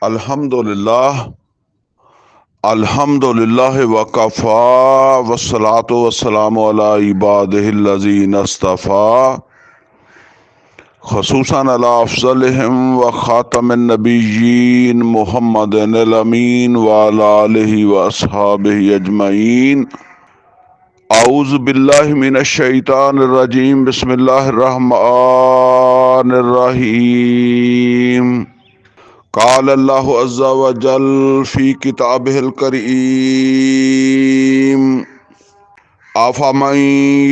अल्हम्दुलिल्लाह अल्हम्दुलिल्लाह वकफ़ा वस्सलातु वस्सलामु अला इबादिहिल्लज़ीना इस्तफ़ा ख़ुसूसन अला अफ़ज़लिहिम व ख़ातमिन नबिय्यीन मुहम्मदिन अमीन व अला आलिहि व अस्हाबिहि अजमईन। औज़ु बिल्लाहि मिनश शैतानिर रजीम। बिस्मिल्लाहिर रहमानिर रहीम। क़ाल अल्लाहु अज़्ज़ा व जल फ़ी किताबिहिल करीम अफ़मन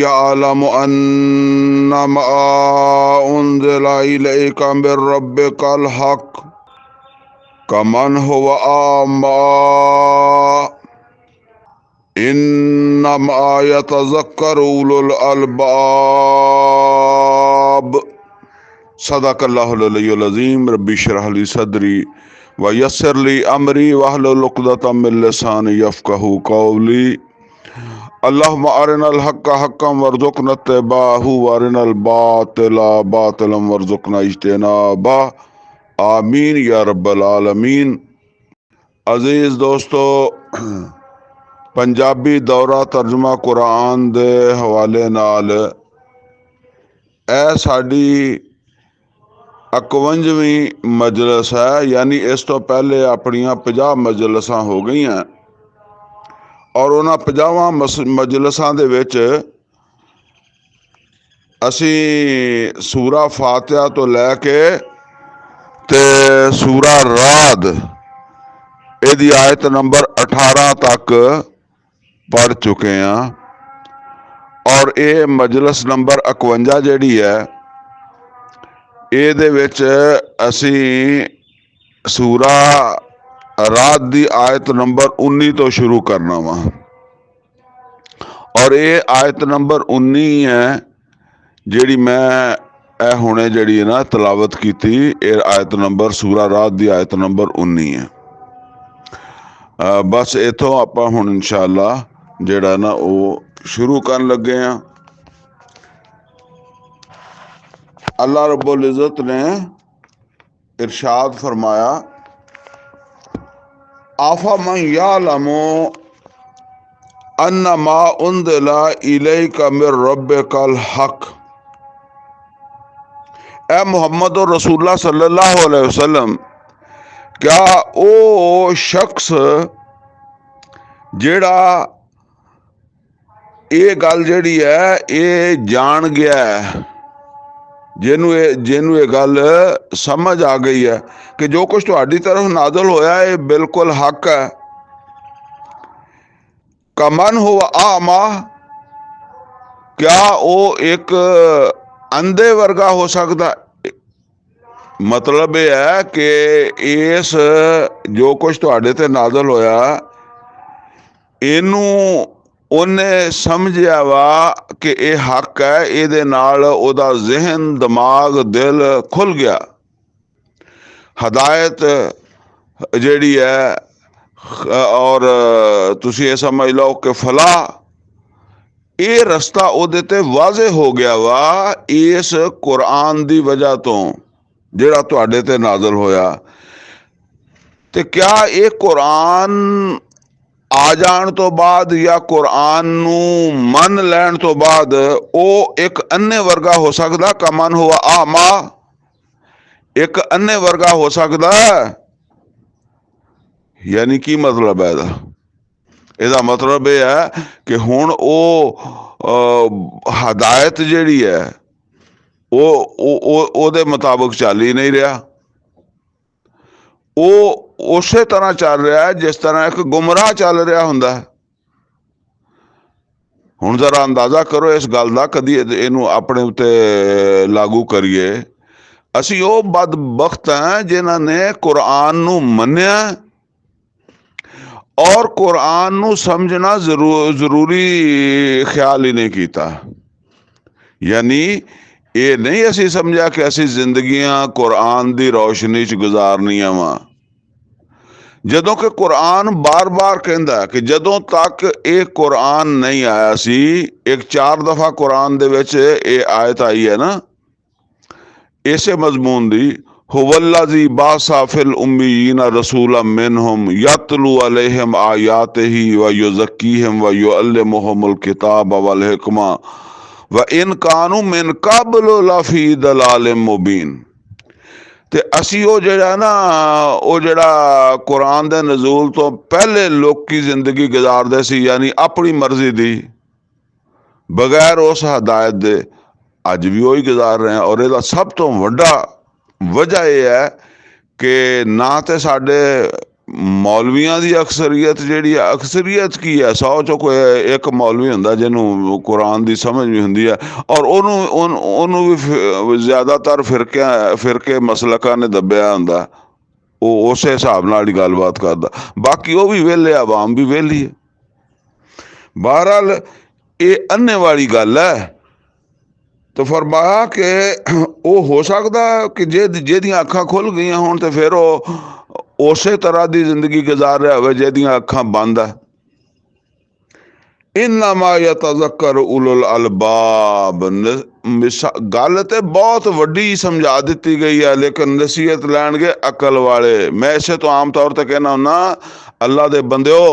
यअलमु अन्नमा उन्ज़िला इलैका मिर रब्बिकल हक़ कमन हुवा आमा इन्नमा यतज़क्करु उलुल अलबाब। सदक़ल्लाहुल अलीयुल अज़ीम। रब्बि इश्रह ली सदरी व यस्सिर ली अमरी वहलुल उक़दतम मिन लिसानी यफ़क़हू क़ौली। अल्लाहुम्मा अरिनल हक़्क़ हक़्क़न वरज़ुक़ना इत्तिबाअहू व अरिनल बातिला बातिलन वरज़ुक़ना इज्तिनाबा। आमीन या रब्बल आलमीन। अज़ीज़ दोस्तों, पंजाबी दौरा तर्जुमा कुरान दे हवाले नाल ਇਹ ਸਾਡੀ 51ਵੀਂ मजलिस है, यानी इस तो पहले अपनियां 50 मजलिसां हो गईयां और उन्हां 50 मजलिसां दे विच असी सूरा फातिहा तो लैके ते सूरा राद इहदी आयत नंबर 18 तक पढ़ चुके हैं और ये मजलिस नंबर 51 जिहड़ी है ਇਹਦੇ ਵਿੱਚ ਅਸੀਂ सूरा रात दी आयत नंबर 19 तो शुरू करना वा और ये आयत नंबर 19 है जिहड़ी मैं हुणे जिहड़ी ना तलावत की थी। ये आयत नंबर सूरा रात दी आयत नंबर 19 है। बस इथों आपां हुण इंशाअल्लाह जिहड़ा ना वो शुरू करन लगे हैं। अल्लाह रब्बुल इज़्ज़त ने इरशाद फरमाया, अफ़मन यअलमु अन्नमा उन्ज़िला इलैका मिर रब्बिकल हक़। ए मुहम्मद रसूलुल्लाह सल्लल्लाहु अलैहि वसल्लम, क्या वो शख्स जेड़ा ये गल जेड़ी है ये जान गया है, जिन्हों ये गल समझ आ गई है कि जो कुछ तुहाडी तरफ नाज़िल होया है बिल्कुल हक है। कमन हुआ आमा, क्या वो एक अंधे वर्गा हो सकता? मतलब यह है कि इस जो कुछ तुहाडे ते नाज़िल होया इनू उन्हें समझिया वा कि यह हक है, ये नाल ओदा जहन दिमाग दिल खुल गया। हदायत जिहड़ी है और तुसी ये समझ लो कि फला ये रस्ता ओदे ते वाज़े हो गया वा इस कुरान दी वजह तो जिहड़ा तुहाडे ते नाज़िल होया। ते क्या ये कुरान आ जान तो बाद या कुरान नू मन लैन तो बाद वो एक अन्ने वर्गा हो सकता? कमन हुआ आमा, एक अन्ने वर्गा हो सकता है? यानी की मतलब है ਇਹਦਾ मतलब यह है कि हुण वो हदायत जिहड़ी है वो दे मुताबिक चल ही नहीं रहा। वो उस तरह चल रहा है जिस तरह एक गुमराह चल रहा हुंदा है। हुण जरा अंदाजा करो इस गल का, कदी इनू अपने उत्ते लागू करिए। असी वो बदबख्त हैं जिन्हां ने कुरान नू मन्निया और कुरान नू समझना जरूरी ख्याल ही नहीं किया। यानी ये नहीं असी समझा कि असी जिंदगियां कुरान दी रोशनी च गुजारनियां वा। जदों कि कुरान बार बार कहता कि जदों तक ये कुरान नहीं आया सी, एक 4 दफा कुरान दे विच ये आयत आई है ना इसे मजमून दी, हुवल्लज़ी बासा फिल उम्मीयीना रसूला मिनहुम यतलू अलैहिम आयातिही व युज़क्कीहिम व युअल्लिमुहुमुल किताब वल हिकमा व इन कानू मिन क़ब्ल लफ़ी दलालिम मुबीन। ਤੇ ਅਸੀਂ ਉਹ ਜਿਹੜਾ ਨਾ ਉਹ ਜਿਹੜਾ ਕੁਰਾਨ ਦੇ ਨਜ਼ੂਲ ਤੋਂ ਪਹਿਲੇ ਲੋਕੀ ਜ਼ਿੰਦਗੀ ਗੁਜ਼ਾਰਦੇ ਸੀ, ਯਾਨੀ ਆਪਣੀ ਮਰਜ਼ੀ ਦੀ, ਬਗੈਰ ਉਸ ਹਦਾਇਤ ਦੇ, ਅੱਜ ਵੀ ਉਹੀ ਗੁਜ਼ਾਰ ਰਹੇ ਹਾਂ। ਔਰ ਇਹਦਾ ਸਭ ਤੋਂ ਵੱਡਾ ਵਜ੍ਹਾ ਇਹ ਹੈ ਕਿ ਨਾ ਤੇ ਸਾਡੇ ਮੌਲਵੀਆਂ ਦੀ ਅਕਸਰੀਅਤ ਜਿਹੜੀ ਹੈ, ਅਕਸਰੀਅਤ ਕੀ ਹੈ, 100 ਚੋਂ ਕੋਈ ਇੱਕ ਮੌਲਵੀ ਹੁੰਦਾ ਜਿਹਨੂੰ ਕੁਰਾਨ ਦੀ ਸਮਝ ਵੀ ਹੁੰਦੀ ਹੈ, ਔਰ ਉਹਨੂੰ ਵੀ ਜ਼ਿਆਦਾਤਰ ਫਿਰਕੇ ਮਸਲਕਾਂ ਨੇ ਦੱਬਿਆ ਹੁੰਦਾ, ਉਹ ਉਸੇ ਹਿਸਾਬ ਨਾਲ ਹੀ ਗੱਲਬਾਤ ਕਰਦਾ। ਬਾਕੀ ਉਹ ਵੀ ਵਿਹਲੇ, ਆਵਾਮ ਵੀ ਵਿਹਲੀ ਹੈ। ਬਹਰਹਾਲ ਇਹ ਅੰਨੇ ਵਾਲੀ ਗੱਲ ਹੈ। तो फरमाया कि वो हो सकता कि जेदियां अखां खुल गई होण ते फिर वो उसे तरह की जिंदगी गुजार रहा हो जेदियां अखां बंद है। इन्नमा यतज़क्कर उलुल अलबाब, गल तो बहुत वड्डी समझा दी गई है, लेकिन नसीहत लैणगे अकल वाले। मैं इसे तो आम तौर पर कहना हुन्ना, अल्लाह दे बंदिओ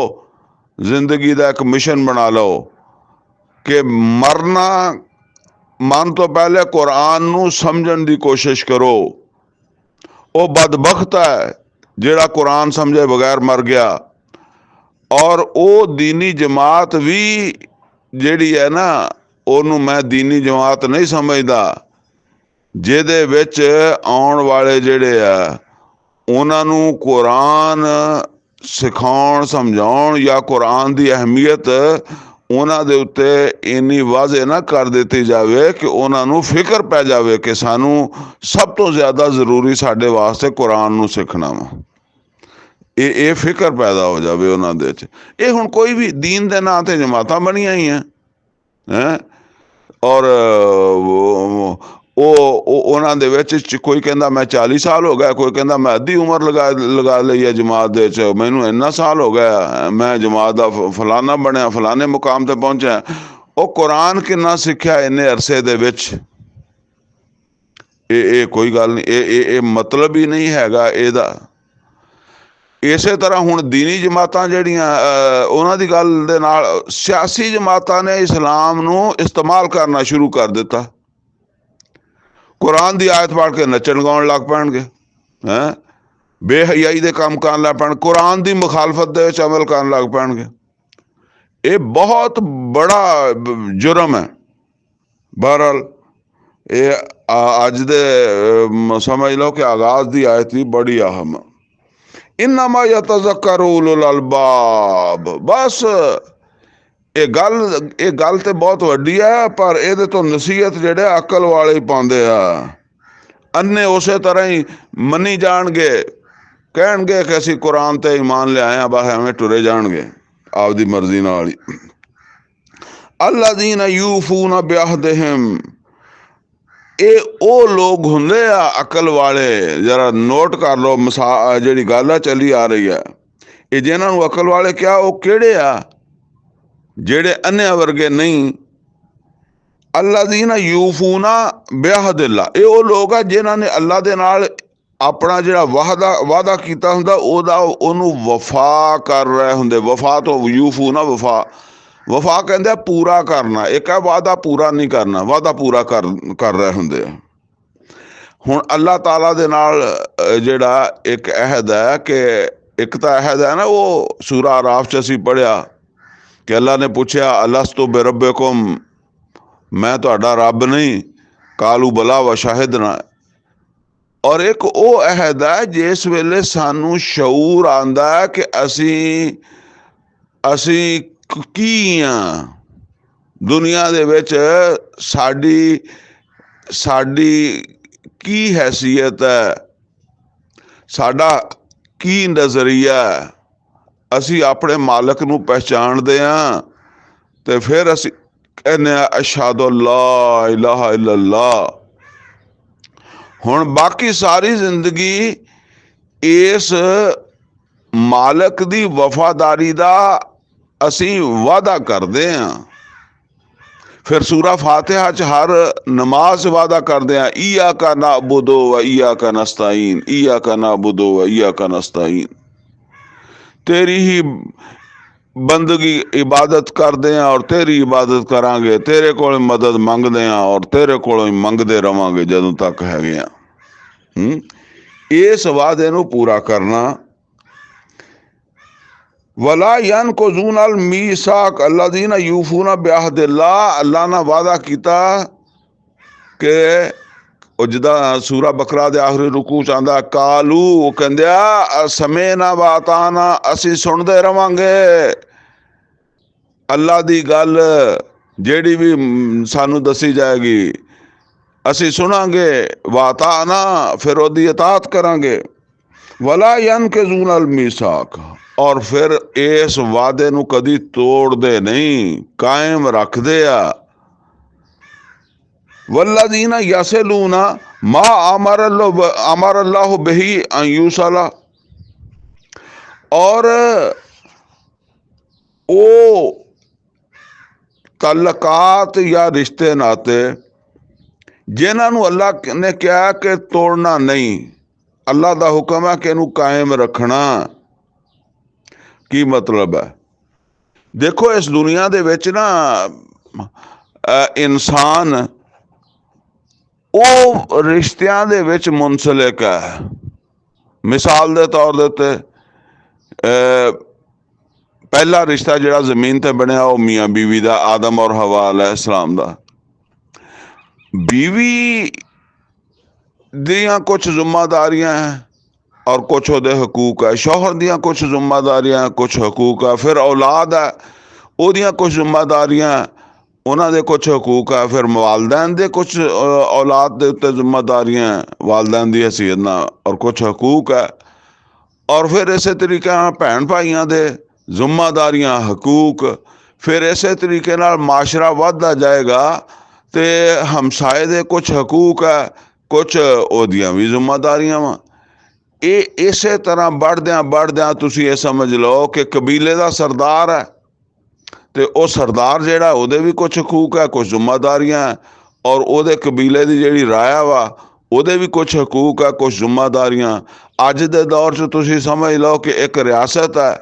जिंदगी का एक मिशन बना लो कि मरना मन तो पहले कुरान नू समझण दी कोशिश करो। वो बदबख्त है जिहड़ा कुरान समझे बगैर मर गया। और वो दीनी जमात भी जिहड़ी है ना, ओनू मैं दीनी जमात नहीं समझदा जिहदे विच आउण वाले जिहड़े आ उन्हां नू कुरान सिखाउण समझाउण या कुरान दी अहमियत उन्हां दे उत्ते इन्नी वाज़े ना कर दित्ती जावे कि उन्हां नू फिक्र पै जावे कि सानू सब तो ज़्यादा ज़रूरी साडे वास्ते कुरान नू सीखना वा। ये फिक्र पैदा हो जावे उन्हां दे च। ये हुण कोई भी दीन दे नां ते जमातां बणियां ही हैं और उन्हां दे विच कोई कहंदा मैं 40 साल हो गया, कोई कहंदा मैं अद्धी उम्र लगा लई है जमात दे च, मैनू इन्ना साल हो गया, मैं जमात दा फलाना बनया, फलाने मुकाम ते पहुंचा। वो कुरान किन्ना सिक्ख्या इन्ने अरसे दे विच, ये कोई गल नहीं, ये मतलब ही नहीं हैगा इहदा। इसे तरह हुण दीनी जमातां जिहड़ियां उन्हां दी गल दे नाल सियासी जमातां ने इस्लाम नू इस्तेमाल करना शुरू कर दिता। कुरान दी आयत पढ़ के नचण गाउण लग पैणगे, हैं बेहयाई दे काम करन लग पैण, कुरान दी मुखालफत दे विच अमल करन लग पैणगे। ये बहुत बड़ा जुर्म है। बहरहाल ये अज दे समझ लो कि आगाज दी आयत भी बड़ी अहम। इन्नमा यतज़क्करु उलुल अलबाब, बस ये गल तो बहुत वड्डी है, पर ये तो नसीहत जेडे अकल वाले ही पाउंदे आ। अन्ने उसे तरह ही मनी जाणगे, कहणगे कि असीं कुरान ते ईमान लिआए आ, बस एवें टुरे जाणगे आपदी मर्जी नाल ही। अल्लज़ीना यूफूना बिअहदिहिम, ये वो लोग हुंदे आ अकल वाले। जरा नोट कर लो जिहड़ी गल चली आ रही है, ये जिन्हां नूं अकल वाले क्या, वो किहड़े आ जेड़े अन्ने वर्गे नहीं। अल्लाज़ीना यूफूना बिअहदिल्लाह, ये वो लोग आ जिन्हां ने अल्लाह दे नाल अपना जिहड़ा वादा कीता हुंदा ओहदा ओनू वफा कर रहे हुंदे। वफा तो यूफूना वफा कहंदे पूरा करना, एक है वादा पूरा नहीं करना, वादा पूरा कर रहे हुंदे। हुण अल्लाह ताला दे नाल जिहड़ा एक अहद है कि एक तो अहद है ना, वो सूरा आराफ च असीं पढ़िया कि अल्लाह ने पूछया अलस्तु बिरब्बिकुम, मैं तुहाडा रब नहीं, कालू बला व शाहिदना। और एक वो अहद है जिस वेले सानू शऊर आंदा है कि असी की दुनिया दे विच साडी की हैसियत है, साडा की नज़रिया है, असी अपने मालक नू पहचानदे हां। ते फिर असी कहने अशहदु ला इलाहा इल्लल्लाह। हुण बाकी सारी जिंदगी इस मालक दी वफादारी दा असी वादा करदे हां, फिर सूरा फातिहा च हर नमाज वादा करदे आ इया का नाबुदो व इया का नस्ताईन, इया का नाबुदो व इया का नस्ताईन, तेरी ही बंदगी इबादत करदे हैं और तेरी इबादत करांगे, तेरे कोल मदद मंगदे हैं और तेरे कोलों ही मंगदे रवांगे जदों तक हैगे आ। इस वादे नूं पूरा करना। वला यन को जून अल मीसाक अल्लादीना यूफूना बिअहदिल्लाह, अल्लाह ने वादा किया कि ਉਹ ਜਿੱਦਾਂ ਸੂਰਾ ਬਕਰਾ ਦੇ ਆਖਰੀ ਰੁਕੂ ਚ ਆਂਦਾ ਕਾਲੂ, ਉਹ ਕਹਿੰਦੇ ਆ ਸਮੇ ਨਾ ਬਾਤਾਂ ਨਾ, ਅਸੀਂ ਸੁਣਦੇ ਰਵਾਂਗੇ ਅੱਲਾ ਦੀ ਗੱਲ ਜਿਹੜੀ ਵੀ ਸਾਨੂੰ ਦੱਸੀ ਜਾਏਗੀ ਅਸੀਂ ਸੁਣਾਂਗੇ, ਵਾਤਾ ਨਾ ਫਿਰ ਉਹਦੀ ਇਤਾਅਤ ਕਰਾਂਗੇ। ਵਲਾ ਯਨਕਿਜ਼ੂਨ ਅਲ ਮੀਸਾਕ, ਔਰ ਫਿਰ ਇਸ ਵਾਅਦੇ ਨੂੰ ਕਦੀ ਤੋੜਦੇ ਨਹੀਂ, ਕਾਇਮ ਰੱਖਦੇ ਆ। वल्लज़ीना यसलूना मा अमर अल्लाह बिही अन युसला, और वो तल्लकात या रिश्ते नाते जिन्होंने अल्लाह ने कहा कि तोड़ना नहीं, अल्लाह का हुक्म है कि इनू कायम रखना। की मतलब है? देखो इस दुनिया दे विच ना इंसान ਉਹ ਰਿਸ਼ਤਿਆਂ ਦੇ ਵਿੱਚ ਮੁਨਸਲਿਕ ਹੈ। ਮਿਸਾਲ ਦੇ ਤੌਰ ਦੇ ਉੱਤੇ ਪਹਿਲਾ ਰਿਸ਼ਤਾ ਜਿਹੜਾ ਜ਼ਮੀਨ ਤੇ ਬਣਿਆ ਉਹ ਮੀਆਂ ਬੀਵੀ ਦਾ, ਆਦਮ ਔਰ ਹਵਾ अलैहिस्सलाम ਦਾ। बीवी ਦੀਆਂ ਕੁਛ ਜ਼ਿੰਮੇਵਾਰੀਆਂ ਹੈ ਔਰ ਕੁਛ ਉਹਦੇ ਹਕੂਕ ਹੈ। ਸ਼ੌਹਰ ਦੀਆਂ ਕੁਛ ਜ਼ਿੰਮੇਵਾਰੀਆਂ, ਕੁਛ ਹਕੂਕ ਹੈ। ਫਿਰ ਔਲਾਦ ਹੈ, ਉਹਦੀਆਂ ਕੁਛ ਜ਼ਿੰਮੇਵਾਰੀਆਂ, ਉਹਨਾਂ ਦੇ ਕੁਛ ਹਕੂਕ ਆ। ਫਿਰ ਵਾਲदैन ਦੇ ਕੁਛ ਔਲਾਦ ਦੇ ਉੱਤੇ ਜ਼ਿੰਮੇਦਾਰੀਆਂ, ਵਾਲदैन ਦੀ ਹਸੀਅਤ ਨਾਲ, ਔਰ ਕੁਛ ਹਕੂਕ ਹੈ। ਔਰ ਫਿਰ ਇਸੇ ਤਰੀਕੇ ਨਾਲ ਭੈਣ ਭਾਈਆਂ ਦੇ ਜ਼ਿੰਮੇਦਾਰੀਆਂ, ਹਕੂਕ। ਫਿਰ ਇਸੇ ਤਰੀਕੇ ਨਾਲ ਮਾਸ਼ਰਾ ਵੱਧਦਾ ਜਾਏਗਾ ਤੇ ਹਮਸਾਏ ਦੇ ਕੁਛ ਹਕੂਕ ਹੈ, ਕੁਛ ਉਹਦੀਆਂ ਵੀ ਜ਼ਿੰਮੇਦਾਰੀਆਂ ਵਾ। ਇਹ ਇਸੇ ਤਰ੍ਹਾਂ बढ़ਦਿਆਂ ਤੁਸੀਂ ਇਹ ਸਮਝ ਲਓ ਕਿ ਕਬੀਲੇ ਦਾ ਸਰਦਾਰ ਹੈ ਤੇ ਉਹ ਸਰਦਾਰ ਜਿਹੜਾ ਉਹਦੇ ਵੀ ਕੁਛ ਹਕੂਕ ਹੈ, ਕੁਛ ਜ਼ਿੰਮੇਦਾਰੀਆਂ, ਔਰ ਉਹਦੇ ਕਬੀਲੇ ਦੀ ਜਿਹੜੀ ਰਾਇਆ ਵਾ ਉਹਦੇ ਵੀ ਕੁਛ ਹਕੂਕ ਹੈ, ਕੁਛ ਜ਼ਿੰਮੇਦਾਰੀਆਂ। ਅੱਜ ਦੇ ਦੌਰ 'ਚ ਤੁਸੀਂ ਸਮਝ ਲਓ ਕਿ ਇੱਕ ਰਿਆਸਤ ਹੈ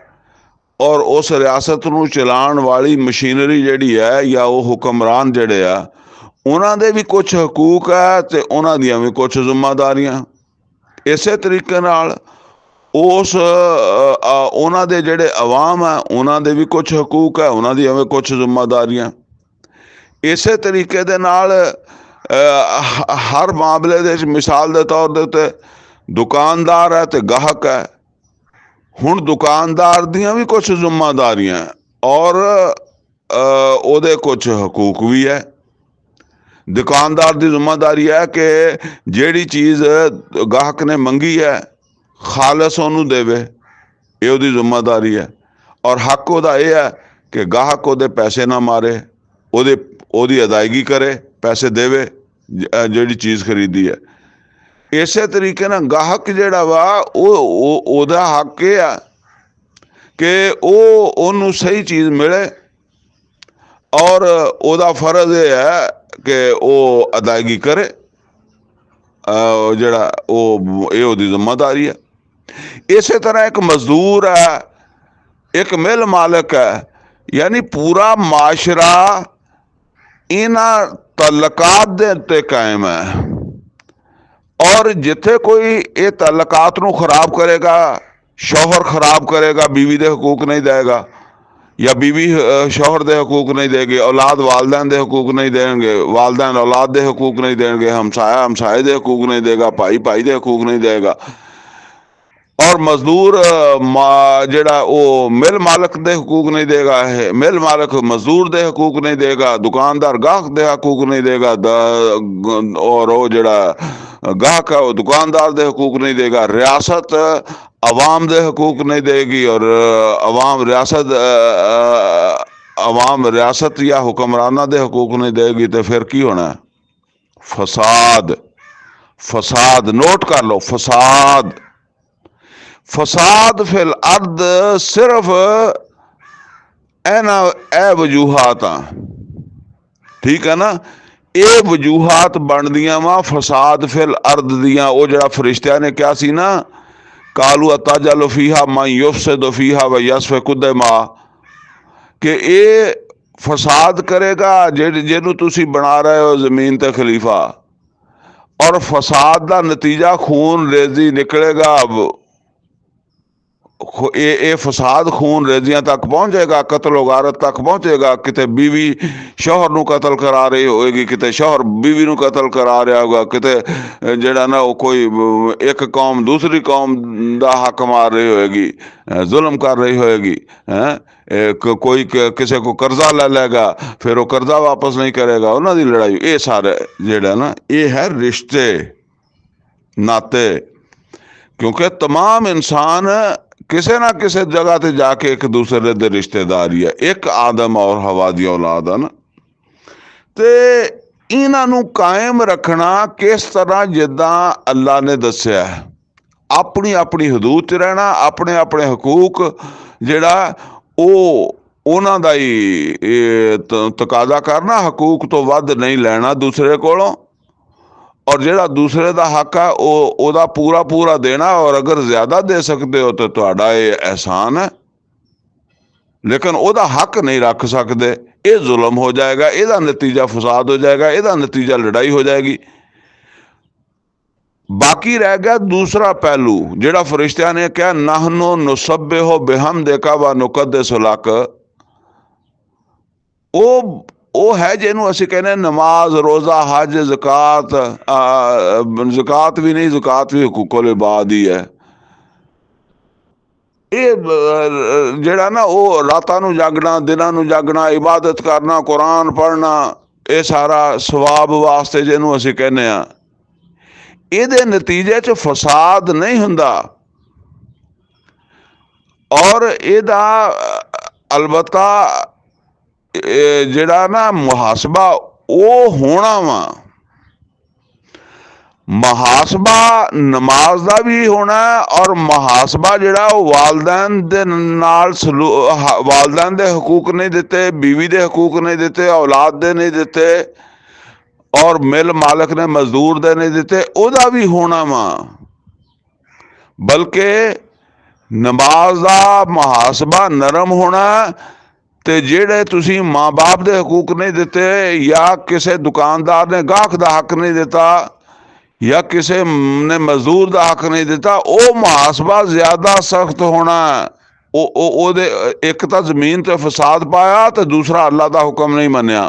ਔਰ ਉਸ ਰਿਆਸਤ ਨੂੰ ਚਲਾਉਣ ਵਾਲੀ ਮਸ਼ੀਨਰੀ ਜਿਹੜੀ ਹੈ ਜਾਂ ਉਹ ਹੁਕਮਰਾਨ ਜਿਹੜੇ ਆ ਉਹਨਾਂ ਦੇ ਵੀ ਕੁਛ ਹਕੂਕ ਹੈ ਤੇ ਉਹਨਾਂ ਦੀਆਂ ਵੀ ਕੁਛ ਜ਼ਿੰਮੇਦਾਰੀਆਂ। ਇਸੇ ਤਰੀਕੇ ਨਾਲ ਉਸ ਉਹਨਾਂ ਦੇ ਜਿਹੜੇ ਅਵਾਮ ਆ ਉਹਨਾਂ ਦੇ ਵੀ ਕੁਛ ਹਕੂਕ ਹੈ, ਉਹਨਾਂ ਦੀਆਂ ਵੀ ਕੁਛ ਜ਼ਿੰਮੇਦਾਰੀਆਂ। ਇਸੇ ਤਰੀਕੇ ਦੇ ਨਾਲ ਹਰ ਮਾਮਲੇ ਦੇ ਵਿੱਚ ਮਿਸਾਲ ਦੇ ਤੌਰ ਦੇ ਉੱਤੇ ਦੁਕਾਨਦਾਰ ਹੈ ਤੇ ਗਾਹਕ ਹੈ। ਹੁਣ ਦੁਕਾਨਦਾਰ ਦੀਆਂ ਵੀ ਕੁਛ ਜ਼ਿੰਮੇਦਾਰੀਆਂ ਔਰ ਉਹਦੇ ਕੁਛ ਹਕੂਕ ਵੀ ਹੈ। ਦੁਕਾਨਦਾਰ ਦੀ ਜ਼ਿੰਮੇਦਾਰੀ ਹੈ ਕਿ ਜਿਹੜੀ ਚੀਜ਼ ਗਾਹਕ ਨੇ ਮੰਗੀ ਹੈ ਖਾਲਸ ਉਹਨੂੰ ਦੇਵੇ, ਇਹ ਉਹਦੀ ਜ਼ਿੰਮੇਦਾਰੀ ਹੈ। ਔਰ ਹੱਕ ਉਹਦਾ ਇਹ ਹੈ ਕਿ ਗਾਹਕ ਉਹਦੇ ਪੈਸੇ ਨਾ ਮਾਰੇ, ਉਹਦੀ ਅਦਾਇਗੀ ਕਰੇ, ਪੈਸੇ ਦੇਵੇ ਜਿਹੜੀ ਚੀਜ਼ ਖਰੀਦੀ ਹੈ। ਇਸੇ ਤਰੀਕੇ ਨਾਲ ਗਾਹਕ ਜਿਹੜਾ ਵਾ ਉਹਦਾ ਹੱਕ ਇਹ ਆ ਕਿ ਉਹਨੂੰ ਸਹੀ ਚੀਜ਼ ਮਿਲੇ ਔਰ ਉਹਦਾ ਫਰਜ਼ ਇਹ ਹੈ ਕਿ ਉਹ ਅਦਾਇਗੀ ਕਰੇ, ਜਿਹੜਾ ਇਹ ਉਹਦੀ ਜ਼ਿੰਮੇਦਾਰੀ ਹੈ। ਇਸੇ ਤਰ੍ਹਾਂ ਇੱਕ ਮਜ਼ਦੂਰ ਹੈ, ਇੱਕ ਮਿਲ ਮਾਲਕ ਹੈ, यानी पूरा माशरा इन्हां तल्लकात दे उत्ते कायम है। और जिथे कोई ये तल्लकात नूं खराब करेगा, शौहर खराब करेगा, बीवी दे हकूक नहीं देगा या बीवी शौहर दे हकूक नहीं देगी, औलाद वालदैन दे हकूक नहीं देंगे, वालदैन औलाद दे हकूक नहीं देंगे, हमसाया हमसाए दे हकूक नहीं देगा, भाई भाई दे हकूक नहीं देगा। और मजदूर ਜਿਹੜਾ ਉਹ ਮਿਲ ਮਾਲਕ ਦੇ ਹਕੂਕ ਨਹੀਂ ਦੇਗਾ, ਮਿਲ ਮਾਲਕ ਮਜ਼ਦੂਰ ਦੇ ਹਕੂਕ ਨਹੀਂ ਦੇਗਾ, ਦੁਕਾਨਦਾਰ ਗਾਹਕ ਦੇ ਹਕੂਕ ਨਹੀਂ ਦੇਗਾ, ਔਰ ਉਹ ਜਿਹੜਾ ਗਾਹਕ ਹੈ ਉਹ ਦੁਕਾਨਦਾਰ ਦੇ ਹਕੂਕ ਨਹੀਂ ਦੇਗਾ। ਰਿਆਸਤ अवाम दे हकूक नहीं देगी और अवाम रियासत या हुक्मराना दे हकूक नहीं देगी। तो फिर की होना है? फसाद नोट कर लो, फसाद फिल अर्द सिर्फ ए वजूहात ठीक है ना। ਇਹ ਵਜੂਹਾਤ ਬਣਦੀਆਂ ਵਾ ਫਸਾਦ ਫਿਲ ਅਰਦ ਦੀਆਂ। ਉਹ ਜਿਹੜਾ ਫਰਿਸ਼ਤਿਆਂ ਨੇ ਕਿਹਾ ਸੀ ਨਾ, ਕਾਲੂ ਅਤਾਜਲੁ ਫੀਹਾ ਮਨ ਯੁਫਸਿਦੁ ਫੀਹਾ व ਯਸਫਿਕੁ ਦਿਮਾ, ਕਿ ਇਹ ਫਸਾਦ ਕਰੇਗਾ ਜਿਹਨੂੰ ਤੁਸੀਂ ਬਣਾ ਰਹੇ ਹੋ ਜ਼ਮੀਨ ਤੇ ਖਲੀਫਾ, ਔਰ ਫਸਾਦ ਦਾ ਨਤੀਜਾ ਖੂਨ ਰੇਜ਼ੀ ਨਿਕਲੇਗਾ। ਇਹ ਫਸਾਦ ਖੂਨ ਰੇਜ਼ੀਆਂ ਤੱਕ ਪਹੁੰਚੇਗਾ, ਕਤਲ ਵਗਾਰਤ ਤੱਕ ਪਹੁੰਚੇਗਾ। ਕਿਤੇ ਬੀਵੀ ਸ਼ੌਹਰ ਨੂੰ ਕਤਲ ਕਰਾ ਰਹੀ ਹੋਏਗੀ, ਕਿਤੇ ਸ਼ੌਹਰ ਬੀਵੀ ਨੂੰ ਕਤਲ ਕਰਾ ਰਿਹਾ ਹੋਗਾ, ਕਿਤੇ ਜਿਹੜਾ ਨਾ ਉਹ ਕੋਈ ਇੱਕ ਕੌਮ ਦੂਸਰੀ ਕੌਮ ਦਾ ਹੱਕ ਮਾਰ ਰਹੀ ਹੋਏਗੀ, ਜ਼ੁਲਮ ਕਰ ਰਹੀ ਹੋਏਗੀ। ਕੋਈ ਕਿਸੇ ਕੋ ਕਰਜ਼ਾ ਲੈ ਲੇਗਾ, ਫਿਰ ਉਹ ਕਰਜ਼ਾ ਵਾਪਸ ਨਹੀਂ ਕਰੇਗਾ, ਉਹਨਾਂ ਦੀ ਲੜਾਈ। ਇਹ ਸਾਰੇ ਜਿਹੜਾ ਨਾ ਇਹ ਹੈ ਰਿਸ਼ਤੇ ਨਾਤੇ, ਕਿਉਂਕਿ तमाम इंसान किसी ना किसी जगह ते जाके एक दूसरे दे रिश्तेदार ही है। एक आदम और हवा दी औलाद है ना, ते इन्हां नूं कायम रखना किस तरह जिद्दां अल्लाह ने दस्सिया है। अपनी अपनी हदूद च रहना, अपने अपने हकूक जिहड़ा ਉਹ ਉਹਨਾਂ ਦਾ ਹੀ ਤਕਾਜ਼ਾ ਕਰਨਾ, ਹਕੂਕ ਤੋਂ ਵੱਧ ਨਹੀਂ ਲੈਣਾ ਦੂਸਰੇ ਕੋਲੋਂ, ਔਰ ਜਿਹੜਾ ਦੂਸਰੇ ਦਾ ਹੱਕ ਹੈ ਉਹਦਾ ਪੂਰਾ ਪੂਰਾ ਦੇਣਾ। ਔਰ ਅਗਰ ਜ਼ਿਆਦਾ ਦੇ ਸਕਦੇ ਹੋ ਤਾਂ ਤੁਹਾਡਾ ਇਹ ਅਹਿਸਾਨ ਹੈ, ਲੇਕਿਨ ਉਹਦਾ ਹੱਕ ਨਹੀਂ ਰੱਖ ਸਕਦੇ, ਇਹ ਜ਼ੁਲਮ ਹੋ ਜਾਏਗਾ, ਇਹਦਾ ਨਤੀਜਾ ਫਸਾਦ ਹੋ ਜਾਏਗਾ, ਇਹਦਾ ਨਤੀਜਾ ਲੜਾਈ ਹੋ ਜਾਏਗੀ। बाकी रह गया दूसरा पहलू, जेड़ा फरिश्तियां ने कहा नहनु नुसब्बिहु बिहम्दिका व नुक़द्दिसु लक। ਉਹ है जिन्हों असीं कहने नमाज रोज़ा हज ज़कात, ज़कात भी नहीं, ज़कात भी हुकूकुल इबाद ही है। ये जेड़ा ना वो रातां नूं जागना, दिनां नूं जागना, इबादत करना, कुरान पढ़ना, ये सारा सवाब वास्ते जिन्हों असीं कहने आ। ਇਹਦੇ ਨਤੀਜੇ 'ਚ ਫਸਾਦ ਨਹੀਂ ਹੁੰਦਾ, ਔਰ ਇਹਦਾ ਅਲਬਤਾ ਜਿਹੜਾ ਨਾ ਮੁਹਾਸਬਾ ਉਹ ਹੋਣਾ ਵਾ। ਮੁਹਾਸਬਾ ਨਮਾਜ਼ ਦਾ ਵੀ ਹੋਣਾ, ਔਰ ਮੁਹਾਸਬਾ ਜਿਹੜਾ ਉਹ ਵਾਲदैन ਦੇ ਨਾਲ ਵਾਲदैन ਦੇ ਹਕੂਕ ਨਹੀਂ ਦਿੱਤੇ, बीवी ਦੇ ਹਕੂਕ ਨਹੀਂ ਦਿੱਤੇ, औलाद ਦੇ नहीं ਦਿੱਤੇ, और मिल मालिक ने मजदूर दे नहीं दिते, ओदा भी होना वा। बल्कि नमाज दा मुहासबा नरम होना, ते जेड़े तुसी माँ बाप दे हकूक नहीं दिते, या किसी दुकानदार ने गाहक दा हक नहीं दिता, या किसी ने मजदूर दा हक नहीं दिता, वो मुहासबा ज्यादा सख्त होना। ओदे एक तो जमीन ते फसाद पाया, तो दूसरा अल्लाह दा हुक्म नहीं मन्या।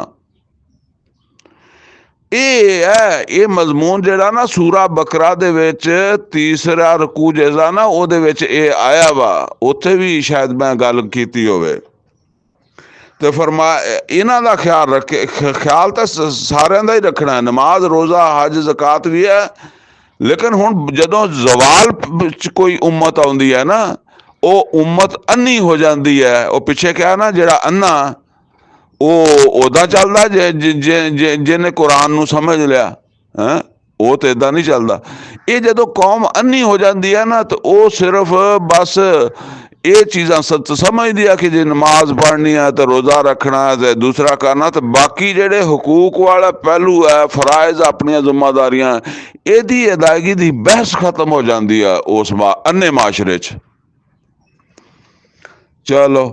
ਇਹ ਹੈ ਇਹ ਮਜ਼ਮੂਨ ਜਿਹੜਾ ਨਾ ਸੂਰਾ ਬਕਰਾ ਦੇ ਵਿੱਚ ਤੀਸਰਾ ਰਕੂ ਜਿਹੜਾ ਨਾ ਉਹਦੇ ਵਿੱਚ ਇਹ ਆਇਆ ਵਾ, ਉੱਥੇ ਵੀ ਸ਼ਾਇਦ ਮੈਂ ਗੱਲ ਕੀਤੀ ਹੋਵੇ। ਤੇ ਫਰਮਾ ਇਹਨਾਂ ਦਾ ਖਿਆਲ ਰੱਖੇ, ਖਿਆਲ ਤਾਂ ਸਾਰਿਆਂ ਦਾ ਹੀ ਰੱਖਣਾ, ਨਮਾਜ਼ ਰੋਜ਼ਾ ਹਜ ਜ਼ਕਾਤ ਵੀ ਹੈ। ਲੇਕਿਨ ਹੁਣ ਜਦੋਂ ਜ਼ਵਾਲ 'ਚ ਕੋਈ ਉਮਤ ਆਉਂਦੀ ਹੈ ਨਾ, ਉਹ ਉਮਤ ਅੰਨੀ ਹੋ ਜਾਂਦੀ ਹੈ। ਉਹ ਪਿੱਛੇ ਕਿਹਾ ਨਾ ਜਿਹੜਾ ਅੰਨਾ ਉਹ ਉੱਦਾਂ ਚੱਲਦਾ ਜਿਹਨੇ ਕੁਰਾਨ ਨੂੰ ਸਮਝ ਲਿਆ, ਹੈਂ, ਉਹ ਤਾਂ ਇੱਦਾਂ ਨਹੀਂ ਚੱਲਦਾ। ਇਹ ਜਦੋਂ ਕੌਮ ਅੰਨੀ ਹੋ ਜਾਂਦੀ ਹੈ ਨਾ, ਤਾਂ ਉਹ ਸਿਰਫ ਬਸ ਇਹ ਚੀਜ਼ਾਂ ਸੱਚ ਸਮਝਦੀ ਆ ਕਿ ਜੇ ਨਮਾਜ਼ ਪੜ੍ਹਨੀ ਹੈ ਤਾਂ ਰੋਜ਼ਾ ਰੱਖਣਾ ਤੇ ਦੂਸਰਾ ਕਰਨਾ, ਤੇ ਬਾਕੀ ਜਿਹੜੇ ਹਕੂਕ ਵਾਲਾ ਪਹਿਲੂ ਹੈ, ਫਰਾਇਜ਼ ਆਪਣੀਆਂ ਜ਼ਿੰਮੇਦਾਰੀਆਂ, ਇਹਦੀ ਅਦਾਇਗੀ ਦੀ ਬਹਿਸ ਖਤਮ ਹੋ ਜਾਂਦੀ ਆ ਉਸ ਅੰਨੇ ਮਾਸ਼ਰੇ 'ਚ। ਚਲੋ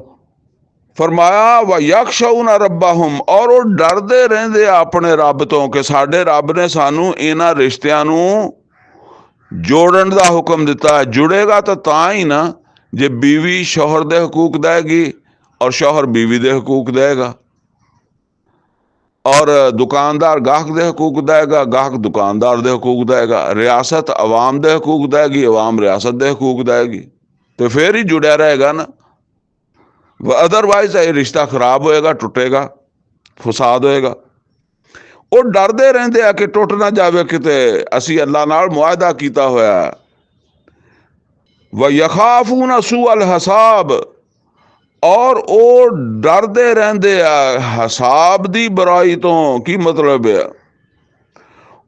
फरमाया व यखशौना रब्बहुम, और वो डरते रहते अपने रब तो कि साडे रब ने सानू इन्हां रिश्तियां नू जोड़न दा हुक्म दिता है। जुड़ेगा तो ही ना जे बीवी शौहर दे हकूक देगी और शौहर बीवी दे हकूक देगा, और दुकानदार गाहक दे हकूक देगा, गाहक दुकानदार दे हकूक देगा, रियासत अवाम दे हकूक देगी, अवाम रियासत दे हकूक देगी, तो फिर ही जुड़िया रहेगा ना। अदरवाइज ये रिश्ता खराब होएगा, टुटेगा, फसाद होएगा। वो डरते रहते हैं कि टुट ना जाए, किते असी अल्लाह नाल मुआहदा किया होया। व यखाफून सूअल हिसाब, और वो डरते रहते हैं हिसाब दी बुराई तो। की मतलब है?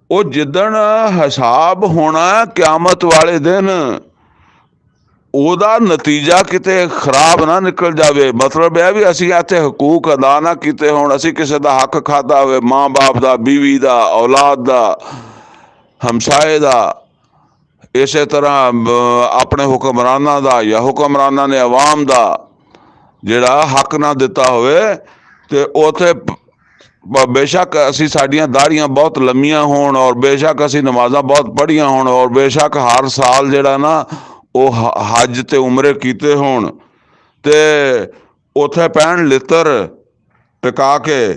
वो जिदन हिसाब होना क़यामत वाले दिन, ਉਹਦਾ ਨਤੀਜਾ ਕਿਤੇ ਖਰਾਬ ਨਾ ਨਿਕਲ ਜਾਵੇ। ਮਤਲਬ ਇਹ ਵੀ ਅਸੀਂ ਇੱਥੇ ਹਕੂਕ ਅਦਾ ਨਾ ਕੀਤੇ ਹੋਣ, ਅਸੀਂ ਕਿਸੇ ਦਾ ਹੱਕ ਖਾਧਾ ਹੋਵੇ, ਮਾਂ ਬਾਪ ਦਾ, ਬੀਵੀ ਦਾ, ਔਲਾਦ ਦਾ, ਹਮਸਾਏ ਦਾ, ਇਸੇ ਤਰ੍ਹਾਂ ਆਪਣੇ ਹੁਕਮਰਾਨਾਂ ਦਾ, ਜਾਂ ਹੁਕਮਰਾਨਾਂ ਨੇ ਆਵਾਮ ਦਾ ਜਿਹੜਾ ਹੱਕ ਨਾ ਦਿੱਤਾ ਹੋਵੇ, ਤੇ ਉੱਥੇ ਬੇਸ਼ੱਕ ਅਸੀਂ ਸਾਡੀਆਂ ਦਾੜੀਆਂ ਬਹੁਤ ਲੰਮੀਆਂ ਹੋਣ, ਔਰ ਬੇਸ਼ੱਕ ਅਸੀਂ ਨਮਾਜ਼ਾਂ ਬਹੁਤ ਪੜ੍ਹੀਆਂ ਹੋਣ, ਔਰ ਬੇਸ਼ੱਕ ਹਰ ਸਾਲ ਜਿਹੜਾ ਨਾ ਉਹ ਹੱਜ ਤੇ ਉਮਰੇ ਕੀਤੇ ਹੋਣ, ਤੇ ਉੱਥੇ ਪੈਣ ਲਿੱਤਰ ਟਿਕਾ ਕੇ,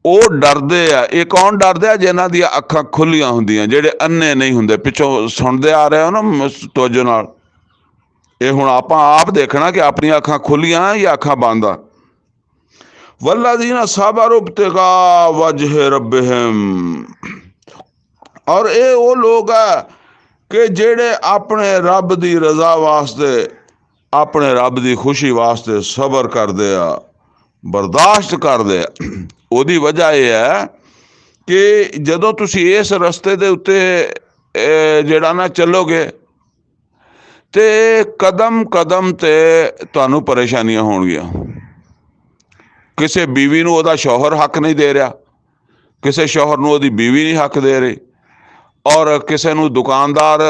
ਉਹ ਡਰਦੇ ਆ। ਇਹ ਕੌਣ ਡਰਦੇ ਆ? ਜਿਨ੍ਹਾਂ ਦੀਆਂ ਅੱਖਾਂ ਖੁੱਲੀਆਂ ਹੁੰਦੀਆਂ, ਜਿਹੜੇ ਅੰਨੇ ਨਹੀਂ ਹੁੰਦੇ। ਪਿੱਛੋਂ ਸੁਣਦੇ ਆ ਰਹੇ ਹੋ ਨਾ ਤੋਜੋ ਨਾਲ, ਇਹ ਹੁਣ ਆਪਾਂ ਆਪ ਦੇਖਣਾ ਕਿ ਆਪਣੀਆਂ ਅੱਖਾਂ ਖੁੱਲੀਆਂ ਜਾਂ ਅੱਖਾਂ ਬੰਦ ਆ। वल्लज़ीना सबरू इब्तिगा वजह रब्बिहिम, और ये वो लोग है कि जेड़े अपने रब दी रजा वास्ते, अपने रब दी खुशी वास्ते सबर करदे आ, बर्दाश्त करदे आ। ओदी वजह यह है कि जदों तुसी इस रस्ते दे उत्ते जेड़ा ना चलोगे, ते कदम कदम ते तुहानू परेशानियां होणगियां। ਕਿਸੇ ਬੀਵੀ ਨੂੰ ਉਹਦਾ ਸ਼ੌਹਰ ਹੱਕ ਨਹੀਂ ਦੇ ਰਿਹਾ, ਕਿਸੇ ਸ਼ੌਹਰ ਨੂੰ ਉਹਦੀ ਬੀਵੀ ਨਹੀਂ ਹੱਕ ਦੇ ਰਹੀ, ਔਰ ਕਿਸੇ ਨੂੰ ਦੁਕਾਨਦਾਰ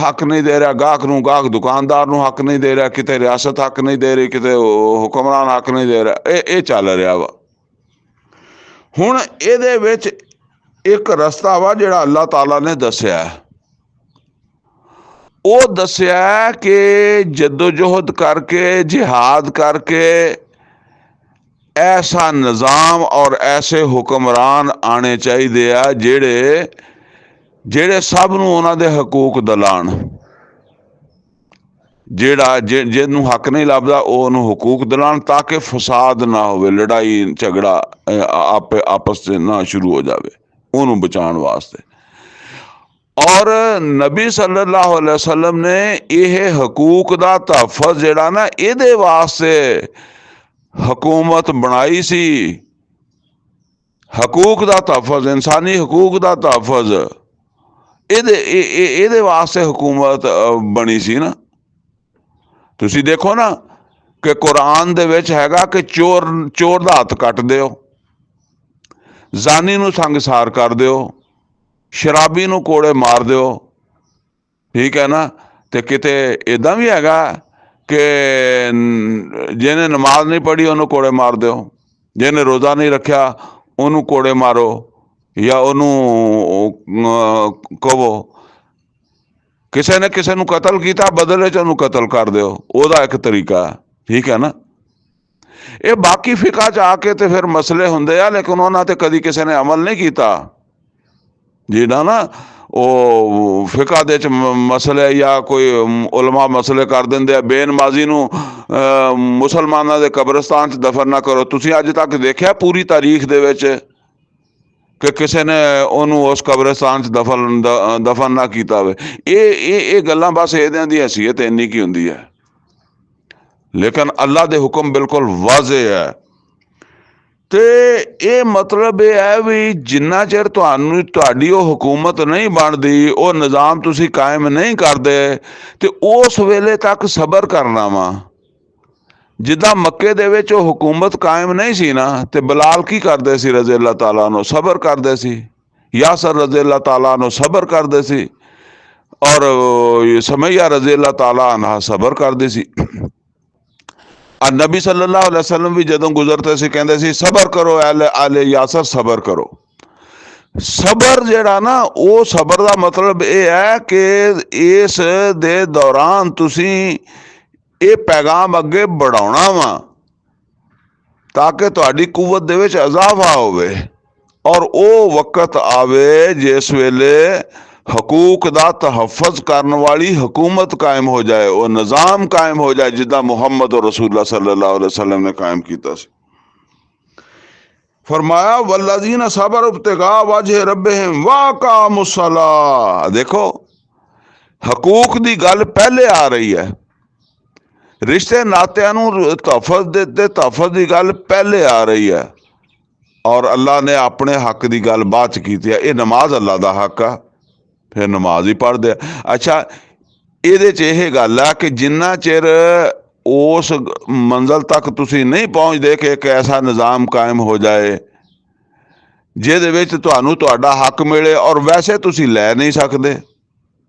ਹੱਕ ਨਹੀਂ ਦੇ ਰਿਹਾ, ਗਾਹਕ ਨੂੰ ਗਾਹਕ ਦੁਕਾਨਦਾਰ ਨੂੰ ਹੱਕ ਨਹੀਂ ਦੇ ਰਿਹਾ, ਕਿਤੇ ਰਿਆਸਤ ਹੱਕ ਨਹੀਂ ਦੇ ਰਹੀ, ਕਿਤੇ ਹੁਕਮਰਾਨ ਹੱਕ ਨਹੀਂ ਦੇ ਰਿਹਾ। ਇਹ ਚੱਲ ਰਿਹਾ ਵਾ। ਹੁਣ ਇਹਦੇ ਵਿੱਚ ਇੱਕ ਰਸਤਾ ਵਾ ਜਿਹੜਾ ਅੱਲਾਹ ਤਾਲਾ ਨੇ ਦੱਸਿਆ। ਉਹ ਦੱਸਿਆ ਕਿ ਜਦੋਜਹਿਦ ਕਰਕੇ, ਜਿਹਾਦ ਕਰਕੇ ऐसा निज़ाम और ऐसे हुक्मरान आने चाहिए आ जेड़े सब नूं उन्हां दे हकूक दिलाण। जेड़ा जिन्नू हक नहीं लभदा ओनू हकूक दिलाण, ताकि फसाद ना होवे, लड़ाई झगड़ा आपस से ना शुरू हो जावे, ओनू बचाण वास्ते। और नबी सल्लल्लाहु अलैहि वसल्लम ने यह हकूक दा तहफ़्फ़ुज़ जेड़ा ना इहदे वास्ते हुकूमत बनाई सी। हकूक दा तहफ़्फ़ुज़, इंसानी हकूक दा तहफ़्फ़ुज़, ਇਹਦੇ वास्ते हुकूमत बनी सी ना। तुसी देखो ना कि कुरान दे विच हैगा कि चोर दा हत्थ कट दिओ, जानी नूं संगसार कर दिओ, शराबी नूं कोड़े मार दिओ, ठीक है ना। ते किते इदां भी हैगा कि जिन्हें नमाज नहीं पढ़ी उन्होंने कोड़े मार दो, जिन्हें रोज़ा नहीं रखा उन्होंने कोड़े मारो, या उन्होंने कहो किसी ने किसी को कतल किया, बदले च उन्होंने कतल कर दो, वह एक तरीका है, ठीक है ना। ये बाकी फिका च आके तो फिर मसले होंगे आ, लेकिन उन्होंने तो कभी किसी ने अमल नहीं किया। जिहड़ा ना ਉਹ ਫਿਕਾ ਦੇ ਚ ਮਸਲੇ ਜਾਂ ਕੋਈ ਉਲਮਾ ਮਸਲੇ ਕਰ ਦਿੰਦੇ ਆ, ਬੇਨਮਾਜ਼ੀ ਨੂੰ ਮੁਸਲਮਾਨਾਂ ਦੇ ਕਬਰਸਤਾਨ 'ਚ ਦਫਨ ਨਾ ਕਰੋ। ਤੁਸੀਂ ਅੱਜ ਤੱਕ ਦੇਖਿਆ ਪੂਰੀ ਤਾਰੀਖ ਦੇ ਵਿੱਚ ਕਿ ਕਿਸੇ ਨੇ ਉਹਨੂੰ ਉਸ ਕਬਰਸਤਾਨ 'ਚ ਦਫਨ ਨਾ ਕੀਤਾ ਹੋਵੇ? ਇਹ ਗੱਲਾਂ ਬਸ ਇਹਦਿਆਂ ਦੀ ਹੈਸੀਅਤ ਇੰਨੀ ਕੀ ਹੁੰਦੀ ਹੈ, ਲੇਕਿਨ ਅੱਲਾ ਦੇ ਹੁਕਮ ਬਿਲਕੁਲ ਵਾਜ਼ੇ ਹੈ। ਤੇ ਇਹ ਮਤਲਬ ਇਹ ਹੈ ਵੀ ਜਿੰਨਾ ਚਿਰ ਤੁਹਾਡੀ ਉਹ ਹਕੂਮਤ ਨਹੀਂ ਬਣਦੀ, ਉਹ ਨਿਜ਼ਾਮ ਤੁਸੀਂ ਕਾਇਮ ਨਹੀਂ ਕਰਦੇ, ਤੇ ਉਸ ਵੇਲੇ ਤੱਕ ਸਬਰ ਕਰਨਾ ਵਾ। ਜਿੱਦਾਂ ਮੱਕੇ ਦੇ ਵਿੱਚ ਉਹ ਹਕੂਮਤ ਕਾਇਮ ਨਹੀਂ ਸੀ ਨਾ, ਤੇ ਬਲਾਲ ਕੀ ਕਰਦੇ ਸੀ? ਰਜ਼ੀ ਅੱਲਾਹ ਤਾਲਾ ਨੂੰ ਸਬਰ ਕਰਦੇ ਸੀ। यासर रज़ी अल्लाह ताला अन्हु सबर करते सी और समैया रज़ी अल्लाह ताला अन्हा सबर करती सी। नबी सल्लल्लाहु अलैहि वसल्लम भी जदों गुजरते सी कहंदे सी सबर करो आले यासर सबर करो। सबर जिहड़ा ना वो सबर का मतलब यह है कि इस दे दौरान तुसी ये पैगाम अगे बढ़ाउणा वा ताकि तुहाडी कुव्वत दे विच इजाफा होवे और वो वक्त आवे जिस वेले हकूक दा तहफ़्फ़ुज़ करने वाली हुकूमत कायम हो जाए, वो निज़ाम कायम हो जाए जिदा मुहम्मद और रसूलुल्लाह सल्लल्लाहु अलैहि वसल्लम ने कायम किया। फरमाया वल्लज़ीना सबरू इब्तिगा वजह रब्बिहिम व अक़ामुस्सलाह। देखो हकूक दी गल पहले आ रही है, रिश्ते नातियां नूं तहफ़्फ़ुज़ देते तहफ़्फ़ुज़ दी गल पहले आ रही है और अल्लाह ने अपने हक की गल बाद च की है। ये नमाज अल्लाह का हक है, फिर नमाज ही पढ़ते। अच्छा ਇਹਦੇ 'ਚ ਇਹ ਗੱਲ ਆ ਕਿ ਜਿੰਨਾ ਚਿਰ ਉਸ ਮੰਜ਼ਿਲ ਤੱਕ ਤੁਸੀਂ ਨਹੀਂ ਪਹੁੰਚਦੇ ਕਿ ਇੱਕ ਐਸਾ ਨਿਜ਼ਾਮ ਕਾਇਮ ਹੋ ਜਾਏ ਜਿਹਦੇ ਵਿੱਚ ਤੁਹਾਨੂੰ ਤੁਹਾਡਾ ਹੱਕ ਮਿਲੇ, ਔਰ ਵੈਸੇ ਤੁਸੀਂ ਲੈ ਨਹੀਂ ਸਕਦੇ,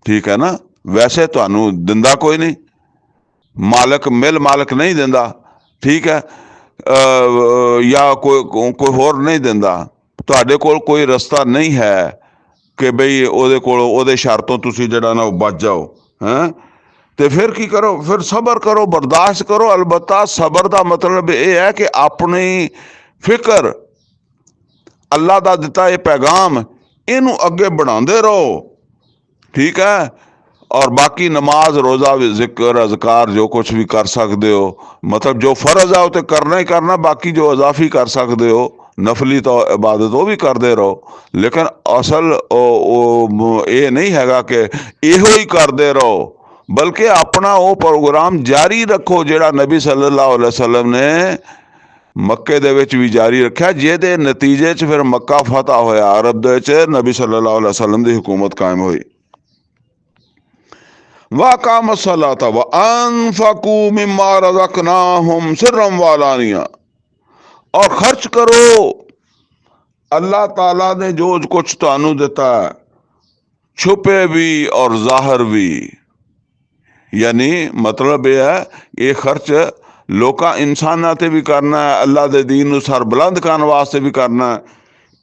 ਠੀਕ ਹੈ ਨਾ, ਵੈਸੇ ਤੁਹਾਨੂੰ ਦਿੰਦਾ ਕੋਈ ਨਹੀਂ, ਮਾਲਕ ਨਹੀਂ ਦਿੰਦਾ, ਠੀਕ ਹੈ, ਜਾਂ ਕੋਈ ਹੋਰ ਨਹੀਂ ਦਿੰਦਾ, ਤੁਹਾਡੇ ਕੋਲ ਕੋਈ ਰਸਤਾ ਨਹੀਂ ਹੈ ਕਿ ਬਈ ਉਹਦੇ ਕੋਲ ਉਹਦੇ ਸ਼ਰ ਤੋਂ ਤੁਸੀਂ ਜਿਹੜਾ ਨਾ ਉਹ ਬਚ ਜਾਓ, ਹੈਂ। ਤੇ ਫਿਰ ਕੀ ਕਰੋ? ਫਿਰ ਸਬਰ ਕਰੋ, ਬਰਦਾਸ਼ਤ ਕਰੋ। ਅਲਬੱਤਾ ਸਬਰ ਦਾ ਮਤਲਬ ਇਹ ਹੈ ਕਿ ਆਪਣੀ ਫਿਕਰ, ਅੱਲਾ ਦਾ ਦਿੱਤਾ ਇਹ ਪੈਗਾਮ, ਇਹਨੂੰ ਅੱਗੇ बढ़ाते रहो, ठीक है। और बाकी नमाज रोज़ा जिक्र अज़कार जो कुछ भी कर सकते हो, मतलब जो फ़र्ज है वो तो करना ही करना, बाकी जो इजाफी कर सकते हो नफली तो इबादत वो भी करते रहो, लेकिन असल ये नहीं हैगा कि इहो ही करते रहो, बल्कि अपना वो प्रोग्राम जारी रखो ਜਿਹੜਾ नबी सल्लल्लाहु अलैहि वसल्लम ने मक्के दे विच भी जारी रखा, ਜਿਹਦੇ नतीजे च फिर मक्का फतह होया, अरब दे विच नबी सल्लल्लाहु अलैहि वसल्लम दी हुकूमत कायम हुई। वाकाम सलाता व अनफकू मिम्मा रज़क़नाहुम सिर्रम व अलानिया, और खर्च करो अल्लाह ताला ने जो कुछ तुहानू दिता है, छुपे भी और जाहिर भी। यानी मतलब यह है ये खर्च लोकां इंसानां ते भी करना है, अल्लाह दे दीन नू सरबुलंद करन वास्ते भी करना है।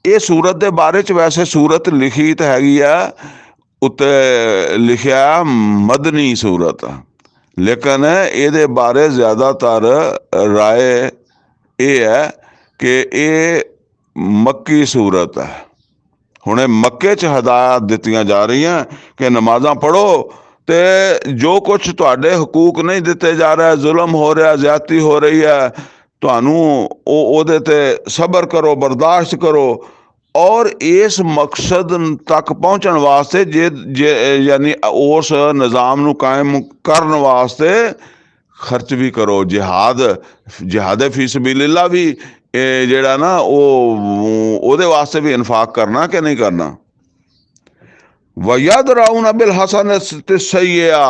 ये सूरत दे बारे च वैसे सूरत लिखी तो हैगी है, उत्ते लिखिया मदनी सूरत, लेकिन ये बारे ज़्यादातर राय ये है कि ये मक्की सूरत है। हुणे मक्के च हदायत दित्तियां जा रही हैं कि नमाज़ां पढ़ो, ते जो कुछ तुहाडे हकूक नहीं दिते जा रहा, जुल्म हो रहा, ज्यादती हो रही है, तुहानू ओहदे ते सबर करो, बर्दाश्त करो, और इस मकसद तक पहुँचण वास्ते जे यानी उस निज़ाम नू कायम करन वास्ते खर्च भी करो। जिहाद फी सबीलिल्लाह भी जेड़ा ना ओहदे वास्ते भी इन्फाक करना कि नहीं करना। वयदराउन बिल हसनत सय्या,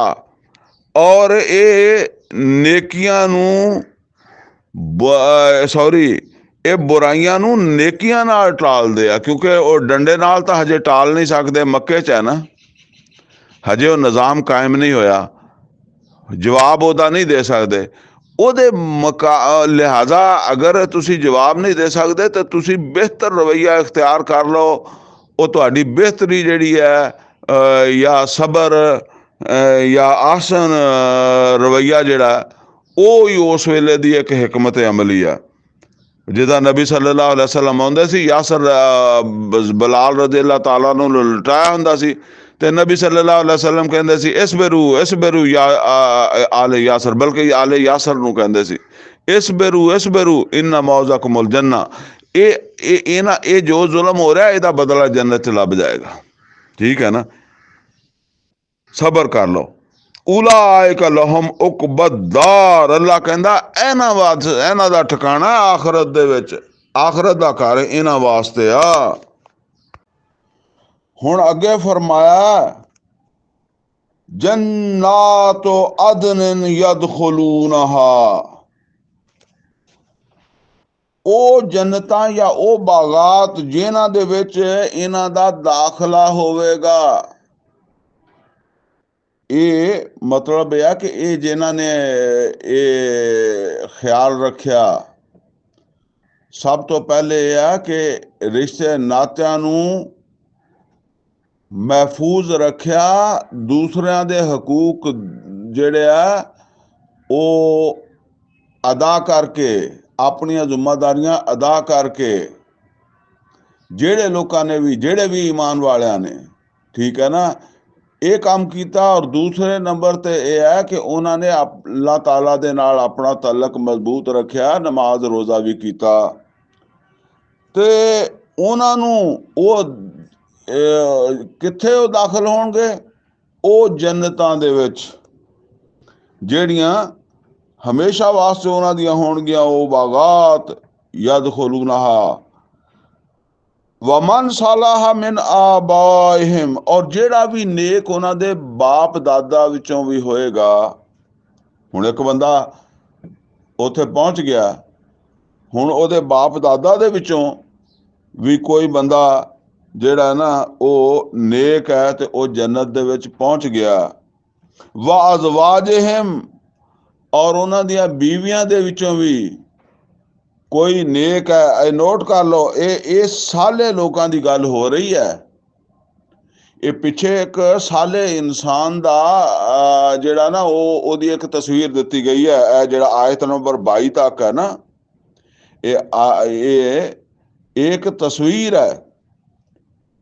और ये नेकियां नू सॉरी ये बुराइयां नू नेकियां नाल टाल दे आ, क्योंकि वो डंडे नाल तो हजे टाल नहीं सकते, मक्के च है ना, हजे वो निज़ाम कायम नहीं होया, जवाब ओदा नहीं दे सकते। ओदे लिहाजा अगर तुसी जवाब नहीं दे सकते तो तुसी बेहतर रवैया इख्तियार कर लो, वो तुहाडी बेहतरी जिहड़ी है या सबर या आसन रवैया जिहड़ा वो ही उस वेले दी एक हिकमत अमली है। जिदा नबी सल्लल्लाहु अलैहि वसल्लम आउंदे सी, यासर बलाल रज़ियल्लाहु ताला नूं लुटाया हुंदा सी, ते नबी सल्लल्लाहु अलैहि वसल्लम कहंदे सी इसबिरू या आले यासर, बल्कि आले यासर नूं कहंदे सी इसबिरू इन्ना मौज़कुमुल जन्ना, ये जो जुल्म हो रहा है इहदा बदला जन्नत च लभ जाएगा, ठीक है ना, सबर कर लो। उलाइका लहुम उक़बद्दार, अल्लाह कहंदा इन्हां दा ठिकाना आखरत दे विच, आखरत दा घर इन्हां वास्ते आ। हुण अगे फरमाया जन्नातो अदन यदखुलूनहा, ओ जन्नतां या ओ बागात जिन्हां दे विच इन्हां दा दाखला होवेगा। ये मतलब यह कि ये जिन्हां ने ये ख्याल रखिया, सब तो पहले यह है कि रिश्ते नात्यां नू महफूज रखिया, दूसरियां दे हकूक जिहड़े आ वो अदा करके, अपनियां जिम्मेदारियां अदा करके, जेड़े भी ईमान वालियां ने, ठीक है ना, ये काम किया। और दूसरे नंबर ते यह है कि उन्होंने अल्लाह ताला दे नाल अपना तलक मजबूत रखिया, नमाज रोज़ा भी किया, ते उन्होंने वो कित्थे वो दाखिल होणगे, वो जन्नतां दे विच जेड़ियां हमेशा वास्ते उन्हां दियां होणगियां, वो बागात यदखुलूनहा, ਵਮਨ ਸਾਲਾਹ ਮਿਨ ਆਬਾਇਹਿਮ, ਔਰ ਜਿਹੜਾ ਵੀ ਨੇਕ ਉਹਨਾਂ ਦੇ ਬਾਪ ਦਾਦਾ ਵਿੱਚੋਂ ਵੀ ਹੋਏਗਾ। ਹੁਣ ਇੱਕ ਬੰਦਾ ਉੱਥੇ ਪਹੁੰਚ ਗਿਆ, ਹੁਣ ਉਹਦੇ ਬਾਪ ਦਾਦਾ ਦੇ ਵਿੱਚੋਂ ਵੀ ਕੋਈ ਬੰਦਾ ਜਿਹੜਾ ਨਾ ਉਹ ਨੇਕ ਹੈ ਤੇ ਉਹ ਜੰਨਤ ਦੇ ਵਿੱਚ ਪਹੁੰਚ ਗਿਆ। ਵਾ ਅਜ਼ਵਾਜਹਿਮ, ਔਰ ਉਹਨਾਂ ਦੀਆਂ ਬੀਵੀਆਂ ਦੇ ਵਿੱਚੋਂ ਵੀ ਕੋਈ ਨੇਕ ਹੈ। ਇਹ ਨੋਟ ਕਰ ਲਓ, ਇਹ ਸਾਲੇ ਲੋਕਾਂ ਦੀ ਗੱਲ ਹੋ ਰਹੀ ਹੈ। ਇਹ ਪਿੱਛੇ ਇੱਕ ਸਾਲੇ ਇਨਸਾਨ ਦਾ ਜਿਹੜਾ ਨਾ ਉਹਦੀ ਇੱਕ ਤਸਵੀਰ ਦਿੱਤੀ ਗਈ ਹੈ। ਇਹ ਜਿਹੜਾ ਆਇਤ ਨੰਬਰ 22 ਤੱਕ ਹੈ ਨਾ, ਇਹ ਇੱਕ ਤਸਵੀਰ ਹੈ।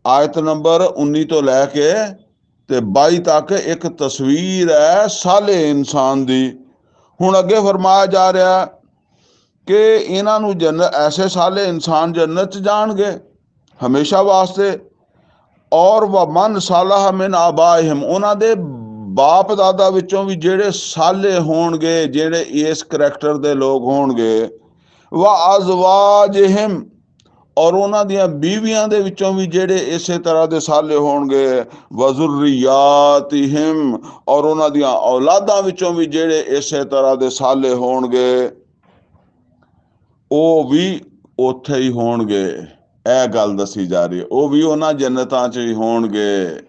ਆਇਤ ਨੰਬਰ 19 ਤੋਂ ਲੈ ਕੇ ਤੇ 22 ਤੱਕ ਇੱਕ ਤਸਵੀਰ ਹੈ ਸਾਲੇ ਇਨਸਾਨ ਦੀ। ਹੁਣ ਅੱਗੇ ਫਰਮਾਇਆ ਜਾ ਰਿਹਾ ਕਿ ਇਹਨਾਂ ਨੂੰ ਐਸੇ ਸਾਲੇ ਇਨਸਾਨ ਜੰਨਤ 'ਚ ਜਾਣਗੇ ਹਮੇਸ਼ਾ ਵਾਸਤੇ। ਔਰ ਵਮਨ ਸਾਲਾਹ ਮਿਨ ਆਬਾਇਹਿਮ, ਉਹਨਾਂ ਦੇ ਬਾਪ ਦਾਦਾ ਵਿੱਚੋਂ ਵੀ ਜਿਹੜੇ ਸਾਲੇ ਹੋਣਗੇ, ਜਿਹੜੇ ਇਸ ਕਰੈਕਟਰ ਦੇ ਲੋਕ ਹੋਣਗੇ। ਵਾ ਅਜ਼ਵਾਜਹਿਮ, ਔਰ ਉਹਨਾਂ ਦੀਆਂ ਬੀਵੀਆਂ ਦੇ ਵਿੱਚੋਂ ਵੀ ਜਿਹੜੇ ਇਸੇ ਤਰ੍ਹਾਂ ਦੇ ਸਾਲੇ ਹੋਣਗੇ। ਵਜ਼ੁਰਰਿਯਾਤਿਹਿਮ, ਔਰ ਉਹਨਾਂ ਦੀਆਂ ਔਲਾਦਾਂ ਵਿੱਚੋਂ ਵੀ ਜਿਹੜੇ ਇਸੇ ਤਰ੍ਹਾਂ ਦੇ ਸਾਲੇ ਹੋਣਗੇ, ਉਹ ਵੀ ਉੱਥੇ ਹੀ ਹੋਣਗੇ। ਇਹ ਗੱਲ ਦੱਸੀ ਜਾ ਰਹੀ ਹੈ, ਉਹ ਵੀ ਉਹਨਾਂ ਜੰਨਤਾਂ 'ਚ ਹੀ ਹੋਣਗੇ।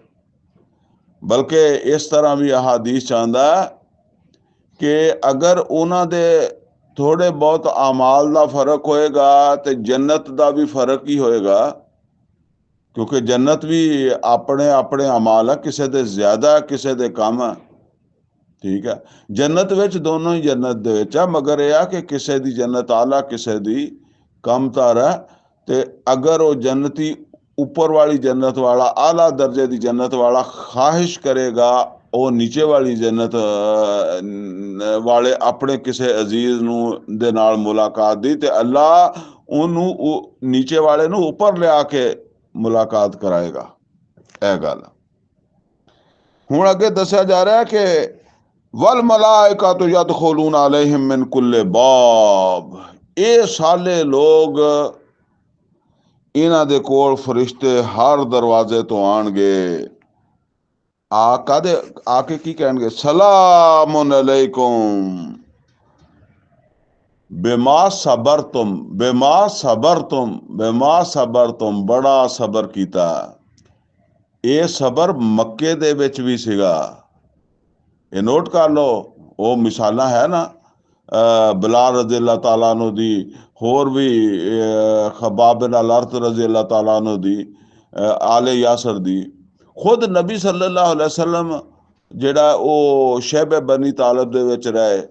ਬਲਕਿ ਇਸ ਤਰ੍ਹਾਂ ਵੀ ਅਹਾਦੀਸ 'ਚ ਆਉਂਦਾ ਕਿ ਅਗਰ ਉਹਨਾਂ ਦੇ ਥੋੜੇ ਬਹੁਤ ਅਮਾਲ ਦਾ ਫਰਕ ਹੋਏਗਾ ਤੇ ਜੰਨਤ ਦਾ ਵੀ ਫਰਕ ਹੀ ਹੋਏਗਾ, ਕਿਉਂਕਿ ਜੰਨਤ ਵੀ ਆਪਣੇ ਆਪਣੇ ਅਮਾਲ ਹੈ, ਕਿਸੇ ਦੇ ਜ਼ਿਆਦਾ ਕਿਸੇ ਦੇ ਕਮ ਹੈ। ਠੀਕ ਹੈ, ਜੰਨਤ ਵਿੱਚ ਦੋਨੋਂ ਹੀ ਜੰਨਤ ਦੇ ਵਿੱਚ ਆ, ਮਗਰ ਇਹ ਆ ਕਿ ਕਿਸੇ ਦੀ ਜੰਨਤ ਆਲਾ, ਕਿਸੇ ਦੀ ਕਮਤਰ ਹੈ। ਤੇ ਅਗਰ ਉਹ ਜੰਨਤੀ ਉੱਪਰ ਵਾਲੀ ਜੰਨਤ ਵਾਲਾ, ਆਲਾ ਦਰਜੇ ਦੀ ਜੰਨਤ ਵਾਲਾ ਖਾਹਿਸ਼ ਕਰੇਗਾ ਉਹ ਨੀਚੇ ਵਾਲੀ ਜੰਨਤ ਵਾਲੇ ਆਪਣੇ ਕਿਸੇ ਅਜ਼ੀਜ਼ ਨੂੰ ਦੇ ਨਾਲ ਮੁਲਾਕਾਤ ਦੀ, ਤੇ ਅੱਲਾ ਉਹਨੂੰ ਉਹ ਨੀਚੇ ਵਾਲੇ ਨੂੰ ਉੱਪਰ ਲਿਆ ਕੇ ਮੁਲਾਕਾਤ ਕਰਾਏਗਾ। ਇਹ ਗੱਲ ਹੁਣ ਅੱਗੇ ਦੱਸਿਆ ਜਾ ਰਿਹਾ ਕਿ ਵਲ ਮਲਾਇਕਤੁ ਯਦਖੁਲੂਨ ਅਲੈਹਿਮ ਮਿਨ ਕੁੱਲੇ ਬਾਬ, ਇਹ ਸਾਲੇ ਲੋਕ, ਇਹਨਾਂ ਦੇ ਕੋਲ ਫਰਿਸ਼ਤੇ ਹਰ ਦਰਵਾਜ਼ੇ ਤੋਂ ਆਣਗੇ। ਆ ਕੇ ਕੀ ਕਹਿਣਗੇ? ਸਲਾਮੁਨ ਅਲੈਕੁਮ ਬਿਮਾ ਸਬਰਤੁਮ, ਬਿਮਾ ਸਬਰਤੁਮ, ਬਿਮਾ ਸਬਰਤੁਮ, ਬੜਾ ਸਬਰ ਕੀਤਾ। ਇਹ ਸਬਰ ਮੱਕੇ ਦੇ ਵਿੱਚ ਵੀ ਸੀਗਾ। ਇਹ ਨੋਟ ਕਰ ਲਓ, ਉਹ ਮਿਸਾਲਾਂ ਹੈ ਨਾ ਬਿਲਾਲ ਰਜ਼ੀ ਅੱਲਾਹ ਤਾਲਾ ਅਨਹੂ ਦੀ, ਹੋਰ ਵੀ ਖਬਾਬ ਬਿਨ ਅਲ-ਅਰਤ ਰਜ਼ੀ ਅੱਲਾਹ ਤਾਲਾ ਅਨਹੂ ਦੀ, ਆਲੇ ਯਾਸਰ ਦੀ। ਖੁਦ ਨਬੀ ਸੱਲੱਲਾਹੁ ਅਲੈहि ਵਸੱਲਮ ਜਿਹੜਾ ਉਹ ਸ਼ਹਿਬ ਬਨੀ ਤਾਲਿਬ ਦੇ ਵਿੱਚ ਰਹੇ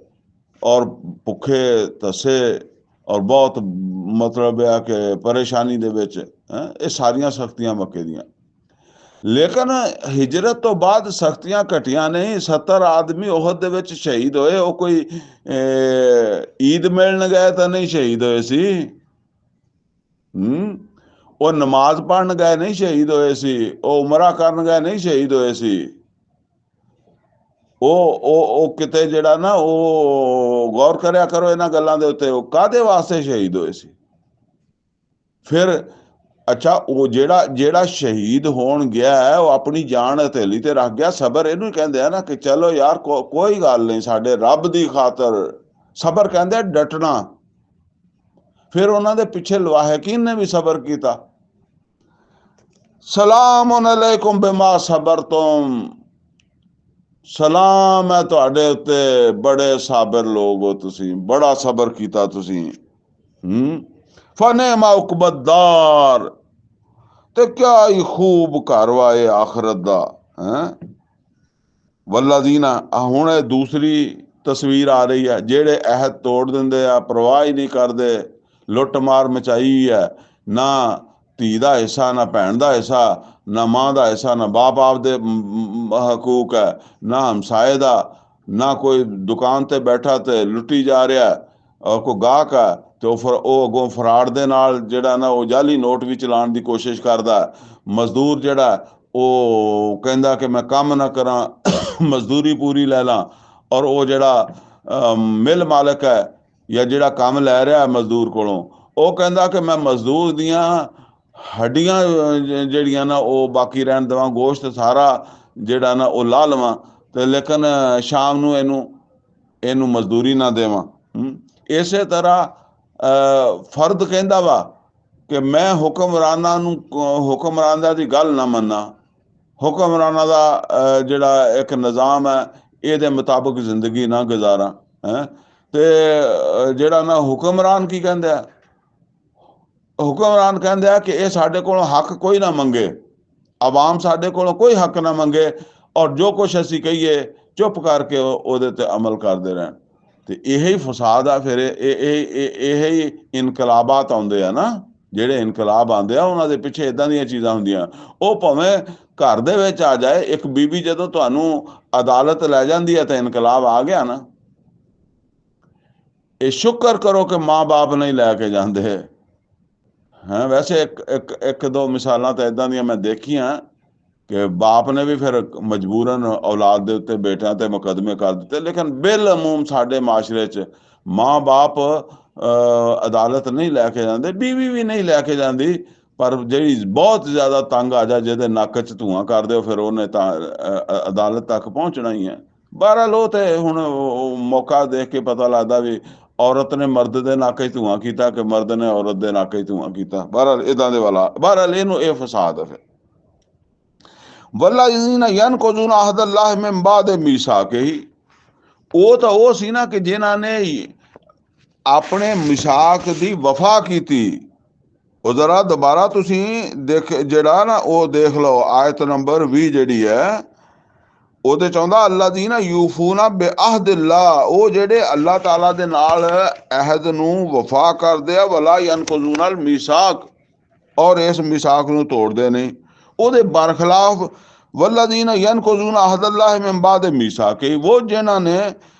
ਔਰ ਭੁੱਖੇ ਧੱਸੇ ਔਰ ਬਹੁਤ ਮਤਲਬ ਆ ਕਿ ਪਰੇਸ਼ਾਨੀ ਦੇ ਵਿੱਚ, ਇਹ ਸਾਰੀਆਂ ਸਖਤੀਆਂ ਮੱਕੇ ਦੀਆਂ। ਲੇਕਿਨ ਹਿਜਰਤ ਤੋਂ ਬਾਅਦ ਸਖਤੀਆਂ ਘਟੀਆਂ ਨਹੀਂ। 70 ਆਦਮੀ ਉਹਦ ਦੇ ਵਿੱਚ ਸ਼ਹੀਦ ਹੋਏ। ਉਹ ਕੋਈ ਈਦ ਮਿਲਣ ਗਏ ਤਾਂ ਨਹੀਂ ਸ਼ਹੀਦ ਹੋਏ ਸੀ। ਉਹ ਨਮਾਜ਼ ਪੜ੍ਹਨ ਗਏ ਨਹੀਂ ਸ਼ਹੀਦ ਹੋਏ ਸੀ। ਉਹ ਉਮਰਾ ਕਰਨ ਗਏ ਨਹੀਂ ਸ਼ਹੀਦ ਹੋਏ ਸੀ। ਉਹ ਕਿਤੇ ਜਿਹੜਾ ਨਾ, ਉਹ ਗੌਰ ਕਰਿਆ ਕਰੋ ਇਹਨਾਂ ਗੱਲਾਂ ਦੇ ਉੱਤੇ, ਉਹ ਕਾਹਦੇ ਵਾਸਤੇ ਸ਼ਹੀਦ ਹੋਏ ਸੀ। ਫਿਰ ਅੱਛਾ, ਉਹ ਜਿਹੜਾ ਸ਼ਹੀਦ ਹੋਣ ਗਿਆ ਹੈ ਉਹ ਆਪਣੀ ਜਾਨ ਹਥੇਲੀ ਤੇ ਰੱਖ ਗਿਆ। ਸਬਰ ਇਹਨੂੰ ਕਹਿੰਦੇ ਆ ਨਾ ਕਿ ਚਲੋ ਯਾਰ ਕੋਈ ਗੱਲ ਨਹੀਂ, ਸਾਡੇ ਰੱਬ ਦੀ ਖਾਤਰ। ਸਬਰ ਕਹਿੰਦੇ ਡਟਣਾ। ਫਿਰ ਉਹਨਾਂ ਦੇ ਪਿੱਛੇ ਲਵਾਹਿਕੀਨ ਨੇ ਵੀ ਸਬਰ ਕੀਤਾ। ਸਲਾਮੁਨ ਅਲੈਕੁਮ ਬਿਮਾ ਸਬਰਤੁਮ, ਸਲਾਮ ਹੈ ਤੁਹਾਡੇ ਉੱਤੇ, ਬੜੇ ਸਾਬਰ ਲੋਕ ਹੋ ਤੁਸੀਂ, ਬੜਾ ਸਬਰ ਕੀਤਾ ਤੁਸੀਂ। ਫਨੇਮਾ ਉਕਬਦਾਰ, ਤੇ ਕਿਆ ਹੀ ਖੂਬ ਘਰ ਵਾਏ ਆਖਰਤ ਦਾ ਹੈ। ਵੱਲਾਦੀਨਾ, ਹੁਣ ਇਹ ਦੂਸਰੀ ਤਸਵੀਰ ਆ ਰਹੀ ਹੈ, ਜਿਹੜੇ ਅਹਿਦ ਤੋੜ ਦਿੰਦੇ ਆ, ਪਰਵਾਹ ਹੀ ਨਹੀਂ ਕਰਦੇ, ਲੁੱਟ ਮਾਰ ਮਚਾਈ ਹੈ। ਨਾ ਧੀ ਦਾ ਹਿੱਸਾ, ਨਾ ਭੈਣ ਦਾ ਹਿੱਸਾ, ਨਾ ਮਾਂ ਦਾ ਹਿੱਸਾ, ਨਾ ਬਾਪ ਆਪ ਦੇ ਹਕੂਕ ਹੈ, ਨਾ ਹਮਸਾਏ ਦਾ, ਨਾ ਕੋਈ ਦੁਕਾਨ ਤੇ ਬੈਠਾ ਤੇ ਲੁੱਟੀ ਜਾ ਰਿਹਾ, ਔਰ ਕੋਈ ਗਾਹਕ ਹੈ ਤੇ ਉਹ ਅੱਗੋਂ ਫਰਾਡ ਦੇ ਨਾਲ ਜਿਹੜਾ ਨਾ ਉਹ ਜਾਲੀ ਨੋਟ ਵੀ ਚਲਾਉਣ ਦੀ ਕੋਸ਼ਿਸ਼ ਕਰਦਾ। ਮਜ਼ਦੂਰ ਜਿਹੜਾ ਉਹ ਕਹਿੰਦਾ ਕਿ ਮੈਂ ਕੰਮ ਨਾ ਕਰਾਂ, ਮਜ਼ਦੂਰੀ ਪੂਰੀ ਲੈ ਲਾਂ। ਔਰ ਉਹ ਜਿਹੜਾ ਮਿਲ ਮਾਲਕ ਹੈ ਜਾਂ ਜਿਹੜਾ ਕੰਮ ਲੈ ਰਿਹਾ ਮਜ਼ਦੂਰ ਕੋਲੋਂ, ਉਹ ਕਹਿੰਦਾ ਕਿ ਮੈਂ ਮਜ਼ਦੂਰ ਦੀਆਂ ਹੱਡੀਆਂ ਜਿਹੜੀਆਂ ਨਾ ਉਹ ਬਾਕੀ ਰਹਿਣ ਦੇਵਾਂ, ਗੋਸ਼ਤ ਸਾਰਾ ਜਿਹੜਾ ਨਾ ਉਹ ਲਾ ਲਵਾਂ, ਤੇ ਲੇਕਿਨ ਸ਼ਾਮ ਨੂੰ ਇਹਨੂੰ ਮਜ਼ਦੂਰੀ ਨਾ ਦੇਵਾਂ। ਇਸੇ ਤਰ੍ਹਾਂ ਫਰਦ ਕਹਿੰਦਾ ਵਾ ਕਿ ਮੈਂ ਹੁਕਮਰਾਨਾਂ ਦੀ ਗੱਲ ਨਾ ਮੰਨਾਂ, ਹੁਕਮਰਾਨਾਂ ਦਾ ਜਿਹੜਾ ਇੱਕ ਨਿਜ਼ਾਮ ਹੈ ਇਹਦੇ ਮੁਤਾਬਕ ਜ਼ਿੰਦਗੀ ਨਾ ਗੁਜ਼ਾਰਾਂ ਹੈ। ਤੇ ਜਿਹੜਾ ਨਾ ਹੁਕਮਰਾਨ ਕੀ ਕਹਿੰਦਾ, ਹੁਕਮਰਾਨ ਕਹਿੰਦੇ ਆ ਕਿ ਇਹ ਸਾਡੇ ਕੋਲੋਂ ਹੱਕ ਕੋਈ ਨਾ ਮੰਗੇ, ਆਵਾਮ ਸਾਡੇ ਕੋਲੋਂ ਕੋਈ ਹੱਕ ਨਾ ਮੰਗੇ, ਔਰ ਜੋ ਕੁਛ ਅਸੀਂ ਕਹੀਏ ਚੁੱਪ ਕਰਕੇ ਉਹਦੇ ਤੇ ਅਮਲ ਕਰਦੇ ਰਹਿਣ। ਤੇ ਇਹੀ ਫਸਾਦ ਆ। ਫਿਰ ਇਹ ਇਨਕਲਾਬਾਤ ਆਉਂਦੇ ਆ ਨਾ, ਜਿਹੜੇ ਇਨਕਲਾਬ ਆਉਂਦੇ ਆ ਉਹਨਾਂ ਦੇ ਪਿੱਛੇ ਇਦਾਂ ਦੀਆਂ ਚੀਜ਼ਾਂ ਹੁੰਦੀਆਂ। ਉਹ ਭਾਵੇਂ ਘਰ ਦੇ ਵਿੱਚ ਆ ਜਾਏ, ਇੱਕ ਬੀਬੀ ਜਦੋਂ ਤੁਹਾਨੂੰ ਅਦਾਲਤ ਲੈ ਜਾਂਦੀ ਹੈ ਤਾਂ ਇਨਕਲਾਬ ਆ ਗਿਆ ਨਾ। ਇਹ ਸ਼ੁਕਰ ਕਰੋ ਕਿ ਮਾਂ ਬਾਪ ਨਹੀਂ ਲੈ ਕੇ ਜਾਂਦੇ। ਹਾਂ, ਵੈਸੇ ਇੱਕ ਦੋ ਮਿਸਾਲਾਂ ਤਾਂ ਇਦਾਂ ਦੀਆਂ ਮੈਂ ਦੇਖੀਆਂ ਕਿ ਬਾਪ ਨੇ ਵੀ ਫਿਰ ਮਜਬੂਰਨ ਔਲਾਦ ਦੇ ਉੱਤੇ, ਬੇਟਿਆਂ ਤੇ ਮੁਕੱਦਮੇ ਕਰ ਦਿੱਤੇ। ਲੇਕਿਨ ਬਿਲਅਮੂਮ ਸਾਡੇ ਮਾਸ਼ਰੇ 'ਚ ਮਾਂ ਬਾਪ ਅਦਾਲਤ ਨਹੀਂ ਲੈ ਕੇ ਜਾਂਦੇ, ਬੀਵੀ ਵੀ ਨਹੀਂ ਲੈ ਕੇ ਜਾਂਦੀ। ਪਰ ਜਿਹੜੀ ਬਹੁਤ ਜ਼ਿਆਦਾ ਤੰਗ ਆ ਜਾ, ਜਿਹਦੇ ਨੱਕ 'ਚ ਧੂੰਆਂ ਕਰ ਦਿਓ, ਫਿਰ ਉਹਨੇ ਤਾਂ ਅਦਾਲਤ ਤੱਕ ਪਹੁੰਚਣਾ ਹੀ ਹੈ। ਬਹਰਹਾਲ ਉਹ ਤੇ ਹੁਣ ਮੌਕਾ ਦੇਖ ਕੇ ਪਤਾ ਲੱਗਦਾ ਵੀ ਔਰਤ ਨੇ ਮਰਦ ਦੇ ਨੱਕ 'ਚ ਧੂੰਆਂ ਕੀਤਾ ਕਿ ਮਰਦ ਨੇ ਔਰਤ ਦੇ ਨੱਕ 'ਚ ਧੂੰਆਂ ਕੀਤਾ। ਬਹਰਹਾਲ ਇਦਾਂ ਦੇ ਵਾਲਾ, ਬਹਰਹਾਲ ਇਹਨੂੰ ਇਹ ਫਸਾਦ ਹੈ। ਫਿਰ ਵੱਲਾਜ਼ੀਨਾ ਯਨਕੁਜ਼ੂਨਾ ਅਹਦੱਲਾਹ ਮਿਨ ਬਾਅਦ ਮੀਸਾਕਿਹੀ, ਉਹ ਤਾਂ ਉਹ ਸੀ ਨਾ ਕਿ ਜਿਨ੍ਹਾਂ ਨੇ ਆਪਣੇ ਮਿਸਾਕ ਦੀ ਵਫਾ ਕੀਤੀ। ਉਹ ਜ਼ਰਾ ਦੁਬਾਰਾ ਤੁਸੀਂ ਜਿਹੜਾ ਨਾ ਉਹ ਦੇਖ ਲਓ, ਆਇਤ ਨੰਬਰ 20 ਜਿਹੜੀ ਹੈ ਉਹਦੇ ਚ ਆਉਂਦਾ ਅੱਲਾਜ਼ੀਨਾ ਯੂਫੂਨਾ ਬਿਅਹਦਿल्लाह, ਉਹ ਜਿਹੜੇ ਅੱਲਾਹ ਤਾਲਾ ਦੇ ਨਾਲ ਅਹਿਦ ਨੂੰ ਵਫਾ ਕਰਦੇ ਆ। ਵਲਾ ਯਨਕੁਜ਼ੂਨਲ ਮੀਸਾਕ, ਔਰ ਇਸ ਮਿਸਾਕ ਨੂੰ ਤੋੜਦੇ ਨਹੀਂ। ਉਹਦੇ ਬਰਖਲਾਫ ਵੱਲਾਜ਼ੀਨਾ ਯਨਕੁਜ਼ੂਨਾ ਅਹਦੱਲਾਹ ਮਿਨ ਬਾਅਦ ਮੀਸਾਕਿਹੀ, ਉਹ ਜਿਨ੍ਹਾਂ ਨੇ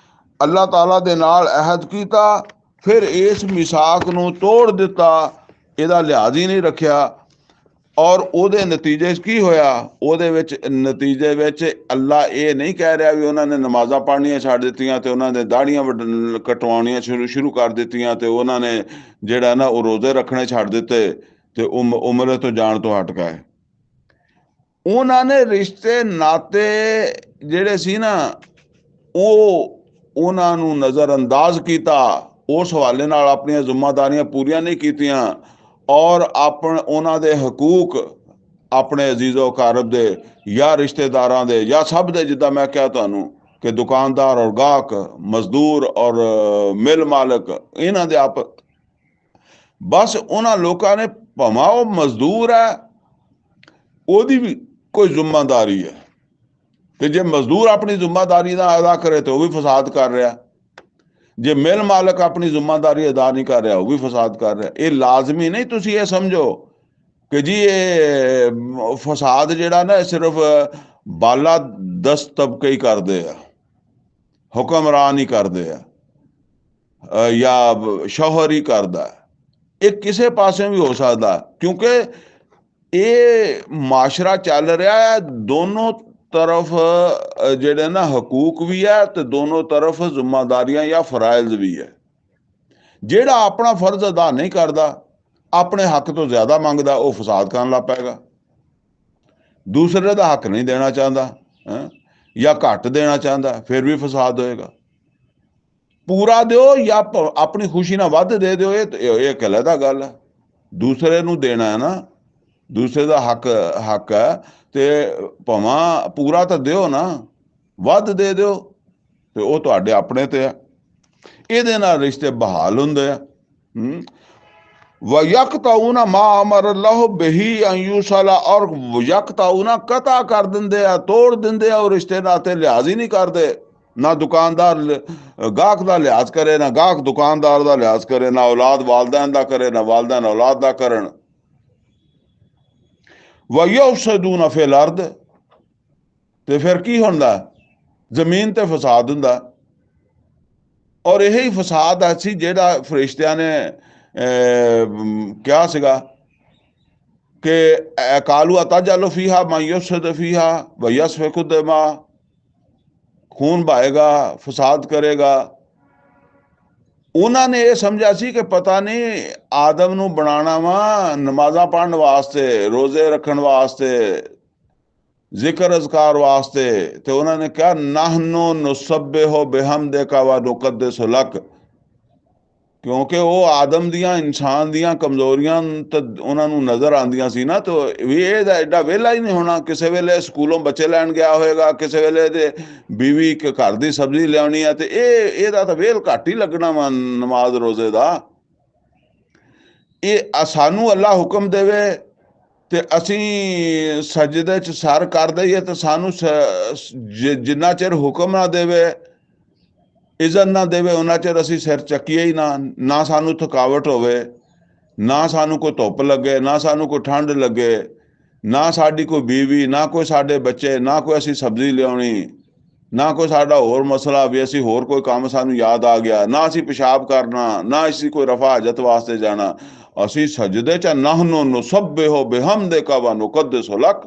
ਅੱਲਾਹ ਤਾਲਾ ਦੇ ਨਾਲ ਅਹਿਦ ਕੀਤਾ ਫਿਰ ਇਸ ਮਿਸਾਕ ਨੂੰ ਤੋੜ ਦਿੱਤਾ, ਇਹਦਾ ਲਿਹਾਜ਼ ਹੀ ਨਹੀਂ ਰੱਖਿਆ। ਔਰ ਉਹਦੇ ਨਤੀਜੇ 'ਚ ਕੀ ਹੋਇਆ? ਉਹਦੇ ਵਿੱਚ ਨਤੀਜੇ ਵਿੱਚ ਅੱਲਾ ਇਹ ਨਹੀਂ ਕਹਿ ਰਿਹਾ ਵੀ ਉਹਨਾਂ ਨੇ ਨਮਾਜ਼ਾਂ ਪੜ੍ਹਨੀਆਂ ਛੱਡ ਦਿੱਤੀਆਂ ਤੇ ਉਹਨਾਂ ਨੇ ਦਾੜੀਆਂ ਕਟਵਾਉਣੀਆਂ ਸ਼ੁਰੂ ਕਰ ਦਿੱਤੀਆਂ ਤੇ ਉਹਨਾਂ ਨੇ ਜਿਹੜਾ ਨਾ ਉਹ ਰੋਜ਼ੇ ਰੱਖਣੇ ਛੱਡ ਦਿੱਤੇ ਤੇ ਉਮਰੇ ਤੋਂ ਜਾਣ ਤੋਂ ਹਟ ਗਏ। ਉਹਨਾਂ ਨੇ ਰਿਸ਼ਤੇ ਨਾਤੇ ਜਿਹੜੇ ਸੀ ਨਾ ਉਹਨਾਂ ਨੂੰ ਨਜ਼ਰ ਅੰਦਾਜ਼ ਕੀਤਾ, ਉਸ ਹਵਾਲੇ ਨਾਲ ਆਪਣੀਆਂ ਜ਼ਿੰਮੇਵਾਰੀਆਂ ਪੂਰੀਆਂ ਨਹੀਂ ਕੀਤੀਆਂ, ਔਰ ਉਹਨਾਂ ਦੇ ਹਕੂਕ ਆਪਣੇ ਅਜ਼ੀਜ਼ੋ ਅਕਾਰਬ ਦੇ ਜਾਂ ਰਿਸ਼ਤੇਦਾਰਾਂ ਦੇ ਜਾਂ ਸਭ ਦੇ, ਜਿੱਦਾਂ ਮੈਂ ਕਿਹਾ ਤੁਹਾਨੂੰ ਕਿ ਦੁਕਾਨਦਾਰ ਔਰ ਗਾਹਕ, ਮਜ਼ਦੂਰ ਔਰ ਮਿਲ ਮਾਲਕ, ਇਹਨਾਂ ਦੇ ਬਸ ਉਹਨਾਂ ਲੋਕਾਂ ਨੇ, ਭਾਵੇਂ ਉਹ ਮਜ਼ਦੂਰ ਹੈ ਉਹਦੀ ਵੀ ਕੋਈ ਜ਼ਿੰਮੇਵਾਰੀ ਹੈ, ਤੇ ਜੇ ਮਜ਼ਦੂਰ ਆਪਣੀ ਜ਼ਿੰਮੇਵਾਰੀ ਦਾ ਅਦਾ ਕਰੇ ਤੇ ਉਹ ਵੀ ਫਸਾਦ ਕਰ ਰਿਹਾ, ਜੇ ਮਿਲ ਮਾਲਕ ਆਪਣੀ ਜ਼ਿੰਮੇਵਾਰੀ ਅਦਾ ਨਹੀਂ ਕਰ ਰਿਹਾ ਉਹ ਵੀ ਫਸਾਦ ਕਰ ਰਿਹਾ। ਇਹ ਲਾਜ਼ਮੀ ਨਹੀਂ ਤੁਸੀਂ ਇਹ ਸਮਝੋ ਕਿ ਜੀ ਇਹ ਫਸਾਦ ਜਿਹੜਾ ਨਾ ਸਿਰਫ ਬਾਲਾ ਦਸਤ ਤਬਕੇ ਹੀ ਕਰਦੇ ਆ, ਹੁਕਮਰਾਨ ਹੀ ਕਰਦੇ ਆ ਜਾਂ ਸ਼ੌਹਰ ਹੀ ਕਰਦਾ। ਇਹ ਕਿਸੇ ਪਾਸੇ ਵੀ ਹੋ ਸਕਦਾ, ਕਿਉਂਕਿ ਇਹ ਮਾਸ਼ਰਾ ਚੱਲ ਰਿਹਾ ਹੈ, ਦੋਨੋਂ ਤਰਫ ਜਿਹੜੇ ਨਾ ਹਕੂਕ ਵੀ ਹੈ ਤੇ ਦੋਨੋਂ ਤਰਫ ਜ਼ਿੰਮੇਵਾਰੀਆਂ ਜਾਂ ਫਰਾਇਜ਼ ਵੀ ਹੈ। ਜਿਹੜਾ ਆਪਣਾ ਫਰਜ਼ ਅਦਾ ਨਹੀਂ ਕਰਦਾ, ਆਪਣੇ ਹੱਕ ਤੋਂ ਜ਼ਿਆਦਾ ਮੰਗਦਾ, ਉਹ ਫਸਾਦ ਕਰਨ ਲੱਗ ਪਏਗਾ। ਦੂਸਰੇ ਦਾ ਹੱਕ ਨਹੀਂ ਦੇਣਾ ਚਾਹੁੰਦਾ ਜਾਂ ਘੱਟ ਦੇਣਾ ਚਾਹੁੰਦਾ, ਫਿਰ ਵੀ ਫਸਾਦ ਹੋਏਗਾ। ਪੂਰਾ ਦਿਓ ਜਾਂ ਆਪਣੀ ਖੁਸ਼ੀ ਨਾਲ ਵੱਧ ਦੇ ਦਿਓ, ਇਹ ਇੱਕ ਅਲੱਗਾ ਗੱਲ ਹੈ। ਦੂਸਰੇ ਨੂੰ ਦੇਣਾ ਹੈ ਨਾ, ਦੂਸਰੇ ਦਾ ਹੱਕ ਹੈ ਤੇ ਭਾਵੇਂ ਪੂਰਾ ਤਾਂ ਦਿਓ ਨਾ, ਵੱਧ ਦੇ ਦਿਓ ਤੇ ਉਹ ਤੁਹਾਡੇ ਆਪਣੇ ਤੇ ਆ। ਇਹਦੇ ਨਾਲ ਰਿਸ਼ਤੇ ਬਹਾਲ ਹੁੰਦੇ ਆ। ਵਯਕਤਾਊਨਾ ਮਾ ਅਮਰ ਅੱਲਾਹੁ ਬਿਹੀ ਅਨ ਯੂਸਲਾ, ਔਰ ਯਕਤਾਊਨਾ ਕਤਾ ਕਰ ਦਿੰਦੇ ਆ, ਤੋੜ ਦਿੰਦੇ ਆ ਉਹ ਰਿਸ਼ਤੇ ਨਾਤੇ, ਲਿਹਾਜ਼ ਹੀ ਨਹੀਂ ਕਰਦੇ। ਨਾ ਦੁਕਾਨਦਾਰ ਗਾਹਕ ਦਾ ਲਿਹਾਜ਼ ਕਰੇ, ਨਾ ਗਾਹਕ ਦੁਕਾਨਦਾਰ ਦਾ ਲਿਹਾਜ਼ ਕਰੇ, ਨਾ ਔਲਾਦ ਵਾਲदैन ਦਾ ਕਰੇ, ਨਾ ਵਾਲदैन ਔਲਾਦ ਦਾ ਕਰਨ। ਵਯਫਸਦੂਨ ਫਿਲ ਅਰਦ, ਤੇ ਫਿਰ ਕੀ ਹੁੰਦਾ? ਜ਼ਮੀਨ ਤੇ ਫਸਾਦ ਹੁੰਦਾ। ਔਰ ਇਹੀ ਫਸਾਦ ਸੀ ਜਿਹੜਾ ਫਰਿਸ਼ਤਿਆਂ ਨੇ ਕਿਹਾ ਸੀਗਾ ਕਿ ਕਾਲੂ ਅਤਜਅਲੁ ਫੀਹਾ ਮਨ ਯੁਫਸਿਦੁ ਫੀਹਾ व यसफिकु दिमा, खून बहाएगा, फसाद करेगा ਉਹਨਾਂ ਨੇ ਇਹ ਸਮਝਿਆ ਸੀ ਕਿ ਪਤਾ ਨਹੀਂ ਆਦਮ ਨੂੰ ਬਣਾਉਣਾ ਵਾ ਨਮਾਜ਼ਾਂ ਪੜ੍ਹਨ ਵਾਸਤੇ, ਰੋਜ਼ੇ ਰੱਖਣ ਵਾਸਤੇ, ਜ਼ਿਕਰ ਅਜ਼ਕਾਰ ਵਾਸਤੇ। ਤੇ ਉਹਨਾਂ ਨੇ ਕਿਹਾ ਨਹਨੁ ਨੁਸੱਬਿਹੁ ਬਿਹਮਦਿਕਾ व ਨੁਕੱਦਿਸੁ ਲਕ, ਕਿਉਂਕਿ ਉਹ ਆਦਮ ਦੀਆਂ, ਇਨਸਾਨ ਦੀਆਂ ਕਮਜ਼ੋਰੀਆਂ ਤਾਂ ਉਹਨਾਂ ਨੂੰ ਨਜ਼ਰ ਆਉਂਦੀਆਂ ਸੀ ਨਾ। ਤਾਂ ਵੀ ਇਹਦਾ ਐਡਾ ਵਿਹਲਾ ਹੀ ਨਹੀਂ ਹੋਣਾ, ਕਿਸੇ ਵੇਲੇ ਸਕੂਲੋਂ ਬੱਚੇ ਲੈਣ ਗਿਆ ਹੋਏਗਾ, ਕਿਸੇ ਵੇਲੇ ਦੇ ਬੀਵੀ ਘਰ ਦੀ ਸਬਜ਼ੀ ਲਿਆਉਣੀ ਆ, ਤੇ ਇਹਦਾ ਤਾਂ ਵੇਲ ਘੱਟ ਹੀ ਲੱਗਣਾ ਵਾ ਨਮਾਜ਼ ਰੋਜ਼ੇ ਦਾ। ਇਹ ਸਾਨੂੰ ਅੱਲਾ ਹੁਕਮ ਦੇਵੇ ਤੇ ਅਸੀਂ ਸਜਦੇ 'ਚ ਸਰ ਕਰ ਦਈਏ, ਤੇ ਸਾਨੂੰ ਜਿੰਨਾ ਚਿਰ ਹੁਕਮ ਨਾ ਦੇਵੇ, ਇਜ਼ਨ ਨਾ ਦੇਵੇ, ਉਹਨਾਂ ਚਿਰ ਅਸੀਂ ਸਿਰ ਚੱਕੀਏ ਹੀ ਨਾ ਸਾਨੂੰ ਥਕਾਵਟ ਹੋਵੇ, ਨਾ ਸਾਨੂੰ ਕੋਈ ਧੁੱਪ ਲੱਗੇ, ਨਾ ਸਾਨੂੰ ਕੋਈ ਠੰਡ ਲੱਗੇ, ਨਾ ਸਾਡੀ ਕੋਈ ਬੀਵੀ, ਨਾ ਕੋਈ ਸਾਡੇ ਬੱਚੇ, ਨਾ ਕੋਈ ਅਸੀਂ ਸਬਜ਼ੀ ਲਿਆਉਣੀ, ਨਾ ਕੋਈ ਸਾਡਾ ਹੋਰ ਮਸਲਾ ਵੀ ਅਸੀਂ ਹੋਰ ਕੋਈ ਕੰਮ ਸਾਨੂੰ ਯਾਦ ਆ ਗਿਆ, ਨਾ ਅਸੀਂ ਪਿਸ਼ਾਬ ਕਰਨਾ, ਨਾ ਅਸੀਂ ਕੋਈ ਰਫਾ ਹਾਜਤ ਵਾਸਤੇ ਜਾਣਾ। ਅਸੀਂ ਸਜਦੇ 'ਚ ਨਹਨੁ ਨੁਸੱਬਿਹੁ ਬਿਹਮਦਿਕਾ व ਨੁਕੱਦਿਸੁ ਲਕ,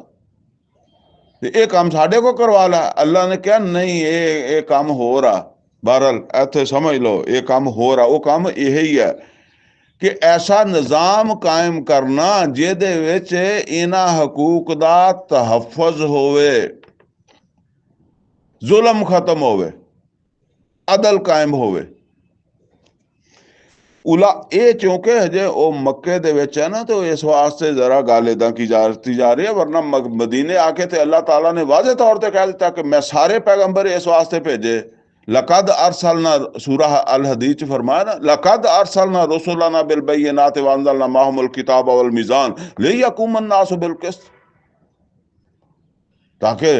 ਤੇ ਇਹ ਕੰਮ ਸਾਡੇ ਕੋ ਕਰਵਾ ਲੈ। ਅੱਲਾ ਨੇ ਕਿਹਾ ਨਹੀਂ, ਇਹ ਕੰਮ ਹੋਰ ਆ। ਬਹਰਹਾਲ ਇੱਥੇ ਸਮਝ ਲਓ, ਇਹ ਕੰਮ ਹੋਰ ਆ। ਉਹ ਕੰਮ ਇਹ ਹੀ ਹੈ ਕਿ ਐਸਾ ਨਿਜ਼ਾਮ ਕਾਇਮ ਕਰਨਾ ਜਿਹਦੇ ਵਿੱਚ ਇਹਨਾਂ ਹਕੂਕ ਦਾ ਤਹੱਫੁਜ਼ ਹੋਵੇ, ਜ਼ੁਲਮ ਖਤਮ ਹੋਵੇ, ਅਦਲ ਕਾਇਮ ਹੋਵੇ। ਇਹ ਚूंकि ਹਜੇ ਉਹ ਮੱਕੇ ਦੇ ਵਿੱਚ ਹੈ ਨਾ, ਤੇ ਇਸ ਵਾਸਤੇ ਜ਼ਰਾ ਗੱਲ ਇਦਾਂ ਕੀ ਜਾ ਰਹੀ ਹੈ। ਵਰਨਾ ਮਦੀਨੇ ਆ ਕੇ ਤੇ ਅੱਲਾਹ ਤਾਲਾ ਨੇ ਵਾਜ਼ੇ ਤੌਰ ਤੇ ਕਹਿ ਦਿੱਤਾ ਕਿ ਮੈਂ ਸਾਰੇ ਪੈਗੰਬਰ ਇਸ ਵਾਸਤੇ ਭੇਜੇ। ਲਕਦ ਅਰਸਲਨਾ, ਸੂਰਾ ਅਲ ਹਦੀਦ ਚ ਫਰਮਾਇਆ ਨਾ, ਲਕਦ ਅਰਸਲਨਾ ਰਸੂਲਨਾ ਬਿਲਬੈय्यिनाति व अंज़लना माहुमुल किताब वल मीज़ान लियकुम अन्नासु बिलकिस्त, ताकि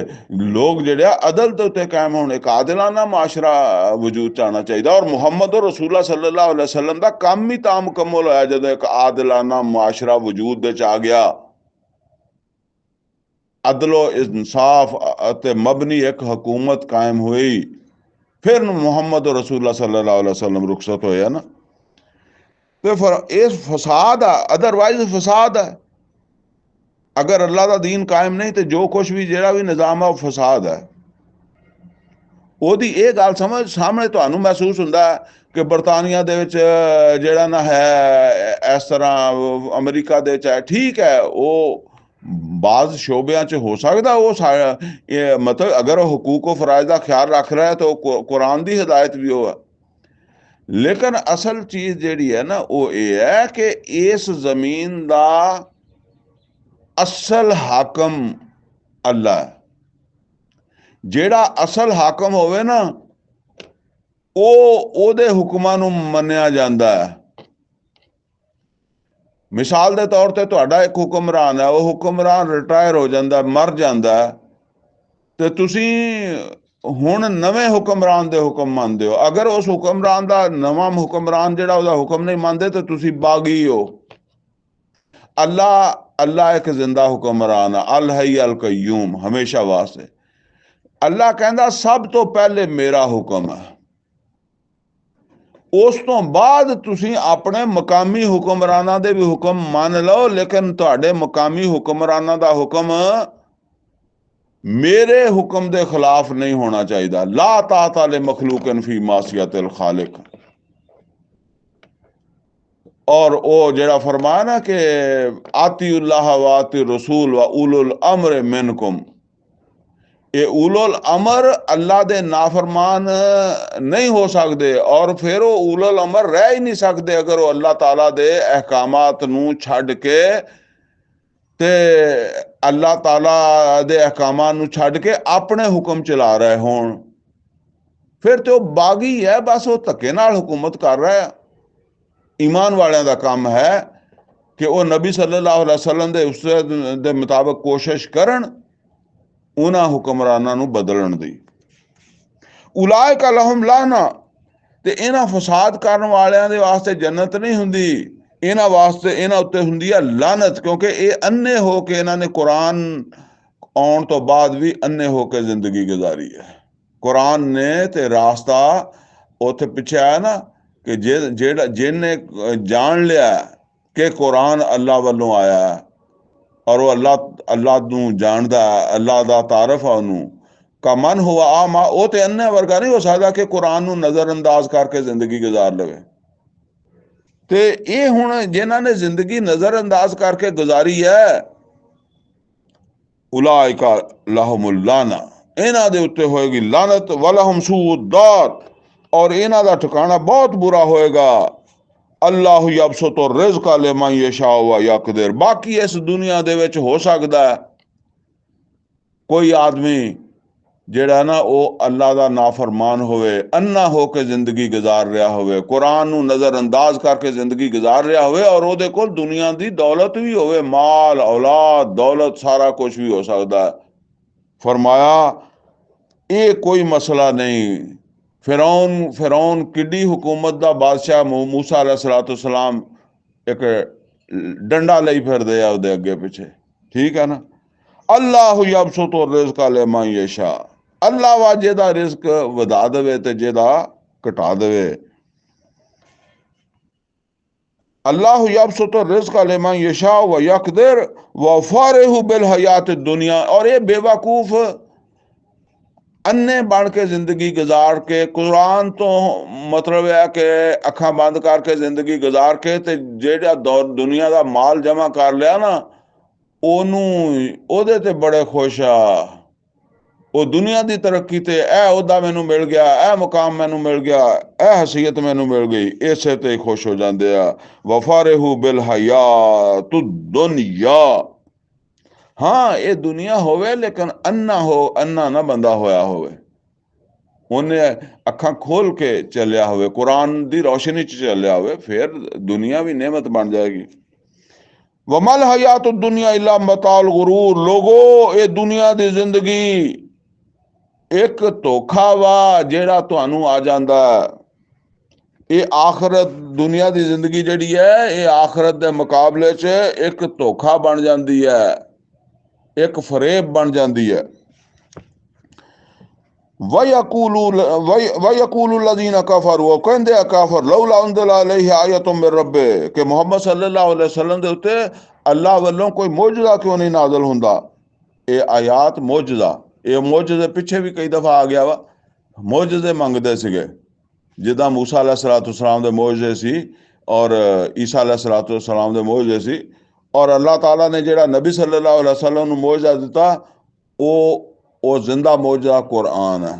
लोग ਜਿਹੜੇ ਆ ਅਦਲ ਦੇ ਉੱਤੇ ਕਾਇਮ ਹੋਣ, ਇੱਕ ਆਦਿਲਾਨਾ ਮਾਸ਼ਰਾ ਵਜੂਦ ਚ ਆਉਣਾ ਚਾਹੀਦਾ। ਔਰ ਮੁਹੰਮਦ ਰਸੂਲullah ਸੱਲੱਲਾਹੁ ਅਲੈहि ਵਸੱਲਮ ਦਾ ਕੰਮ ਹੀ ਤਾਂ ਮੁਕੰਮਲ ਹੋਇਆ ਜਦੋਂ ਇੱਕ ਆਦਿਲਾਨਾ ਮਾਸ਼ਰਾ ਵਜੂਦ ਵਿੱਚ ਆ ਗਿਆ। ਅਦਲੋ ਇਨਸਾਫ ਅਤੇ ਮਬਨੀ ਇੱਕ ਹਕੂਮਤ ਕਾਇਮ ਹੋਈ, ਫਿਰ ਮੁਹੰਮਦ ਰਸੂਲullah ਸੱਲੱਲਾਹੁ ਅਲੈहि ਵਸੱਲਮ ਰੁਖਸਤ ਹੋਇਆ ਨਾ। ਤੇ ਫਿਰ ਇਹ ਫਸਾਦ ਆ, ਅਦਰਵਾइज ਫਸਾਦ ਹੈ। ਅਗਰ ਅੱਲਾ ਦਾ ਦੀਨ ਕਾਇਮ ਨਹੀਂ ਤੇ ਜੋ ਕੁਛ ਵੀ ਜਿਹੜਾ ਵੀ ਨਿਜ਼ਾਮ ਹੈ ਉਹ ਫਸਾਦ ਹੈ। ਉਹਦੀ ਇਹ ਗੱਲ ਸਮਝ ਸਾਹਮਣੇ ਤੁਹਾਨੂੰ ਮਹਿਸੂਸ ਹੁੰਦਾ ਕਿ ਬਰਤਾਨੀਆ ਦੇ ਵਿੱਚ ਜਿਹੜਾ ਨਾ ਹੈ, ਇਸ ਤਰ੍ਹਾਂ ਅਮਰੀਕਾ ਦੇ ਵਿੱਚ ਹੈ, ਠੀਕ ਹੈ, ਉਹ ਬਾਜ਼ ਸ਼ੋਬਿਆਂ 'ਚ ਹੋ ਸਕਦਾ ਉਹ ਮਤਲਬ ਅਗਰ ਉਹ ਹਕੂਕ ਫਰਾਇਜ਼ ਦਾ ਖਿਆਲ ਰੱਖ ਰਿਹਾ ਤਾਂ ਉਹ ਕੁਰਾਨ ਦੀ ਹਦਾਇਤ ਵੀ ਉਹ ਹੈ। ਲੇਕਿਨ ਅਸਲ ਚੀਜ਼ ਜਿਹੜੀ ਹੈ ਨਾ ਉਹ ਇਹ ਹੈ ਕਿ ਇਸ ਜ਼ਮੀਨ ਦਾ ਅਸਲ ਹਾਕਮ ਅੱਲਾ ਹੈ। ਜਿਹੜਾ ਅਸਲ ਹਾਕਮ ਹੋਵੇ ਨਾ, ਉਹਦੇ ਹੁਕਮਾਂ ਨੂੰ ਮੰਨਿਆ ਜਾਂਦਾ ਹੈ। ਮਿਸਾਲ ਦੇ ਤੌਰ ਤੇ ਤੁਹਾਡਾ ਇੱਕ ਹੁਕਮਰਾਨ ਹੈ, ਉਹ ਹੁਕਮਰਾਨ ਰਿਟਾਇਰ ਹੋ ਜਾਂਦਾ, ਮਰ ਜਾਂਦਾ, ਤੇ ਤੁਸੀਂ ਹੁਣ ਨਵੇਂ ਹੁਕਮਰਾਨ ਦੇ ਹੁਕਮ ਮੰਨਦੇ ਹੋ। ਅਗਰ ਉਸ ਹੁਕਮਰਾਨ ਦਾ ਨਵਾਂ ਹੁਕਮਰਾਨ ਜਿਹੜਾ ਉਹਦਾ ਹੁਕਮ ਨਹੀਂ ਮੰਨਦੇ ਤਾਂ ਤੁਸੀਂ ਬਾਗੀ ਹੋ। ਅੱਲਾ ਇੱਕ ਜ਼ਿੰਦਾ ਹੁਕਮਰਾਨ ਹੈ, ਅਲ ਹਯ ਅਲ ਕਯੂਮ, ਹਮੇਸ਼ਾ ਵਾਸਤੇ। ਅੱਲਾ ਕਹਿੰਦਾ ਸਭ ਤੋਂ ਪਹਿਲੇ ਮੇਰਾ ਹੁਕਮ ਹੈ, ਉਸ ਤੋਂ ਬਾਅਦ ਤੁਸੀਂ ਆਪਣੇ ਮਕਾਮੀ ਹੁਕਮਰਾਨਾਂ ਦੇ ਵੀ ਹੁਕਮ ਮੰਨ ਲਓ, ਲੇਕਿਨ ਤੁਹਾਡੇ ਮਕਾਮੀ ਹੁਕਮਰਾਨਾਂ ਦਾ ਹੁਕਮ ਮੇਰੇ ਹੁਕਮ ਦੇ ਖਿਲਾਫ ਨਹੀਂ ਹੋਣਾ ਚਾਹੀਦਾ। ਲਾ ਤਾਅਤ ਲਿ ਮਖਲੂਕਿਨ ਫੀ ਮਾਸੀਅਤਿਲ ਖਾਲਿਕ। और वो जरा फरमाया ना कि आतिउल्लाह व आति रसूल व उलुल अम्र मिनकुम, ये उलुल अमर अल्लाह दे नाफरमान नहीं हो सकते, और फिर वो उलुल अमर रह ही नहीं सकते अगर वो अल्लाह ताला दे अहकामात नूं छड्ड के ते अल्लाह ताला दे अहकामात नूं छड्ड के अपने हुक्म चला रहे होण। फिर तो बागी है, बस वो धक्के नाल हुकूमत कर रहा है। ईमान वालियां दा काम है कि वो नबी सल्लल्लाहु अलैहि वसल्लम दे उस दे मुताबिक कोशिश करन उन्हां हुक्मरानां नूं बदलण दी। उलाइका लहुम लाना, ते इन्हां फसाद करन वालियां दे वास्ते जन्नत नहीं हुंदी, इन्हां वास्ते इन्हां उत्ते हुंदी है लानत, क्योंकि ये अन्ने हो के इन्हां ने कुरान आउण तो बाद भी अन्ने हो के जिंदगी गुजारी है। कुरान ने ते रास्ता उत्थे पिछे आया ना कि जिन्ने जान लिया कि कुरान अल्लाह वालों आया और वो अल्लाह नूं जानदा है, अल्लाह दा तारफ है उन्हों का मन हुआ आमा, वो तो अन्ने वर्गा नहीं हो सकता कि कुरान नूं नज़रअंदाज करके जिंदगी गुजार लवे। ਤੇ ਇਹ ਹੁਣ ਜਿਨ੍ਹਾਂ ਨੇ ਜ਼ਿੰਦਗੀ ਨਜ਼ਰ ਅੰਦਾਜ਼ ਕਰਕੇ ਗੁਜ਼ਾਰੀ ਹੈ, ਉਲਾਇਕਾ ਲਹੁਮੁਲ ਲਾਨਾ, ਇਹਨਾਂ ਦੇ ਉੱਤੇ ਹੋਏਗੀ ਲਾਨਤ, ਵਲਹੁਮ ਸੂਉਦ, ਔਰ ਇਹਨਾਂ ਦਾ ਠਿਕਾਣਾ ਬਹੁਤ ਬੁਰਾ ਹੋਏਗਾ। ਅੱਲਾਹੁ ਯਬਸੁਤੁ ਰਿਜ਼ਕ ਲਿਮਨ ਯਸ਼ਾ व ਯਕदिर। ਬਾਕੀ ਇਸ ਦੁਨੀਆ ਦੇ ਵਿੱਚ ਹੋ ਸਕਦਾ ਕੋਈ ਆਦਮੀ ਜਿਹੜਾ ਨਾ ਉਹ ਅੱਲਾ ਦਾ ਨਾਫਰਮਾਨ ਹੋਵੇ, ਅੰਨਾ ਹੋ ਕੇ ਜ਼ਿੰਦਗੀ ਗੁਜ਼ਾਰ ਰਿਹਾ ਹੋਵੇ, ਕੁਰਾਨ ਨੂੰ ਨਜ਼ਰ ਅੰਦਾਜ਼ ਕਰਕੇ ਜ਼ਿੰਦਗੀ ਗੁਜ਼ਾਰ ਰਿਹਾ ਹੋਵੇ, ਔਰ ਉਹਦੇ ਕੋਲ ਦੁਨੀਆ ਦੀ ਦੌਲਤ ਵੀ ਹੋਵੇ, ਮਾਲ ਔਲਾਦ ਦੌਲਤ ਸਾਰਾ ਕੁਝ ਵੀ ਹੋ ਸਕਦਾ ਹੈ। ਫਰਮਾਇਆ ਇਹ ਕੋਈ ਮਸਲਾ ਨਹੀਂ। ਫਿਰੌਨ ਕਿੱਡੀ ਹੁਕੂਮਤ ਦਾ ਬਾਦਸ਼ਾਹ, ਮੂਸਾ अलैहिस्सलाम ਇੱਕ ਡੰਡਾ ਲਈ ਫਿਰਦੇ ਆ ਉਹਦੇ ਅੱਗੇ ਪਿੱਛੇ, ਠੀਕ ਹੈ ਨਾ। ਅੱਲਾਹੁ ਯਬਸੁਤੁ ਰਿਜ਼ਕ ਲਿਮਨ ਯਸ਼ਾ, ਅੱਲਾ ਵਾ ਜਿਹਦਾ ਰਿਜ਼ਕ ਵਧਾ ਦੇਵੇ ਤੇ ਜਿਹਦਾ ਘਟਾ ਦੇਵੇ। ਅੱਲਾਹੁ ਯਬਸੁਤੁ ਰਿਜ਼ਕ ਲਿਮਨ ਯਸ਼ਾ व यकदिर वफारिहु बिल हयात दुनिया। और ये बेवकूफ अन्ने बन के जिंदगी गुजार के, कुरान तो मतलब है कि अखा बंद करके जिंदगी गुजार के ते जेड़ा दुनिया का माल जमा कर लिया ना, ओदे ते बड़े खुश आ। वो दुनिया की तरक्की ते ओहदा मैनू मिल गया, मुकाम मैनू मिल गया, हैसियत मैनू मिल गई, इसे ते खुश हो जाते आ। वफारिहु बिल हयात दुनिया। हाँ ये दुनिया होवे लेकिन अन्ना हो, अन्ना ना बंदा होया होवे, उन्हें अखा खोल के चलिया होवे, कुरान दी रोशनी च चलिया होवे, फिर दुनिया भी नेमत बन जाएगी। वमल हयात दुनिया इला मताल गुरूर। लोगो ये दुनिया दी जिंदगी एक धोखा वा जेड़ा तुहानू आ जांदा। ये आखरत, दुनिया दी जिंदगी जिहड़ी है ये आखरत दे मुकाबले च एक धोखा बन जाती है, एक फरेब बन जाती है। वयकूलु लज़ीना कफरू, कहंदे आ काफिर, लौला उन्ज़िला अलैहि आयतुम मिर रब्बे, कि मुहम्मद सल्लल्लाहु अलैहि वसल्लम दे उत्ते अल्लाह वल्लों कोई मोजज़ा क्यों नहीं नाज़िल हुंदा। ये आयात मोजज़ा, ये मोजज़े पिछे भी कई दफ़ा आ गया वा। मोजज़े मंगदे सीगे, जिद्दां मूसा अलैहिस्सलाम दे मोजज़े सी और ईसा अलैहिस्सलाम दे मोजज़े सी। और अल्लाह ताला ने जिहड़ा नबी सल्लल्लाहु अलैहि वसल्लम नूं मोजज़ा दिता वो जिंदा मोजज़ा कुरान है।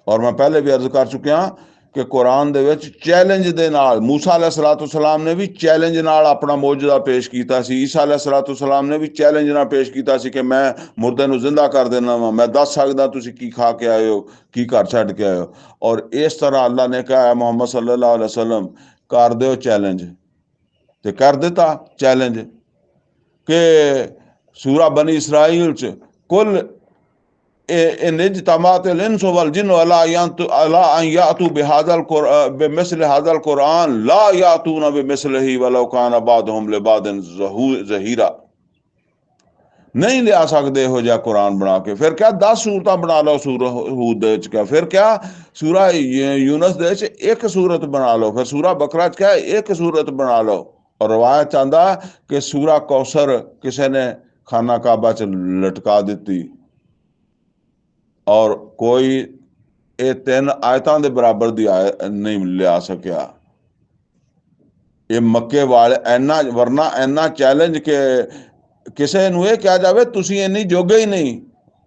और मैं पहले भी अर्ज कर चुकिया कि कुरान दे विच चैलेंज दे नाल मूसा अलैहिस्सलाम ने भी चैलेंज नाल अपना मोजज़ा पेश कीता सी, ईसा अलैहिस्सलाम ने भी चैलेंज नाल पेश कीता सी कि मैं मुर्दे नूं जिंदा कर देना वा, मैं दस सकदा तुसीं की खा के आए हो, की घर छड्ड के आए हो। और इस तरह अल्लाह ने कहा मुहम्मद सल्लल्लाहु अलैहि वसल्लम कर दो चैलेंज, ते कर दिता चैलेंज कि सूरा बनी इसराइल च कुल इज्तमाअतिल इंसु वल जिन्नु अला अन यातू बिमिस्लि हाज़ल कुरान ला यातूना बिमिस्लिही वलौ कान बादुहुम लिबादिन ज़हीरा। नहीं लिया सकते हो जा कुरान बना के। फिर क्या 10 सूरत बना लो सूरह हूद क्या, फिर क्या सूरा यूनस दे एक सूरत बना लो, फिर सूरा बकरा क्या एक सूरत बना लो। और रवायत चाहता कि सूरा कौसर किसी ने खाना काबा च लटका दी और कोई ये 3 आयतां दे बराबर दी नहीं लिया सकिया। ये मक्के वाले इन्ना, वरना इन्ना चैलेंज के किसी नूं कहा जाए तुसीं इन्नी जोगे ही नहीं,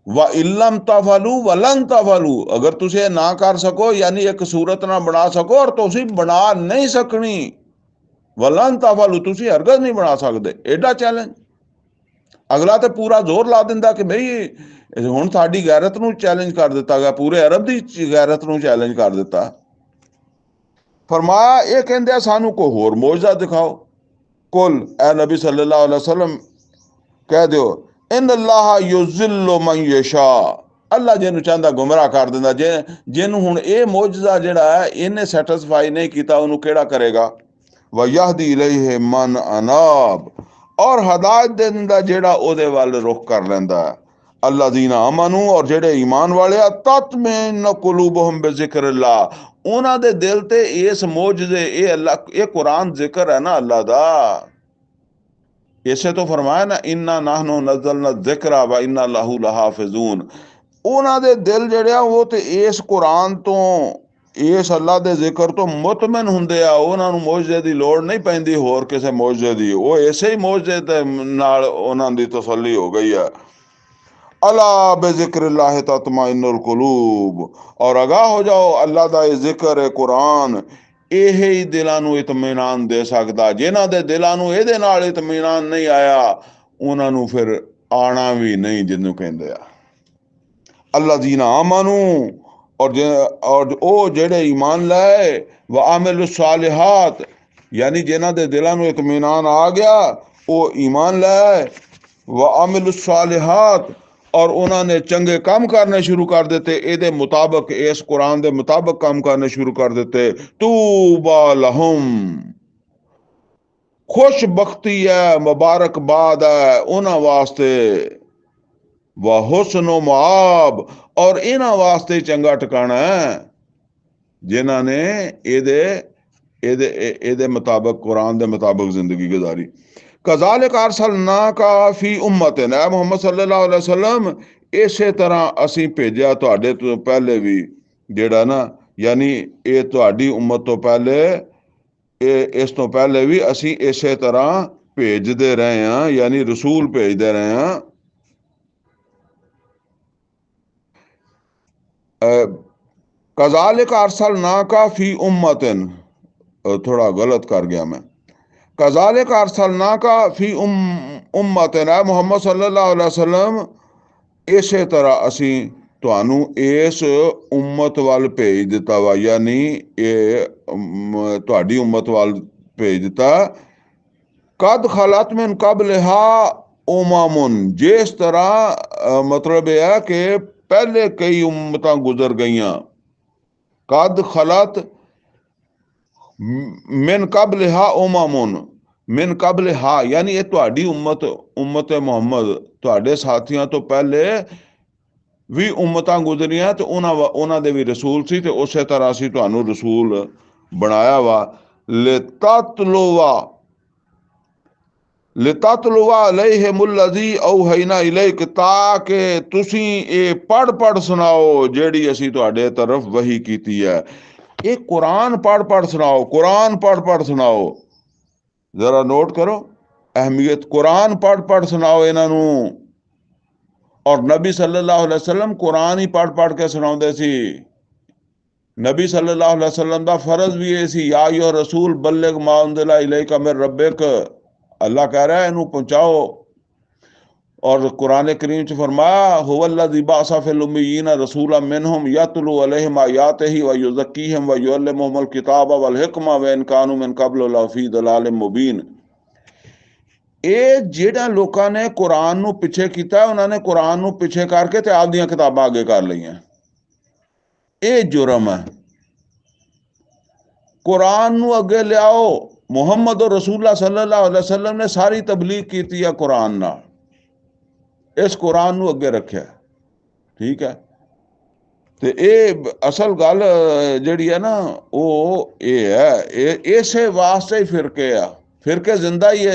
व इल्लम तफलू वलन तफलू, अगर तुसीं ना कर सको यानी एक सूरत ना बना सको और तुसीं बना नहीं सकनी, वलन तफलू तुसीं हरगज नहीं बना सकते। एडा चैलेंज। अगला तो पूरा जोर ला दिंदा कि भाई हुण साडी गैरत नूं चैलेंज कर दिता गया, पूरे अरब की गैरत नूं चैलेंज कर दिता। फरमाया ये कहंदे सानू कोई होर मौजज़ा दिखाओ। कुल ए नबी सल्लल्लाहु अलैहि वसल्लम कह दो इन अल्लाह युज़िल्लु मन यशा, अल्लाह जिन्हों चाहता गुमराह कर दिंदा। जिन्हों हुण ये मौजज़ा जिहड़ा है इन्हें सैटिस्फाई नहीं किया उन्होंने केड़ा करेगा। व यहदी इलैहि मन अनाब, और हदायत दे दिंदा जेड़ा ओदे वल रुख कर लैंदा। अल्लज़ीना आमनू, और जेड़े ईमान वाले आ, तत्मइन्नु कुलूबुहुम बिज़िक्रिल्लाह, उन्हां दे दिल ते इस मौजज़े ये अल्लाह ये कुरान जिक्र है ना अल्लाह दा। इसे तो फरमाया ना इन्ना नहनु नज़्ज़लना ज़िक्रा व इन्ना लहू लहाफ़िज़ून। उन्हां दे दिल जेड़े वो ते इस कुरान तो ਇਸ ਅੱਲਾ ਦੇ ਜ਼ਿਕਰ ਤੋਂ ਮੁਤਮਿਨ ਹੁੰਦੇ ਆ, ਉਹਨਾਂ ਨੂੰ ਮੌਜਜ਼ੇ ਦੀ ਲੋੜ ਨਹੀਂ ਪੈਂਦੀ ਹੋਰ ਕਿਸੇ ਮੌਜਜ਼ੇ ਦੀ, ਉਹ ਇਸੇ ਹੀ ਮੌਜਜ਼ੇ ਦੇ ਨਾਲ ਉਹਨਾਂ ਦੀ ਤਸੱਲੀ ਹੋ ਗਈ ਹੈ। अला बेज़िक्रिल्लाह तत्माइन्नुल कुलूब, और आगाह हो जाओ अल्लाह ਦਾ ਇਹ ਜ਼ਿਕਰ ਹੈ ਕੁਰਾਨ, ਇਹ ਹੀ ਦਿਲਾਂ ਨੂੰ ਇਤਮੀਨਾਨ ਦੇ ਸਕਦਾ। ਜਿਨ੍ਹਾਂ ਦੇ ਦਿਲਾਂ ਨੂੰ ਇਹਦੇ ਨਾਲ ਇਤਮੀਨਾਨ ਨਹੀਂ ਆਇਆ, ਉਹਨਾਂ ਨੂੰ ਫਿਰ ਆਣਾ ਵੀ ਨਹੀਂ ਜਿਹਨੂੰ ਕਹਿੰਦੇ ਆ। अल्लाज़ीना आमनू, और ਉਹ ਜਿਹੜੇ ईमान लाए, व आमिलु सालिहात, यानी जिन्हां दे दिलां ਨੂੰ इतमीनान आ गया, ਉਹ ईमान लाए, व आमिलु सालिहात, और उन्होंने चंगे काम करने शुरू कर देते, ਇਹਦੇ ਮੁਤਾਬਕ, ਇਸ ਕੁਰਾਨ ਦੇ ਮੁਤਾਬਕ ਕੰਮ करने शुरू कर देते। तूबा लहुम, खुशबख्ती है, मुबारकबाद है उन्हां वास्ते, व हुस्न मुआब, और इन्हां वास्ते चंगा ठिकाना है जिन्हां ने ਇਹਦੇ ਮੁਤਾਬਕ, कुरान ਦੇ मुताबिक जिंदगी गुजारी। कज़ालिक अरसलनाका फी उम्मतिन, ऐ मुहम्मद सल्लल्लाहु अलैहि वसल्लम, इसे तरह असीं भेजिया तुहाडे तो पहले भी, जेड़ा ना, यानी ये तुहाडी उम्मत तो पहले, इस तो पहले भी असीं इसे तरह भेजते रहे हैं, यानी रसूल भेजते रहे हैं। कज़ालिक अरसलनाका फी उम्मतिन, थोड़ा गलत कर गया मैं। कज़ालिक अरसलनाका फी उम्मतिन, ऐ मुहम्मद सल्लल्लाहु अलैहि वसल्लम, इसे तरह असीं ਤੁਹਾਨੂੰ ਇਸ ਉਮਤ ਵੱਲ ਭੇਜ ਦਿੱਤਾ ਵਾ, यानी ਇਹ ਤੁਹਾਡੀ ਉਮਤ ਵੱਲ ਭੇਜ ਦਿੱਤਾ। कद खलत मिन क़ब्लिहा उममुन, जिस तरह मतलब यह है कि पहले कई उम्मतां गुजर गईयां। कद खलत मिन क़ब्लिहा उममुन, मिन क़ब्लिहा, यानी ये तुहाडी उम्मत मुहम्मद, तुहाडे साथियां तो पहले भी उम्मतां गुजरियां, तो उन्हां दे भी रसूल सी, ते उसे तरह असीं तुहानूं रसूल बनाया वा। लिततलुवा अलैहिमुल्लज़ी औहैना इलैक, ताकि तुसीं ये पढ़ सुनाओ जेड़ी असीं तुहाडे तरफ वही कीती है। ये कुरान पढ़ सुनाओ, कुरान पढ़ सुनाओ। जरा नोट करो अहमियत, कुरान पढ़ सुनाओ इन्हां नूं। और नबी सल्लल्लाहु अलैहि वसल्लम कुरान ही पढ़ के सुनाउंदे सी। नबी सल्लल्लाहु अलैहि वसल्लम दा फर्ज भी ये सी, या अय्युहर रसूल बल्लिग मा उनज़िला इलैका मिर रब्बिक, अल्लाह कह रहा है इनू पहुंचाओ। और कुरान करीम च फरमाया, हुवल्लज़ी बअसा फिल उम्मिय्यीना रसूलन मिनहुम यतलू अलैहिम आयातिही व युज़क्कीहिम व युअल्लिमुहुमुल किताब वल हिकमा व इन कानू मिन क़ब्लु लफ़ी दलालिम मुबीन। ਇਹ ਜਿਹੜਾ ਲੋਕਾਂ ਨੇ ਕੁਰਾਨ ਨੂੰ ਪਿੱਛੇ ਕੀਤਾ, ਉਹਨਾਂ ਨੇ ਕੁਰਾਨ ਨੂੰ ਪਿੱਛੇ ਕਰਕੇ ਤੇ ਆਪਦੀਆਂ ਕਿਤਾਬਾਂ ਅੱਗੇ ਕਰ ਲਈਆਂ। ਇਹ ਜੁਰਮ ਹੈ। ਕੁਰਾਨ ਨੂੰ ਅੱਗੇ ਲਿਆਓ। ਮੁਹੰਮਦ ਰਸੂਲullah सल्लल्लाहु अलैहि वसल्लम ने सारी तबलीग ਕੀਤੀ ਹੈ ਕੁਰਾਨ ਨਾਲ, ਇਸ ਕੁਰਾਨ ਨੂੰ ਅੱਗੇ ਰੱਖਿਆ, ਠੀਕ ਹੈ। ਤੇ ਇਹ ਅਸਲ ਗੱਲ ਜਿਹੜੀ ਹੈ ਨਾ, ਉਹ ਇਹ ਹੈ, ਇਹ ਇਸੇ ਵਾਸਤੇ ਹੀ ਫਿਰਕੇ ਆ, फिरके जिंदा ही है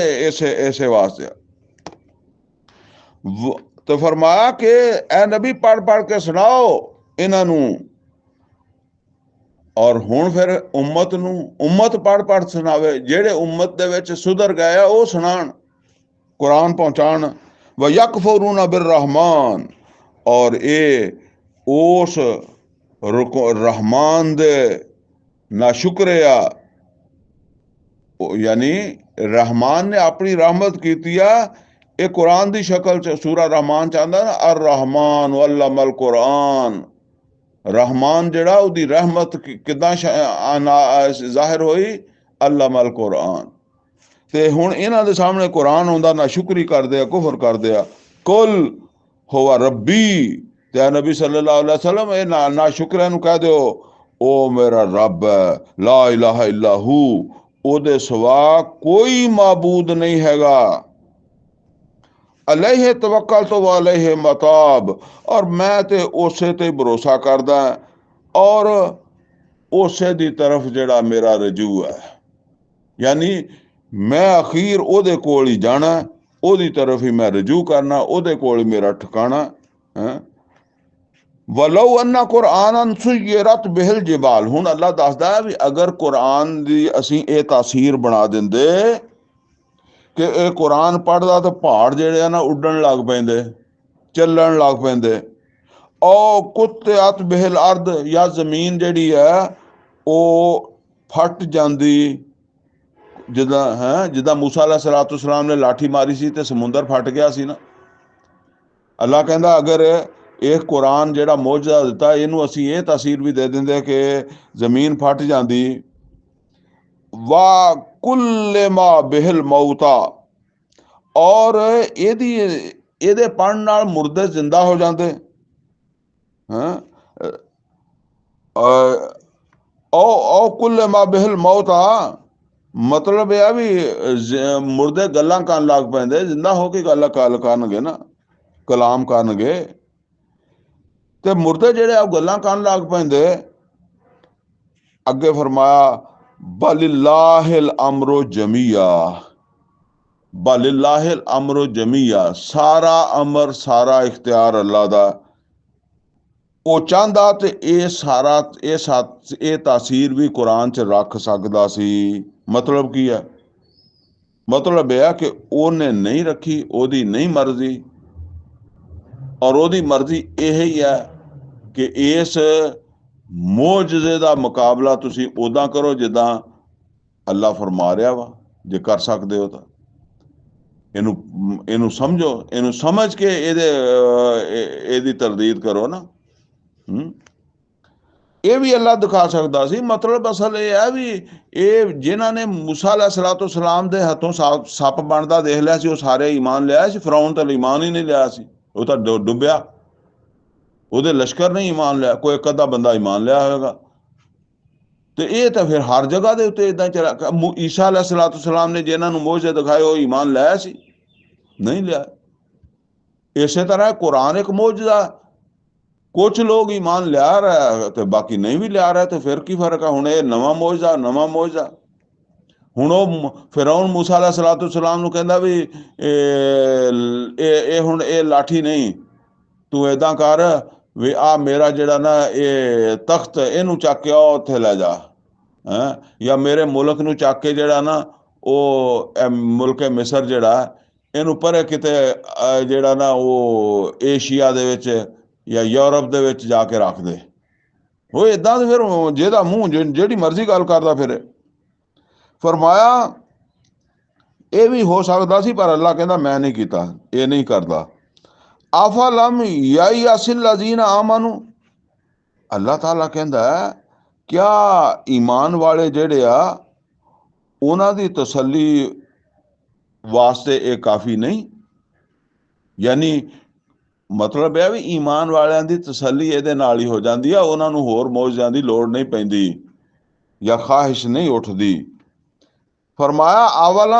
ऐसे वास्ते। तो फरमाया कि ए नबी पढ़ के सुनाओ इन्हां, और हुण फिर उम्मत पढ़ सुनावे। जेड़े उम्मत दे विच सुधर गए वो सुनाण, कुरान पहुंचाण। व यकफुरूना बिर्रहमान, और ये उस रहमान दे नाशुक्रे आ, यानी रहमान ने अपनी रहमत की, ये कुरान की शक्ल च सूरा रहमान चाहता ना, अर रहमान अल्लमल कुरान, रहमान जड़ा उदी रहमत किदां जाहिर हुई, अल्लमल कुरान। ते हुण इन्हां दे सामने कुरान आउंदा, ना शुक्री कर दिया, कुफर कर दिया। कुल हुवा रब्बी, ते नबी सल्लल्लाहु अलैहि वसल्लम ये ना शुक्र नूं कह दिओ, ओ मेरा रब है, ला इलाहा इल्ला हू, ਉਹਦੇ सिवा कोई माबूद नहीं हैगा। अलैहि तवक्कलतु व अलैहि मताब, और मैं ते उसे ते भरोसा करदा, और उसे दी तरफ जड़ा मेरा रजू है। यानी मैं अखीर ओदे कोल ही जाना, ओदी तरफ ही मैं रजू करना, ओदे कोल ही मेरा ठिकाना है। ਵਲੋ ਅੰਨਾ ਕੁਰਾਨ ਸੁਯਰਤ ਬਿਹਿਲ ਜਿਬਾਲ। ਹੁਣ ਅੱਲਾ ਦੱਸਦਾ ਹੈ ਵੀ ਅਗਰ ਕੁਰਾਨ ਦੀ ਅਸੀਂ ਇਹ ਤਾਸੀਰ ਬਣਾ ਦਿੰਦੇ ਕਿ ਇਹ ਕੁਰਾਨ ਪੜ੍ਹਦਾ ਤਾਂ ਪਹਾੜ ਜਿਹੜੇ ਆ ਨਾ ਉੱਡਣ ਲੱਗ ਪੈਂਦੇ, ਚੱਲਣ ਲੱਗ ਪੈਂਦੇ। ਉਹ ਕੁੱਤਿਆਤ ਬਿਹਿਲ ਅਰਦ, ਜਾਂ ਜ਼ਮੀਨ ਜਿਹੜੀ ਹੈ ਉਹ ਫਟ ਜਾਂਦੀ। ਜਿੱਦਾਂ ਮੂਸਾ अलैहिस्सलाम ਨੇ ਲਾਠੀ ਮਾਰੀ ਸੀ ਤੇ ਸਮੁੰਦਰ ਫਟ ਗਿਆ ਸੀ ਨਾ। ਅੱਲਾ ਕਹਿੰਦਾ ਅਗਰ ਇਹ ਕੁਰਾਨ ਜਿਹੜਾ ਮੌਜਜ਼ਾ ਦਿੱਤਾ ਇਹਨੂੰ ਅਸੀਂ ਇਹ ਤਾਸੀਰ ਵੀ ਦੇ ਦਿੰਦੇ ਕਿ ਜ਼ਮੀਨ ਫਟ ਜਾਂਦੀ। ਵਾ ਕੁੱਲੇ ਮਾ ਬਿਹਿਲ ਮੌਤਾ, ਔਰ ਇਹਦੇ ਪੜ੍ਹਨ ਨਾਲ ਮੁਰਦੇ ਜ਼ਿੰਦਾ ਹੋ ਜਾਂਦੇ। ਹਾਂ, ਉਹ ਕੁੱਲੇ ਮਾ ਬਿਹਿਲ ਮੌਤਾ ਮਤਲਬ ਇਹ ਆ ਵੀ ਮੁਰਦੇ ਗੱਲਾਂ ਕਰਨ ਲੱਗ ਪੈਂਦੇ, ਜ਼ਿੰਦਾ ਹੋ ਕੇ ਗੱਲ ਕਰਨਗੇ ਨਾ, ਕਲਾਮ ਕਰਨਗੇ। ਤੇ ਮੁਰਦੇ ਜਿਹੜੇ ਆ ਉਹ ਗੱਲਾਂ ਕਰਨ ਲੱਗ ਪੈਂਦੇ। ਅੱਗੇ ਫਰਮਾਇਆ ਬਲਿਲਾਹਿਲ ਅਮਰੋ ਜਮੀਆ, ਬਲਿਲਾਹਿਲ ਅਮਰੋ ਜਮੀਆ, ਸਾਰਾ ਅਮਰ ਸਾਰਾ ਇਖਤਿਆਰ ਅੱਲਾ ਦਾ। ਉਹ ਚਾਹੁੰਦਾ ਤੇ ਇਹ ਤਾਸੀਰ ਵੀ ਕੁਰਾਨ 'ਚ ਰੱਖ ਸਕਦਾ ਸੀ। ਮਤਲਬ ਕੀ ਹੈ? ਮਤਲਬ ਇਹ ਹੈ ਕਿ ਉਹਨੇ ਨਹੀਂ ਰੱਖੀ, ਉਹਦੀ ਨਹੀਂ ਮਰਜ਼ੀ। ਔਰ ਉਹਦੀ ਮਰਜ਼ੀ ਇਹ ਹੀ ਹੈ ਕਿ ਇਸ ਮੌਜਜ਼ੇ ਦਾ ਮੁਕਾਬਲਾ ਤੁਸੀਂ ਉਦਾਂ ਕਰੋ ਜਿੱਦਾਂ ਅੱਲਾ ਫਰਮਾ ਰਿਹਾ ਵਾ। ਜੇ ਕਰ ਸਕਦੇ ਹੋ ਤਾਂ ਇਹਨੂੰ ਸਮਝੋ, ਇਹਨੂੰ ਸਮਝ ਕੇ ਇਹਦੀ ਤਰਦੀਦ ਕਰੋ ਨਾ। ਇਹ ਵੀ ਅੱਲਾ ਦਿਖਾ ਸਕਦਾ ਸੀ। ਮਤਲਬ ਅਸਲ ਇਹ ਹੈ ਵੀ ਇਹ ਜਿਨ੍ਹਾਂ ਨੇ ਮੂਸਾ अलैहिस्सलाम ਦੇ ਹੱਥੋਂ ਸੱਪ ਬਣਦਾ ਦੇਖ ਲਿਆ ਸੀ ਉਹ ਸਾਰੇ ਈਮਾਨ ਲਿਆ ਸੀ। ਫਿਰੌਨ ਤਾਂ ਈਮਾਨ ਹੀ ਨਹੀਂ ਲਿਆ ਸੀ, ਉਹ ਤਾਂ ਡੁੱਬਿਆ। ਉਹਦੇ ਲਸ਼ਕਰ ਨੇ ਈਮਾਨ ਲਿਆ, ਕੋਈ ਇੱਕ ਅੱਧਾ ਬੰਦਾ ਈਮਾਨ ਲਿਆ ਹੋਵੇਗਾ। ਤੇ ਇਹ ਤਾਂ ਫਿਰ ਹਰ ਜਗ੍ਹਾ ਦੇ ਉੱਤੇ ਇਦਾਂ ਚਲਾ। ਈਸਾ अलैहिस्सलाम ਨੇ ਜਿਨ੍ਹਾਂ ਨੂੰ ਮੌਜਜ਼ੇ ਦਿਖਾਏ ਉਹ ਈਮਾਨ ਲਿਆ ਸੀ? ਨਹੀਂ ਲਿਆ। ਇਸੇ ਤਰ੍ਹਾਂ ਕੁਰਾਨ ਇੱਕ ਮੌਜਜ਼ਾ, ਕੁਛ ਲੋਕ ਈਮਾਨ ਲਿਆ ਰਿਹਾ ਤੇ ਬਾਕੀ ਨਹੀਂ ਵੀ ਲਿਆ ਰਿਹਾ, ਤੇ ਫਿਰ ਕੀ ਫਰਕ ਹੈ? ਹੁਣ ਇਹ ਨਵਾਂ ਮੌਜਜ਼ਾ। ਹੁਣ ਉਹ ਫਿਰੌਨ ਮੂਸਾ अलैहिस्सलाम ਨੂੰ ਕਹਿੰਦਾ ਵੀ ਇਹ ਹੁਣ ਇਹ ਲਾਠੀ ਨਹੀਂ, ਤੂੰ ਏਦਾਂ ਕਰ ਵੀ ਆ ਮੇਰਾ ਜਿਹੜਾ ਨਾ ਇਹ ਤਖਤ ਇਹਨੂੰ ਚੱਕ ਕੇ ਉੱਥੇ ਲੈ ਜਾ, ਜਾਂ ਮੇਰੇ ਮੁਲਕ ਨੂੰ ਚੱਕ ਕੇ ਜਿਹੜਾ ਨਾ ਉਹ ਮੁਲਕ ਮਿਸਰ ਜਿਹੜਾ ਇਹਨੂੰ ਪਰੇ ਕਿਤੇ ਜਿਹੜਾ ਨਾ ਉਹ ਏਸ਼ੀਆ ਦੇ ਵਿੱਚ ਜਾਂ ਯੂਰਪ ਦੇ ਵਿੱਚ ਜਾ ਕੇ ਰੱਖ ਦੇ। ਉਹ ਇਦਾਂ ਤੇ ਫਿਰ ਜਿਹਦਾ ਮੂੰਹ ਜਿਹੜੀ ਮਰਜ਼ੀ ਗੱਲ ਕਰਦਾ ਫਿਰ। ਫਰਮਾਇਆ ਇਹ ਵੀ ਹੋ ਸਕਦਾ ਸੀ, ਪਰ ਅੱਲਾ ਕਹਿੰਦਾ ਮੈਂ ਨਹੀਂ ਕੀਤਾ, ਇਹ ਨਹੀਂ ਕਰਦਾ। ਆਫਲਮ ਯਾਸਿਲ ਲਜ਼ੀਨ ਆਮਨੂ, ਅੱਲਾ ਤਾਲਾ ਕਹਿੰਦਾ ਕਿਆ ਈਮਾਨ ਵਾਲੇ ਜਿਹੜੇ ਆ ਉਹਨਾਂ ਦੀ ਤਸੱਲੀ ਵਾਸਤੇ ਇਹ ਕਾਫੀ ਨਹੀਂ? ਯਾਨੀ ਮਤਲਬ ਇਹ ਵੀ ਈਮਾਨ ਵਾਲਿਆਂ ਦੀ ਤਸੱਲੀ ਇਹਦੇ ਨਾਲ ਹੀ ਹੋ ਜਾਂਦੀ ਆ, ਉਹਨਾਂ ਨੂੰ ਹੋਰ ਮੌਜਜ਼ਾਂ ਦੀ ਲੋੜ ਨਹੀਂ ਪੈਂਦੀ ਜਾਂ ਖਾਹਿਸ਼ ਨਹੀਂ ਉੱਠਦੀ। फरमाया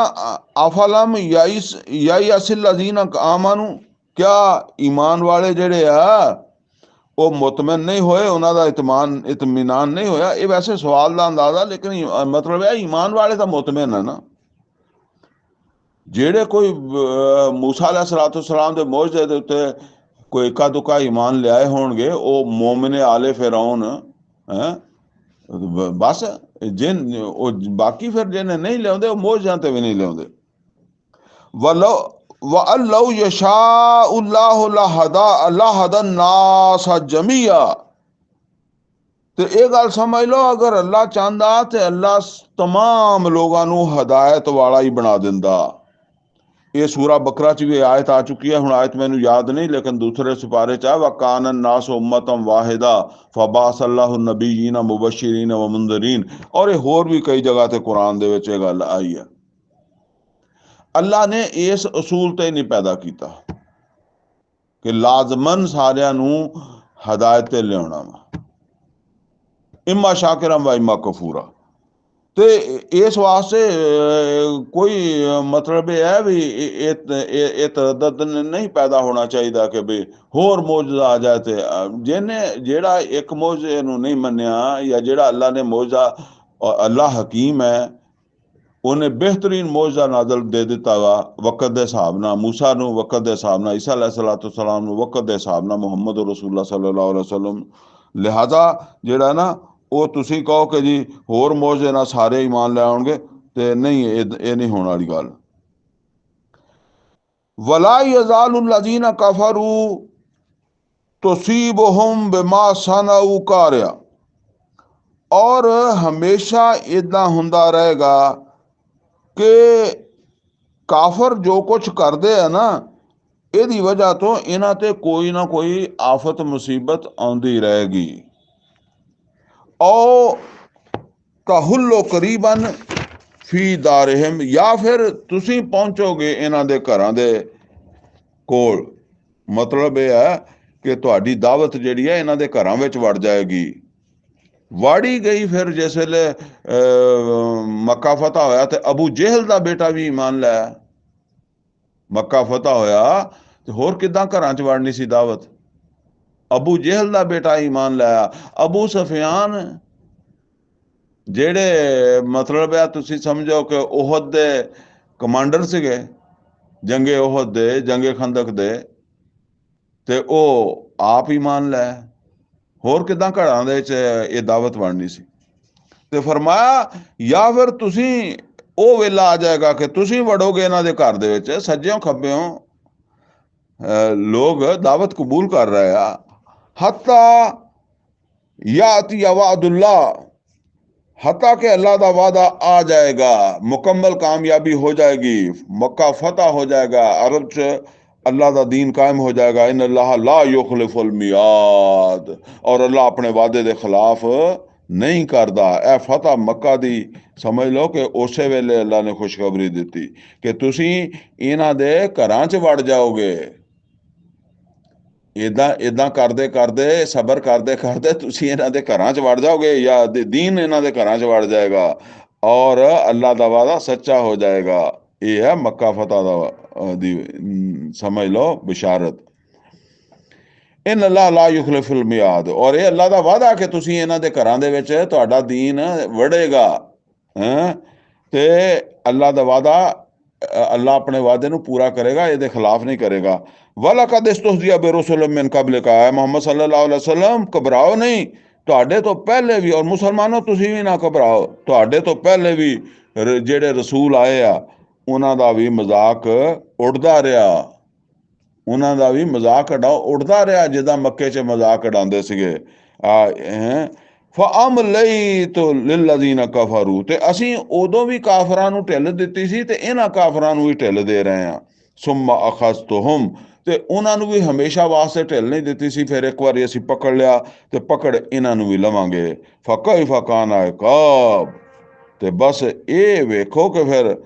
आफलम यासिल लज़ीना आमनू, क्या ईमान वाले ਜਿਹੜੇ ਆ ਉਹ ਮੁਤਮਿਨ ਨਹੀਂ ਹੋਏ, ਉਹਨਾਂ ਦਾ ਇਤਮਾਨਾਨ ਨਹੀਂ ਹੋਇਆ? ਇਹ ਵੈਸੇ ਸਵਾਲ ਦਾ ਅੰਦਾਜ਼ਾ, ਲੇਕਿਨ ਮਤਲਬ ਹੈ ਈਮਾਨ ਵਾਲੇ ਤਾਂ ਮੁਤਮਿਨ ਹੈ ਨਾ। ਜਿਹੜੇ ਕੋਈ ਮੂਸਾ अलैहिस्सलाम ਦੇ ਮੌਜਜ਼ੇ ਦੇ ਉੱਤੇ ਕੋਈ ਇੱਕਾ ਦੁੱਕਾ ਈਮਾਨ ਲਿਆਏ ਹੋਣਗੇ, ਉਹ ਮੋਮਿਨ ਆਲੇ ਫਿਰੌਨ ਬਸ। ਉਹ ਬਾਕੀ ਫਿਰ ਜਿਹਨੇ ਨਹੀਂ ਲਿਆਉਂਦੇ ਉਹ ਮੌਜਜ਼ਾਂ ਤੇ ਵੀ ਨਹੀਂ ਲਿਆਉਂਦੇ। ਵਲੋ ਯਸ਼ਾਉ ਲਹਦਾ ਨਾਸ ਜਮੀਆ, ਤੇ ਇਹ ਗੱਲ ਸਮਝ ਲਓ ਅਗਰ ਅੱਲਾ ਚਾਹੁੰਦਾ ਤੇ ਅੱਲਾ ਤਮਾਮ ਲੋਕਾਂ ਨੂੰ ਹਦਾਇਤ ਵਾਲਾ ਹੀ ਬਣਾ ਦਿੰਦਾ। ਇਹ ਸੂਰਾ ਬਕਰਾ ਚ ਵੀ ਆਇਤ ਆ ਚੁੱਕੀ ਹੈ। ਹੁਣ ਆਇਤ ਮੈਨੂੰ ਯਾਦ ਨਹੀਂ, ਲੇਕਿਨ ਦੂਸਰੇ ਸਿਪਾਰੇ ਚ ਆ ਵਕਾਨ ਨਾਸ ਉਮਤਮ ਵਾਹਿਦਾ ਫਬਾਸ ਅੱਲਾਹੁ ਨਬੀयीन मुबश्शिरीन व मुंदिरीन। और ਇਹ ਹੋਰ ਵੀ ਕਈ ਜਗ੍ਹਾ ਤੇ ਕੁਰਾਨ ਦੇ ਵਿੱਚ ਇਹ ਗੱਲ ਆਈ ਹੈ। ਅੱਲਾ ਨੇ ਇਸ ਅਸੂਲ ਤੇ ਨਹੀਂ ਪੈਦਾ ਕੀਤਾ ਕਿ ਲਾਜ਼ਮਨ ਸਾਰਿਆਂ ਨੂੰ ਹਦਾਇਤ ਤੇ ਲਿਆਉਣਾ ਵਾ, ਇਮਾ ਸ਼ਾਕਿਰਾਂ व ਇਮਾ ਕਫੂਰਾ। ਤੇ ਇਸ ਵਾਸਤੇ ਕੋਈ ਮਤਲਬ ਇਹ ਹੈ ਵੀ ਇਹ ਤਰਦਦ ਨਹੀਂ ਪੈਦਾ ਹੋਣਾ ਚਾਹੀਦਾ ਕਿ ਵੀ ਹੋਰ ਮੌਜਜ਼ਾ ਆ ਜਾਏ। ਤੇ ਜਿਹੜਾ ਇੱਕ ਮੌਜਜ਼ੇ ਨੂੰ ਨਹੀਂ ਮੰਨਿਆ, ਜਾਂ ਜਿਹੜਾ ਅੱਲਾ ਨੇ ਮੌਜਜ਼ਾ, ਅੱਲਾ ਹਕੀਮ ਹੈ, ਉਹਨੇ ਬਿਹਤਰੀਨ ਮੌਜਜ਼ਾ ਨਾਜ਼ਲ ਦੇ ਦਿੱਤਾ ਵਾ ਵਕਤ ਦੇ ਹਿਸਾਬ ਨਾਲ, ਮੂਸਾ ਨੂੰ ਵਕਤ ਦੇ ਹਿਸਾਬ ਨਾਲ, ਈਸਾ ਅਲੈਹਿਸਸਲਾਤੁ ਵਸਸਲਾਮ ਨੂੰ ਵਕਤ ਦੇ ਹਿਸਾਬ ਨਾਲ, ਮੁਹੰਮਦ ਰਸੂਲੁल्लाह ਸੱਲੱਲਾਹੁ ਅਲੈहि ਵਸੱਲਮ। ਲਿਹਾਜ਼ਾ ਜਿਹੜਾ ਨਾ ਉਹ ਤੁਸੀਂ ਕਹੋ ਕਿ ਜੀ ਹੋਰ ਮੌਜਜ਼ੇ ਨਾਲ ਸਾਰੇ ਈਮਾਨ ਲੈ ਆਉਣਗੇ, ਤੇ ਨਹੀਂ, ਇਹ ਨਹੀਂ ਹੋਣ ਵਾਲੀ ਗੱਲ। ਵਲਾ ਯਜ਼ਾਲੁ ਲਜ਼ੀਨਾ ਕਫਰੂ ਤੁਸੀਬੁਹੁਮ ਬਿਮਾ ਸਨਉ ਕਾਰਿਆ, ਔਰ ਹਮੇਸ਼ਾ ਇਦਾਂ ਹੁੰਦਾ ਰਹੇਗਾ ਕਿ ਕਾਫਰ ਜੋ ਕੁਛ ਕਰਦੇ ਆ ਨਾ, ਇਹਦੀ ਵਜ੍ਹਾ ਤੋਂ ਇਹਨਾਂ ਤੇ ਕੋਈ ਨਾ ਕੋਈ ਆਫਤ ਮੁਸੀਬਤ ਆਉਂਦੀ ਰਹੇਗੀ। ਔ ਤਹੁੱਲੋ ਕਰੀਬਨ ਫੀ ਦਾਰਿਹਿਮ, ਜਾਂ ਫਿਰ ਤੁਸੀਂ ਪਹੁੰਚੋਗੇ ਇਹਨਾਂ ਦੇ ਘਰਾਂ ਦੇ ਕੋਲ। ਮਤਲਬ ਇਹ ਹੈ ਕਿ ਤੁਹਾਡੀ ਦਾਵਤ ਜਿਹੜੀ ਹੈ ਇਹਨਾਂ ਦੇ ਘਰਾਂ ਵਿੱਚ ਵੜ ਜਾਏਗੀ। ਵਾੜੀ ਗਈ ਫਿਰ ਜਿਸ ਵੇਲੇ ਮੱਕਾ ਫਤਹ ਹੋਇਆ ਤੇ ਅਬੂ ਜਹਿਲ ਦਾ ਬੇਟਾ ਵੀ ਈਮਾਨ ਲਾਇਆ। ਮੱਕਾ ਫਤਹ ਹੋਇਆ ਤੇ ਹੋਰ ਕਿੱਦਾਂ ਘਰਾਂ 'ਚ ਵੜਨੀ ਸੀ ਦਾਵਤ। ਅਬੂ ਜਹਿਲ ਦਾ ਬੇਟਾ ਈਮਾਨ ਲਾਇਆ। ਅਬੂ ਸਫਿਆਨ ਜਿਹੜੇ ਮਤਲਬ ਆ ਤੁਸੀਂ ਸਮਝੋ ਕਿ ਉਹਦ ਦੇ ਕਮਾਂਡਰ ਸੀਗੇ, ਜੰਗੇ ਉਹਦ ਦੇ, ਜੰਗੇ ਖੰਦਕ ਦੇ, ਤੇ ਉਹ ਆਪ ਈਮਾਨ ਲਾਇਆ। ਹੋਰ ਕਿੱਦਾਂ ਘਰਾਂ ਦੇ ਵਿੱਚ ਇਹ ਦਾਵਤ ਬਣਨੀ ਸੀ। ਤੇ ਫਰਮਾਇਆ ਜਾਂ ਫਿਰ ਤੁਸੀਂ, ਉਹ ਵੇਲਾ ਆ ਜਾਏਗਾ ਕਿ ਤੁਸੀਂ ਵੜੋਗੇ ਇਹਨਾਂ ਦੇ ਘਰ ਦੇ ਵਿੱਚ, ਸੱਜਿਓਂ ਖੱਬਿਓਂ ਲੋਕ ਦਾਵਤ ਕਬੂਲ ਕਰ ਰਹੇ ਆ। ਹੱਤਾ ਯਾਤੀ ਵਾਦੁल्लाह, हता के अल्लाह का वादा आ जाएगा, मुकम्मल कामयाबी हो जाएगी, मक्का फतह हो जाएगा, अरब च अल्लाह का दीन कायम हो जाएगा। इन अल्लाह ला युखलिफुल मियाद, और अल्लाह अपने वादे के खिलाफ नहीं करता। ए फतह मक्का दी समझ लो कि उस वेले अल्लाह ने खुशखबरी दी कि तुसी इन्हां दे घरां च वड़ जाओगे। इदा करते करते, सबर करते करते तुसी इन्हां दे घरां च वड़ जाओगे, या दीन इन्हां दे घरां च वड़ जाएगा और अल्लाह का वादा सच्चा हो जाएगा। ये है मक्का फतह दी समझ लो बिशारत। इन अल्लाह ला युखलिफुल मियाद, और ये अल्लाह का वादा कि तुसी इन्हां दे घरां दे विच तुहाडा दीन वड़ेगा। ते अल्लाह का वादा, अल्लाह अपने वादे नूं पूरा करेगा, ये खिलाफ नहीं करेगा। वलकद इस्तहज़िया बिरुसुलिम मिन क़ब्लिका, मोहम्मद सल्लल्लाहु अलैहि वसल्लम घबराओ नहीं, तुहाडे तो पहले भी, और मुसलमानों तुसीं भी ना घबराओ, तुहाडे तो पहले भी ਜਿਹੜੇ ਰਸੂਲ ਆਏ ਆ ਉਹਨਾਂ ਦਾ ਵੀ ਮਜ਼ਾਕ ਉਡਦਾ ਰਿਹਾ, ਉਹਨਾਂ ਦਾ ਵੀ ਮਜ਼ਾਕ ਉਡਦਾ ਰਿਹਾ, ਜਿੱਦਾਂ ਮੱਕੇ 'ਚ ਮਜ਼ਾਕ ਉਡਾਉਂਦੇ ਸੀਗੇ। ਫਅਮਲੈਤੁ ਲਿਲਜ਼ੀਨ ਕਫਰੂ, ਤੇ ਅਸੀਂ ਉਦੋਂ ਵੀ ਕਾਫਰਾਂ ਨੂੰ ਢਿੱਲ ਦਿੱਤੀ ਸੀ ਤੇ ਇਹਨਾਂ ਕਾਫਰਾਂ ਨੂੰ ਵੀ ਢਿੱਲ ਦੇ ਰਹੇ ਹਾਂ। ਸੁੰਮਾ ਅਖਜ਼ਤੁਹੁਮ, ਤੇ ਉਹਨਾਂ ਨੂੰ ਵੀ ਹਮੇਸ਼ਾ ਵਾਸਤੇ ਢਿੱਲ ਨਹੀਂ ਦਿੱਤੀ ਸੀ, ਫਿਰ ਇੱਕ ਵਾਰੀ ਅਸੀਂ ਪਕੜ ਲਿਆ ਤੇ ਪਕੜ ਇਹਨਾਂ ਨੂੰ ਵੀ ਲਵਾਂਗੇ। ਫਕੈਫ ਕਾਨ ਇਕਾਬ, ਤੇ ਬਸ ਇਹ ਵੇਖੋ ਕਿ ਫਿਰ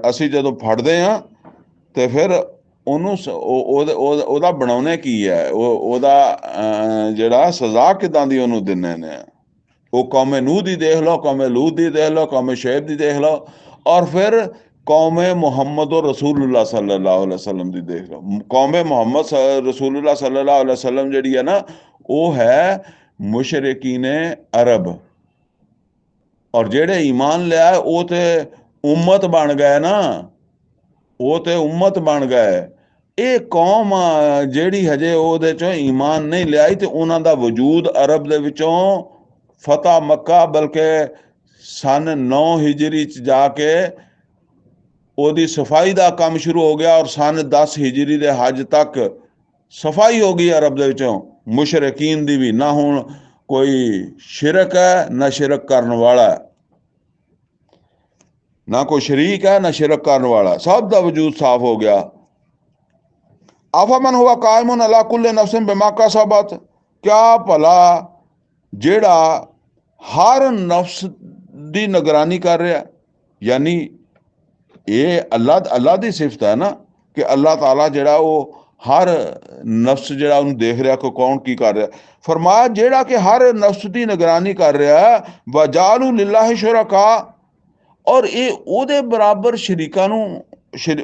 ਅਸੀਂ ਜਦੋਂ ਫੜਦੇ ਹਾਂ ਤੇ ਫਿਰ ਉਹਨੂੰ ਉਹਦਾ ਬਣਾਉਣੇ ਕੀ ਹੈ, ਉਹਦਾ ਜਿਹੜਾ ਸਜ਼ਾ ਕਿੱਦਾਂ ਦੀ ਉਹਨੂੰ ਦਿੰਦੇ ਨੇ। ਉਹ ਕੌਮੇ ਨੂਹ ਦੀ ਦੇਖ ਲਓ, ਕੌਮੇ ਲੂਤ ਦੀ ਦੇਖ ਲਓ, ਕੌਮੇ ਸ਼ੁਐਬ ਦੀ ਦੇਖ ਲਓ, ਔਰ ਫਿਰ ਕੌਮੇ ਮੁਹੰਮਦ ਰਸੂਲੁल्लाह सल्लल्लाहु अलैहि वसल्लम ਦੀ ਦੇਖ ਲਓ। ਕੌਮੇ ਮੁਹੰਮਦ ਰਸੂਲੁल्लाह सल्लल्लाहु अलैहि वसल्लम ਜਿਹੜੀ ਹੈ ਨਾ, ਉਹ ਹੈ ਮੁਸ਼ਰਿਕੀਨ ਅਰਬ, ਔਰ ਜਿਹੜੇ ਈਮਾਨ ਲਿਆ ਉਹ ਤੇ ਉਮਤ ਬਣ ਗਏ ਨਾ, ਉਹ ਤੇ ਉਮਤ ਬਣ ਗਏ। ਇਹ ਕੌਮ ਜਿਹੜੀ ਹਜੇ ਉਹਦੇ ਚੋਂ ਈਮਾਨ ਨਹੀਂ ਲਿਆਈ, ਤੇ ਉਹਨਾਂ ਦਾ ਵਜੂਦ ਅਰਬ ਦੇ ਵਿੱਚੋਂ ਫਤਹ ਮੱਕਾ ਬਲਕਿ ਸਨ 9 ਹਿਜਰੀ 'ਚ ਜਾ ਕੇ ਉਹਦੀ ਸਫਾਈ ਦਾ ਕੰਮ ਸ਼ੁਰੂ ਹੋ ਗਿਆ, ਔਰ ਸਨ 10 ਹਿਜਰੀ ਦੇ ਹਜ ਤੱਕ ਸਫਾਈ ਹੋ ਗਈ ਅਰਬ ਦੇ ਵਿੱਚੋਂ ਮੁਸ਼ਰਿਕੀਨ ਦੀ ਵੀ। ਨਾ ਹੁਣ ਕੋਈ ਸ਼ਿਰਕ ਹੈ, ਨਾ ਸ਼ਿਰਕ ਕਰਨ ਵਾਲਾ, ਨਾ ਕੋਈ ਸ਼ਰੀਕ ਹੈ, ਨਾ ਸ਼ਿਰਕ ਕਰਨ ਵਾਲਾ, ਸਭ ਦਾ ਵਜੂਦ ਸਾਫ਼ ਹੋ ਗਿਆ। ਆਫਮਨ ਹੁਆ ਕਾਇਮੁਨ ਅਲਾ ਕੁੱਲ ਨਫਸਿਨ ਬਿਮਾ ਕਸਬਤ, ਕਿਆ ਭਲਾ ਜਿਹੜਾ ਹਰ ਨਫਸ ਦੀ ਨਿਗਰਾਨੀ ਕਰ ਰਿਹਾ, ਯਾਨੀ ਇਹ ਅੱਲਾ ਦੀ ਸਿਫਤ ਹੈ ਨਾ ਕਿ ਅੱਲਾਹ ਤਾਲਾ ਜਿਹੜਾ ਉਹ ਹਰ ਨਫਸ ਜਿਹੜਾ ਉਹਨੂੰ ਦੇਖ ਰਿਹਾ ਕਿ ਕੌਣ ਕੀ ਕਰ ਰਿਹਾ। ਫਰਮਾਇਆ ਜਿਹੜਾ ਕਿ ਹਰ ਨਫਸ ਦੀ ਨਿਗਰਾਨੀ ਕਰ ਰਿਹਾ, ਵਜਾਲੂ ਲਿਲਾਹਿ ਸ਼ੁਰਕਾ, ਔਰ ਇਹ ਉਹਦੇ ਬਰਾਬਰ ਸ਼ਰੀਕਾਂ ਨੂੰ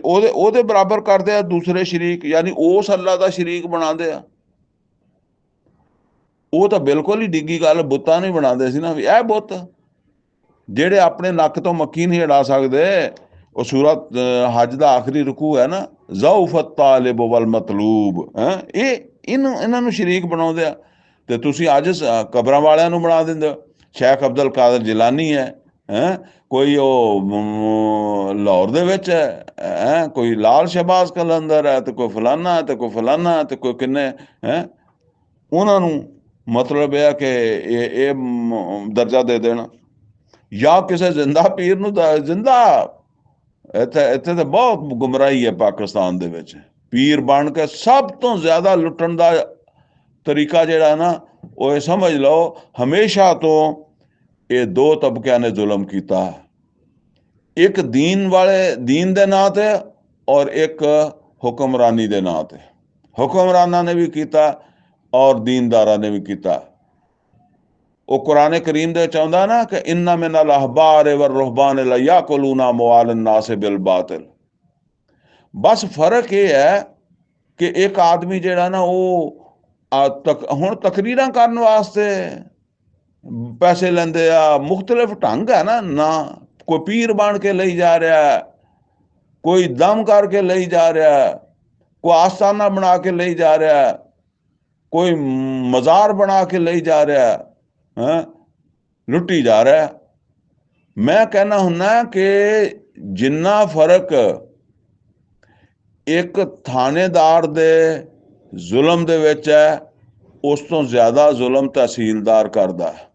ਉਹਦੇ ਬਰਾਬਰ ਕਰਦੇ ਆ ਦੂਸਰੇ ਸ਼ਰੀਕ, ਯਾਨੀ ਉਸ ਅੱਲਾ ਦਾ ਸ਼ਰੀਕ ਬਣਾਉਂਦੇ ਆ। ਉਹ ਤਾਂ ਬਿਲਕੁਲ ਹੀ ਡਿੱਗੀ ਗੱਲ, ਬੁੱਤਾਂ ਨਹੀਂ ਬਣਾਉਂਦੇ ਸੀ ਨਾ ਵੀ ਇਹ ਬੁੱਤ, ਜਿਹੜੇ ਆਪਣੇ ਨੱਕ ਤੋਂ ਮੱਖੀ ਨਹੀਂ ਹਟਾ ਸਕਦੇ। ਉਹ ਸੂਰਤ ਹਜ ਦਾ ਆਖਰੀ ਰੁਕੂ ਹੈ ਨਾ, ਜ਼ਊਫਤ ਤਾਲਿਬ ਵਲ ਮਤਲੂਬ, ਇਹਨਾਂ ਨੂੰ ਸ਼ਰੀਕ ਬਣਾਉਂਦੇ ਆ। ਤੇ ਤੁਸੀਂ ਅੱਜ ਕਬਰਾਂ ਵਾਲਿਆਂ ਨੂੰ ਬਣਾ ਦਿੰਦੇ ਹੋ। ਸ਼ੇਖ ਅਬਦੁਲ ਕਾਦਰ ਜਿਲਾਨੀ ਹੈ, ਕੋਈ ਉਹ ਲਾਹੌਰ ਦੇ ਵਿੱਚ ਹੈ, ਕੋਈ ਲਾਲ ਸ਼ਹਿਬਾਜ਼ ਕਲੰਦਰ ਹੈ, ਤੇ ਕੋਈ ਫਲਾਨਾ ਹੈ, ਤੇ ਕੋਈ ਫਲਾਨਾ ਹੈ, ਤੇ ਕੋਈ ਕਿੰਨੇ ਹੈ। ਉਹਨਾਂ ਨੂੰ ਮਤਲਬ ਇਹ ਹੈ ਕਿ ਇਹ ਦਰਜਾ ਦੇ ਦੇਣਾ, ਜਾਂ ਕਿਸੇ ਜ਼ਿੰਦਾ ਪੀਰ ਨੂੰ ਜ਼ਿੰਦਾ। ਇੱਥੇ ਤਾਂ ਬਹੁਤ ਗੁੰਮਰਾਹੀ ਹੈ ਪਾਕਿਸਤਾਨ ਦੇ ਵਿੱਚ। ਪੀਰ ਬਣ ਕੇ ਸਭ ਤੋਂ ਜ਼ਿਆਦਾ ਲੁੱਟਣ ਦਾ ਤਰੀਕਾ ਜਿਹੜਾ ਨਾ, ਉਹ ਇਹ ਸਮਝ ਲਓ ਹਮੇਸ਼ਾ ਤੋਂ ਇਹ ਦੋ ਤਬਕਿਆਂ ਨੇ ਜ਼ੁਲਮ ਕੀਤਾ। ਇੱਕ ਦੀਨ ਦੇ ਨਾਂ ਤੇ, ਔਰ ਇੱਕ ਹੁਕਮਰਾਨੀ ਦੇ ਨਾਂ ਤੇ। ਹੁਕਮਰਾਨਾਂ ਨੇ ਵੀ ਕੀਤਾ ਔਰ ਦੀਨਦਾਰਾਂ ਨੇ ਵੀ ਕੀਤਾ। ਉਹ ਕੁਰਾਨ ਕਰੀਮ ਦੇ ਵਿੱਚ ਆਉਂਦਾ ਨਾ ਕਿ ਇੰਨਾ ਮਿਨ ਅਲ ਅਹਬਾਰ ਵਰ ਰੁਹਬਾਨ ਲਾ ਯਾਕਲੂਨਾ ਅਮਵਾਲ ਨਾਸ ਬਿਲ ਬਾਤਿਲ। ਬਸ ਫਰਕ ਇਹ ਹੈ ਕਿ ਇੱਕ ਆਦਮੀ ਜਿਹੜਾ ਨਾ, ਉਹ ਹੁਣ ਤਕਰੀਰਾਂ ਕਰਨ ਵਾਸਤੇ ਪੈਸੇ ਲੈਂਦੇ ਆ। ਮੁਖਤਲਿਫ ਢੰਗ ਹੈ ਨਾ ਕੋਈ ਪੀਰ ਬਣ ਕੇ ਲਈ ਜਾ ਰਿਹਾ, ਕੋਈ ਦਮ ਕਰਕੇ ਲਈ ਜਾ ਰਿਹਾ, ਕੋਈ ਆਸਤਾਨਾ ਬਣਾ ਕੇ ਲਈ ਜਾ ਰਿਹਾ, ਕੋਈ ਮਜ਼ਾਰ ਬਣਾ ਕੇ ਲਈ ਜਾ ਰਿਹਾ, ਲੁੱਟੀ ਜਾ ਰਿਹਾ। ਮੈਂ ਕਹਿਣਾ ਹੁੰਦਾ ਕਿ ਜਿੰਨਾ ਫਰਕ ਇੱਕ ਥਾਣੇਦਾਰ ਦੇ ਜ਼ੁਲਮ ਦੇ ਵਿੱਚ ਹੈ, ਉਸ ਤੋਂ ਜ਼ਿਆਦਾ ਜ਼ੁਲਮ ਤਹਿਸੀਲਦਾਰ ਕਰਦਾ ਹੈ।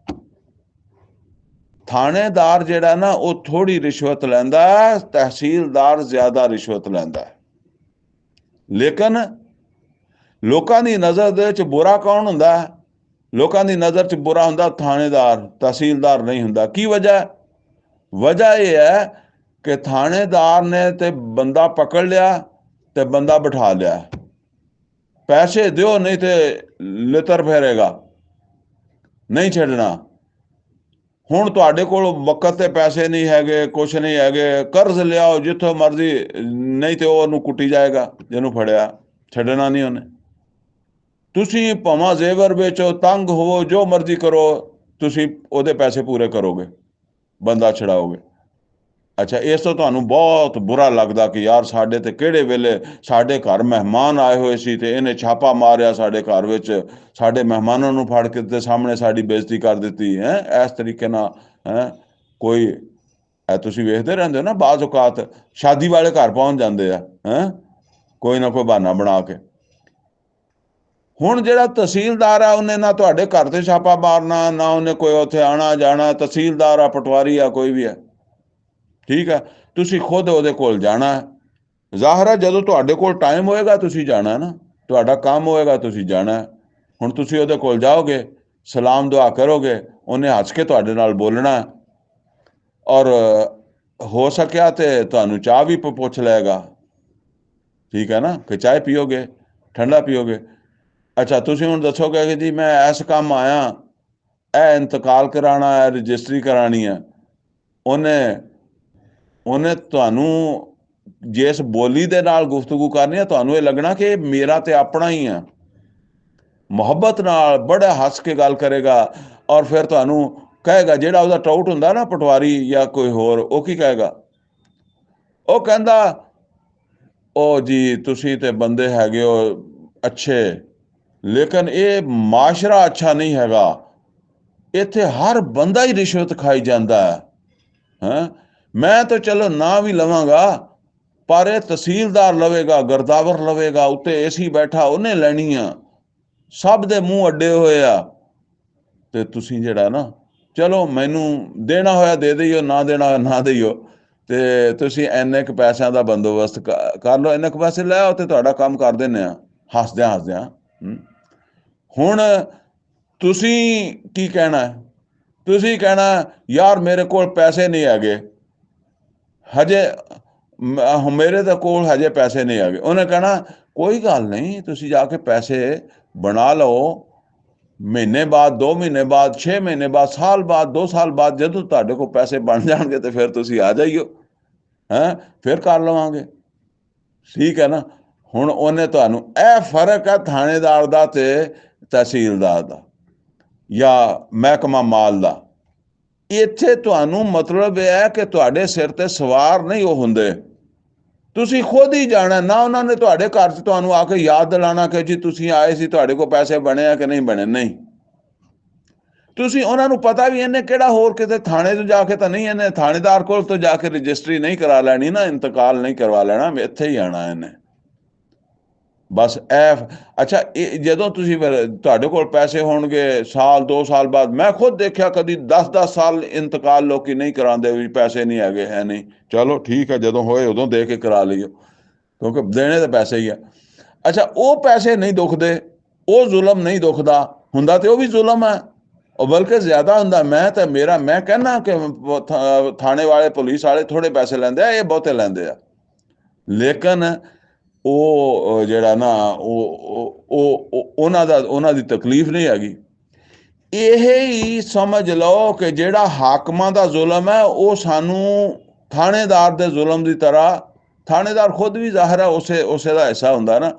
ਥਾਣੇਦਾਰ ਜਿਹੜਾ ਨਾ, ਉਹ ਥੋੜੀ ਰਿਸ਼ਵਤ ਲੈਂਦਾ, ਤਹਿਸੀਲਦਾਰ ਜ਼ਿਆਦਾ ਰਿਸ਼ਵਤ ਲੈਂਦਾ। ਲੇਕਿਨ ਲੋਕਾਂ ਦੀ ਨਜ਼ਰ ਦੇ ਵਿੱਚ ਬੁਰਾ ਕੌਣ ਹੁੰਦਾ? ਲੋਕਾਂ ਦੀ ਨਜ਼ਰ 'ਚ ਬੁਰਾ ਹੁੰਦਾ ਥਾਣੇਦਾਰ, ਤਹਿਸੀਲਦਾਰ ਨਹੀਂ ਹੁੰਦਾ। ਕੀ ਵਜ੍ਹਾ ਇਹ ਹੈ ਕਿ ਥਾਣੇਦਾਰ ਨੇ ਤੇ ਬੰਦਾ ਪਕੜ ਲਿਆ ਤੇ ਬੰਦਾ ਬਿਠਾ ਲਿਆ, ਪੈਸੇ ਦਿਓ ਨਹੀਂ ਤੇ ਲਿੱਤਰ ਫੇਰੇਗਾ, ਨਹੀਂ ਛੱਡਣਾ। ਹੁਣ ਤੁਹਾਡੇ ਕੋਲ ਵਕਤ ਤੇ ਪੈਸੇ ਨਹੀਂ ਹੈਗੇ, ਕੁਛ ਨਹੀਂ ਹੈਗੇ, ਕਰਜ਼ ਲਿਆਓ ਜਿੱਥੋਂ ਮਰਜ਼ੀ, ਨਹੀਂ ਤੇ ਉਹਨੂੰ ਕੁੱਟੀ ਜਾਏਗਾ ਜਿਹਨੂੰ ਫੜਿਆ, ਛੱਡਣਾ ਨਹੀਂ ਉਹਨੇ। ਤੁਸੀਂ ਭਾਵੇਂ ਜ਼ੇਵਰ ਵੇਚੋ, ਤੰਗ ਹੋਵੋ, ਜੋ ਮਰਜ਼ੀ ਕਰੋ, ਤੁਸੀਂ ਉਹਦੇ ਪੈਸੇ ਪੂਰੇ ਕਰੋਗੇ, ਬੰਦਾ ਛਡਾਓਗੇ। ਅੱਛਾ, ਇਸ ਤੋਂ ਤੁਹਾਨੂੰ ਬਹੁਤ ਬੁਰਾ ਲੱਗਦਾ ਕਿ ਯਾਰ ਸਾਡੇ ਤੇ ਕਿਹੜੇ ਵੇਲੇ ਸਾਡੇ ਘਰ ਮਹਿਮਾਨ ਆਏ ਹੋਏ ਸੀ ਤੇ ਇਹਨੇ ਛਾਪਾ ਮਾਰਿਆ ਸਾਡੇ ਘਰ ਵਿੱਚ, ਸਾਡੇ ਮਹਿਮਾਨਾਂ ਨੂੰ ਫੜ ਕੇ ਤੇ ਸਾਹਮਣੇ ਸਾਡੀ ਬੇਇੱਜ਼ਤੀ ਕਰ ਦਿੱਤੀ ਹੈ। ਇਸ ਤਰੀਕੇ ਨਾਲ ਕੋਈ ਤੁਸੀਂ ਵੇਖਦੇ ਰਹਿੰਦੇ ਹੋ ਨਾ, ਬਾਜ਼ ਔਕਾਤ ਸ਼ਾਦੀ ਵਾਲੇ ਘਰ ਪਹੁੰਚ ਜਾਂਦੇ ਆ, ਕੋਈ ਨਾ ਕੋਈ ਬਹਾਨਾ ਬਣਾ ਕੇ। ਹੁਣ ਜਿਹੜਾ ਤਹਿਸੀਲਦਾਰ ਆ, ਉਹਨੇ ਨਾ ਤੁਹਾਡੇ ਘਰ ਤੇ ਛਾਪਾ ਮਾਰਨਾ, ਨਾ ਉਹਨੇ ਕੋਈ ਉੱਥੇ ਆਣਾ ਜਾਣਾ। ਤਹਿਸੀਲਦਾਰ ਆ, ਪਟਵਾਰੀ ਆ, ਕੋਈ ਵੀ ਹੈ, ਠੀਕ ਹੈ। ਤੁਸੀਂ ਖੁਦ ਉਹਦੇ ਕੋਲ ਜਾਣਾ। ਜ਼ਾਹਰ ਹੈ ਜਦੋਂ ਤੁਹਾਡੇ ਕੋਲ ਟਾਈਮ ਹੋਏਗਾ ਤੁਸੀਂ ਜਾਣਾ ਨਾ, ਤੁਹਾਡਾ ਕੰਮ ਹੋਏਗਾ ਤੁਸੀਂ ਜਾਣਾ। ਹੁਣ ਤੁਸੀਂ ਉਹਦੇ ਕੋਲ ਜਾਓਗੇ, ਸਲਾਮ ਦੁਆ ਕਰੋਗੇ, ਉਹਨੇ ਹੱਸ ਕੇ ਤੁਹਾਡੇ ਨਾਲ ਬੋਲਣਾ, ਔਰ ਹੋ ਸਕਿਆ ਤੇ ਤੁਹਾਨੂੰ ਚਾਹ ਵੀ ਪੁੱਛ ਲਏਗਾ, ਠੀਕ ਹੈ ਨਾ, ਕਿ ਚਾਹ ਪੀਓਗੇ, ਠੰਡਾ ਪੀਓਗੇ। ਅੱਛਾ, ਤੁਸੀਂ ਹੁਣ ਦੱਸੋਗੇ ਕਿ ਜੀ ਮੈਂ ਇਸ ਕੰਮ ਆਇਆ, ਇਹ ਇੰਤਕਾਲ ਕਰਾਉਣਾ ਹੈ, ਰਜਿਸਟਰੀ ਕਰਾਉਣੀ ਹੈ। ਉਹਨੇ ਤੁਹਾਨੂੰ ਜਿਸ ਬੋਲੀ ਦੇ ਨਾਲ ਗੁਫ਼ਤਗੂ ਕਰਨੀ ਹੈ, ਤੁਹਾਨੂੰ ਇਹ ਲੱਗਣਾ ਕਿ ਮੇਰਾ ਤੇ ਆਪਣਾ ਹੀ ਹੈ। ਮੁਹੱਬਤ ਨਾਲ ਬੜਾ ਹੱਸ ਕੇ ਗੱਲ ਕਰੇਗਾ, ਔਰ ਫਿਰ ਤੁਹਾਨੂੰ ਕਹੇਗਾ, ਜਿਹੜਾ ਉਹਦਾ ਟਾਊਟ ਹੁੰਦਾ ਨਾ, ਪਟਵਾਰੀ ਜਾਂ ਕੋਈ ਹੋਰ, ਉਹ ਕੀ ਕਹੇਗਾ? ਉਹ ਕਹਿੰਦਾ, ਉਹ ਜੀ ਤੁਸੀਂ ਤੇ ਬੰਦੇ ਹੈਗੇ ਹੋ ਅੱਛੇ, ਲੇਕਿਨ ਇਹ ਮਾਸ਼ਰਾ ਅੱਛਾ ਨਹੀਂ ਹੈਗਾ। ਇੱਥੇ ਹਰ ਬੰਦਾ ਹੀ ਰਿਸ਼ਵਤ ਖਾਈ ਜਾਂਦਾ ਹੈ। ਮੈਂ ਤਾਂ ਚਲੋ ਨਾ ਵੀ ਲਵਾਂਗਾ, ਪਰ ਇਹ ਤਹਿਸੀਲਦਾਰ ਲਵੇਗਾ, ਗਰਦਾਵਰ ਲਵੇਗਾ, ਉੱਤੇ ਏਸੀ ਬੈਠਾ, ਉਹਨੇ ਲੈਣੀ ਆ। ਸਭ ਦੇ ਮੂੰਹ ਅੱਡੇ ਹੋਏ ਆ। ਤੇ ਤੁਸੀਂ ਜਿਹੜਾ ਨਾ, ਚਲੋ ਮੈਨੂੰ ਦੇਣਾ ਹੋਇਆ ਦੇ ਦਈਓ, ਨਾ ਦੇਣਾ ਹੋਇਆ ਨਾ ਦਈਓ, ਤੇ ਤੁਸੀਂ ਇੰਨੇ ਕੁ ਪੈਸਿਆਂ ਦਾ ਬੰਦੋਬਸਤ ਕਰ ਲਓ, ਇੰਨੇ ਕੁ ਪੈਸੇ ਲੈ ਆਓ ਤੇ ਤੁਹਾਡਾ ਕੰਮ ਕਰ ਦਿੰਦੇ ਆ, ਹੱਸਦਿਆਂ। ਹੁਣ ਤੁਸੀਂ ਕੀ ਕਹਿਣਾ? ਤੁਸੀਂ ਕਹਿਣਾ, ਯਾਰ ਮੇਰੇ ਕੋਲ ਪੈਸੇ ਨਹੀਂ ਹੈਗੇ ਹਜੇ, ਮੇਰੇ ਦੇ ਕੋਲ ਹਜੇ ਪੈਸੇ ਨਹੀਂ ਹੈਗੇ। ਉਹਨੇ ਕਹਿਣਾ, ਕੋਈ ਗੱਲ ਨਹੀਂ, ਤੁਸੀਂ ਜਾ ਕੇ ਪੈਸੇ ਬਣਾ ਲਓ, ਮਹੀਨੇ ਬਾਅਦ, 2 ਮਹੀਨੇ ਬਾਅਦ, 6 ਮਹੀਨੇ ਬਾਅਦ, ਸਾਲ ਬਾਅਦ, 2 ਸਾਲ ਬਾਅਦ, ਜਦੋਂ ਤੁਹਾਡੇ ਕੋਲ ਪੈਸੇ ਬਣ ਜਾਣਗੇ ਤੇ ਫਿਰ ਤੁਸੀਂ ਆ ਜਾਈਓ, ਫਿਰ ਕਰ ਲਵਾਂਗੇ, ਠੀਕ ਹੈ ਨਾ। ਹੁਣ ਉਹਨੇ ਤੁਹਾਨੂੰ, ਇਹ ਫਰਕ ਹੈ ਥਾਣੇਦਾਰ ਦਾ ਤੇ ਤਹਿਸੀਲਦਾਰ ਦਾ, ਜਾਂ ਮਹਿਕਮਾ ਮਾਲ ਦਾ। ਇੱਥੇ ਤੁਹਾਨੂੰ ਮਤਲਬ ਇਹ ਹੈ ਕਿ ਤੁਹਾਡੇ ਸਿਰ ਤੇ ਸਵਾਰ ਨਹੀਂ ਉਹ ਹੁੰਦੇ, ਤੁਸੀਂ ਖੁਦ ਹੀ ਜਾਣਾ ਨਾ। ਉਹਨਾਂ ਨੇ ਤੁਹਾਡੇ ਘਰ 'ਚ ਤੁਹਾਨੂੰ ਆ ਕੇ ਯਾਦ ਦਿਲਾਣਾ ਕਿ ਜੀ ਤੁਸੀਂ ਆਏ ਸੀ, ਤੁਹਾਡੇ ਕੋਲ ਪੈਸੇ ਬਣੇ ਆ ਕਿ ਨਹੀਂ ਬਣੇ, ਨਹੀਂ। ਤੁਸੀਂ ਉਹਨਾਂ ਨੂੰ ਪਤਾ ਵੀ ਇਹਨੇ ਕਿਹੜਾ ਹੋਰ ਕਿਤੇ ਥਾਣੇ ਤੋਂ ਜਾ ਕੇ ਤਾਂ ਨਹੀਂ, ਇਹਨੇ ਥਾਣੇਦਾਰ ਕੋਲ ਤੋਂ ਜਾ ਕੇ ਰਜਿਸਟਰੀ ਨਹੀਂ ਕਰਾ ਲੈਣੀ ਨਾ, ਇੰਤਕਾਲ ਨਹੀਂ ਕਰਵਾ ਲੈਣਾ, ਇੱਥੇ ਹੀ ਆਣਾ ਇਹਨੇ ਬਸ। ਅੱਛਾ, ਇਹ ਜਦੋਂ ਤੁਸੀਂ ਤੁਹਾਡੇ ਕੋਲ ਪੈਸੇ ਹੋਣਗੇ ਸਾਲ 2 ਸਾਲ ਬਾਅਦ, ਮੈਂ ਖੁਦ ਦੇਖਿਆ ਕਦੀ 10-10 ਸਾਲ ਇੰਤਕਾਲ ਲੋਕੀ ਨਹੀਂ ਕਰਾਉਂਦੇ, ਵੀ ਪੈਸੇ ਨਹੀਂ ਹੈਗੇ, ਹੈ ਨਹੀਂ, ਚਲੋ ਠੀਕ ਹੈ, ਜਦੋਂ ਹੋਏ ਉਦੋਂ ਦੇ ਕੇ ਕਰਾ ਲਈਓ, ਕਿਉਂਕਿ ਦੇਣੇ ਤਾਂ ਪੈਸੇ ਹੀ ਆ। ਅੱਛਾ, ਉਹ ਪੈਸੇ ਨਹੀਂ ਦੁਖਦੇ, ਉਹ ਜ਼ੁਲਮ ਨਹੀਂ ਦੁਖਦਾ ਹੁੰਦਾ, ਤੇ ਉਹ ਵੀ ਜ਼ੁਲਮ ਹੈ, ਉਹ ਬਲਕਿ ਜ਼ਿਆਦਾ ਹੁੰਦਾ। ਮੈਂ ਕਹਿੰਦਾ ਕਿ ਥਾਣੇ ਵਾਲੇ, ਪੁਲਿਸ ਵਾਲੇ ਥੋੜੇ ਪੈਸੇ ਲੈਂਦੇ ਆ, ਇਹ ਬਹੁਤੇ ਲੈਂਦੇ ਆ, ਲੇਕਿਨ ਉਹ ਜਿਹੜਾ ਨਾ ਉਹਨਾਂ ਦੀ ਤਕਲੀਫ ਨਹੀਂ ਹੈਗੀ। ਇਹ ਹੀ ਸਮਝ ਲਓ ਕਿ ਜਿਹੜਾ ਹਾਕਮਾਂ ਦਾ ਜ਼ੁਲਮ ਹੈ, ਉਹ ਸਾਨੂੰ ਥਾਣੇਦਾਰ ਦੇ ਜ਼ੁਲਮ ਦੀ ਤਰ੍ਹਾਂ, ਥਾਣੇਦਾਰ ਖੁਦ ਵੀ ਜ਼ਾਹਿਰ ਹੈ ਉਸੇ ਦਾ ਹਿੱਸਾ ਹੁੰਦਾ ਨਾ,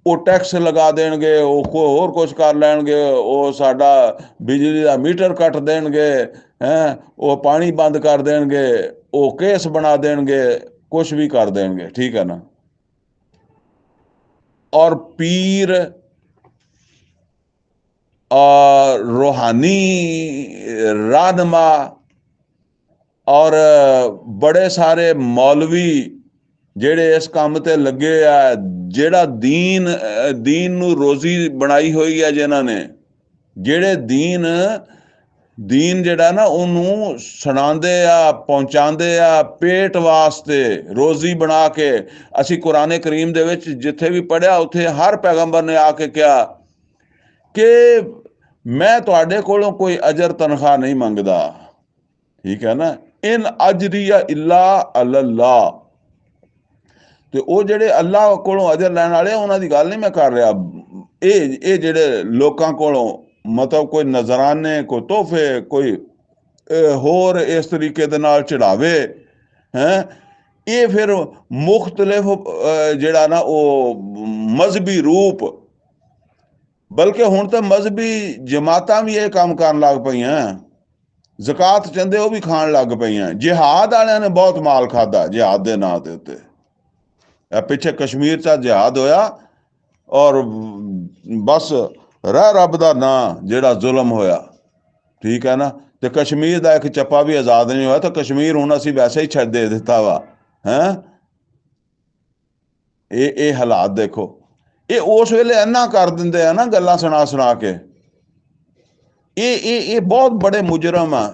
ਉਹ ਟੈਕਸ ਲਗਾ ਦੇਣਗੇ, ਉਹ ਹੋਰ ਕੁਝ ਕਰ ਲੈਣਗੇ, ਉਹ ਸਾਡਾ ਬਿਜਲੀ ਦਾ ਮੀਟਰ ਕੱਟ ਦੇਣਗੇ, ਉਹ ਪਾਣੀ ਬੰਦ ਕਰ ਦੇਣਗੇ, ਉਹ ਕੇਸ ਬਣਾ ਦੇਣਗੇ, ਕੁਝ ਵੀ ਕਰ ਦੇਣਗੇ, ਠੀਕ ਹੈ ਨਾ। और पीर और रूहानी रहनुमा और बड़े सारे मौलवी ਜਿਹੜੇ ਇਸ ਕੰਮ ਤੇ ਲੱਗੇ ਆ, ਜਿਹੜਾ ਦੀਨ ਨੂੰ ਰੋਜ਼ੀ ਬਣਾਈ ਹੋਈ ਹੈ ਜਿਨ੍ਹਾਂ ਨੇ, ਜਿਹੜੇ ਦੀਨ ਜਿਹੜਾ ਨਾ ਉਹਨੂੰ ਸੁਣਾਉਂਦੇ ਆ, ਪਹੁੰਚਾਉਂਦੇ ਆ, ਪੇਟ ਵਾਸਤੇ ਰੋਜ਼ੀ ਬਣਾ ਕੇ। ਅਸੀਂ ਕੁਰਾਨ ਕਰੀਮ ਦੇ ਵਿੱਚ ਜਿੱਥੇ ਵੀ ਪੜ੍ਹਿਆ, ਉੱਥੇ ਹਰ ਪੈਗੰਬਰ ਨੇ ਆ ਕੇ ਕਿਹਾ ਕਿ ਮੈਂ ਤੁਹਾਡੇ ਕੋਲੋਂ ਕੋਈ ਅਜਰ ਤਨਖਾਹ ਨਹੀਂ ਮੰਗਦਾ, ਠੀਕ ਹੈ ਨਾ, ਇਨ ਅਜਰੀਆ ਇਲਾ ਅਲੱਲਾਹ। ਤੇ ਉਹ ਜਿਹੜੇ ਅੱਲਾਹ ਕੋਲੋਂ ਅਜਰ ਲੈਣ ਵਾਲੇ, ਉਹਨਾਂ ਦੀ ਗੱਲ ਨਹੀਂ ਮੈਂ ਕਰ ਰਿਹਾ। ਇਹ ਜਿਹੜੇ ਲੋਕਾਂ ਕੋਲੋਂ ਮਤਲਬ ਕੋਈ ਨਜ਼ਰਾਨੇ, ਕੋਈ ਤੋਹਫੇ, ਕੋਈ ਹੋਰ ਇਸ ਤਰੀਕੇ ਦੇ ਨਾਲ ਚੜਾਵੇ, ਇਹ ਫਿਰ ਮੁਖਤਲਿਫ ਜਿਹੜਾ ਨਾ ਉਹ ਮਜ਼ਹਬੀ ਰੂਪ, ਬਲਕਿ ਹੁਣ ਤਾਂ ਮਜ਼ਹਬੀ ਜਮਾਤਾਂ ਵੀ ਇਹ ਕੰਮ ਕਰਨ ਲੱਗ ਪਈਆਂ, ਜ਼ਕਾਤ ਚੰਦੇ ਉਹ ਵੀ ਖਾਣ ਲੱਗ ਪਈਆਂ। ਜਿਹਾਦ ਵਾਲਿਆਂ ਨੇ ਬਹੁਤ ਮਾਲ ਖਾਦਾ ਜਿਹਾਦ ਦੇ ਨਾਂ ਦੇ ਉੱਤੇ। ਪਿੱਛੇ ਕਸ਼ਮੀਰ 'ਚ ਜਿਹਾਦ ਹੋਇਆ, ਔਰ ਬਸ ਰਹਿ ਰੱਬ ਦਾ ਨਾਂ ਜਿਹੜਾ ਜ਼ੁਲਮ ਹੋਇਆ, ਠੀਕ ਹੈ ਨਾ। ਤੇ ਕਸ਼ਮੀਰ ਦਾ ਇੱਕ ਚੱਪਾ ਵੀ ਆਜ਼ਾਦ ਨਹੀਂ ਹੋਇਆ, ਤਾਂ ਕਸ਼ਮੀਰ ਹੁਣ ਅਸੀਂ ਵੈਸੇ ਹੀ ਛੱਡ ਦੇ ਦਿੱਤਾ ਵਾ। ਇਹ ਹਾਲਾਤ ਦੇਖੋ, ਇਹ ਉਸ ਵੇਲੇ ਇੰਨਾ ਕਰ ਦਿੰਦੇ ਆ ਨਾ, ਗੱਲਾਂ ਸੁਣਾ ਕੇ। ਇਹ ਬਹੁਤ ਬੜੇ ਮੁਜਰਮ ਆ।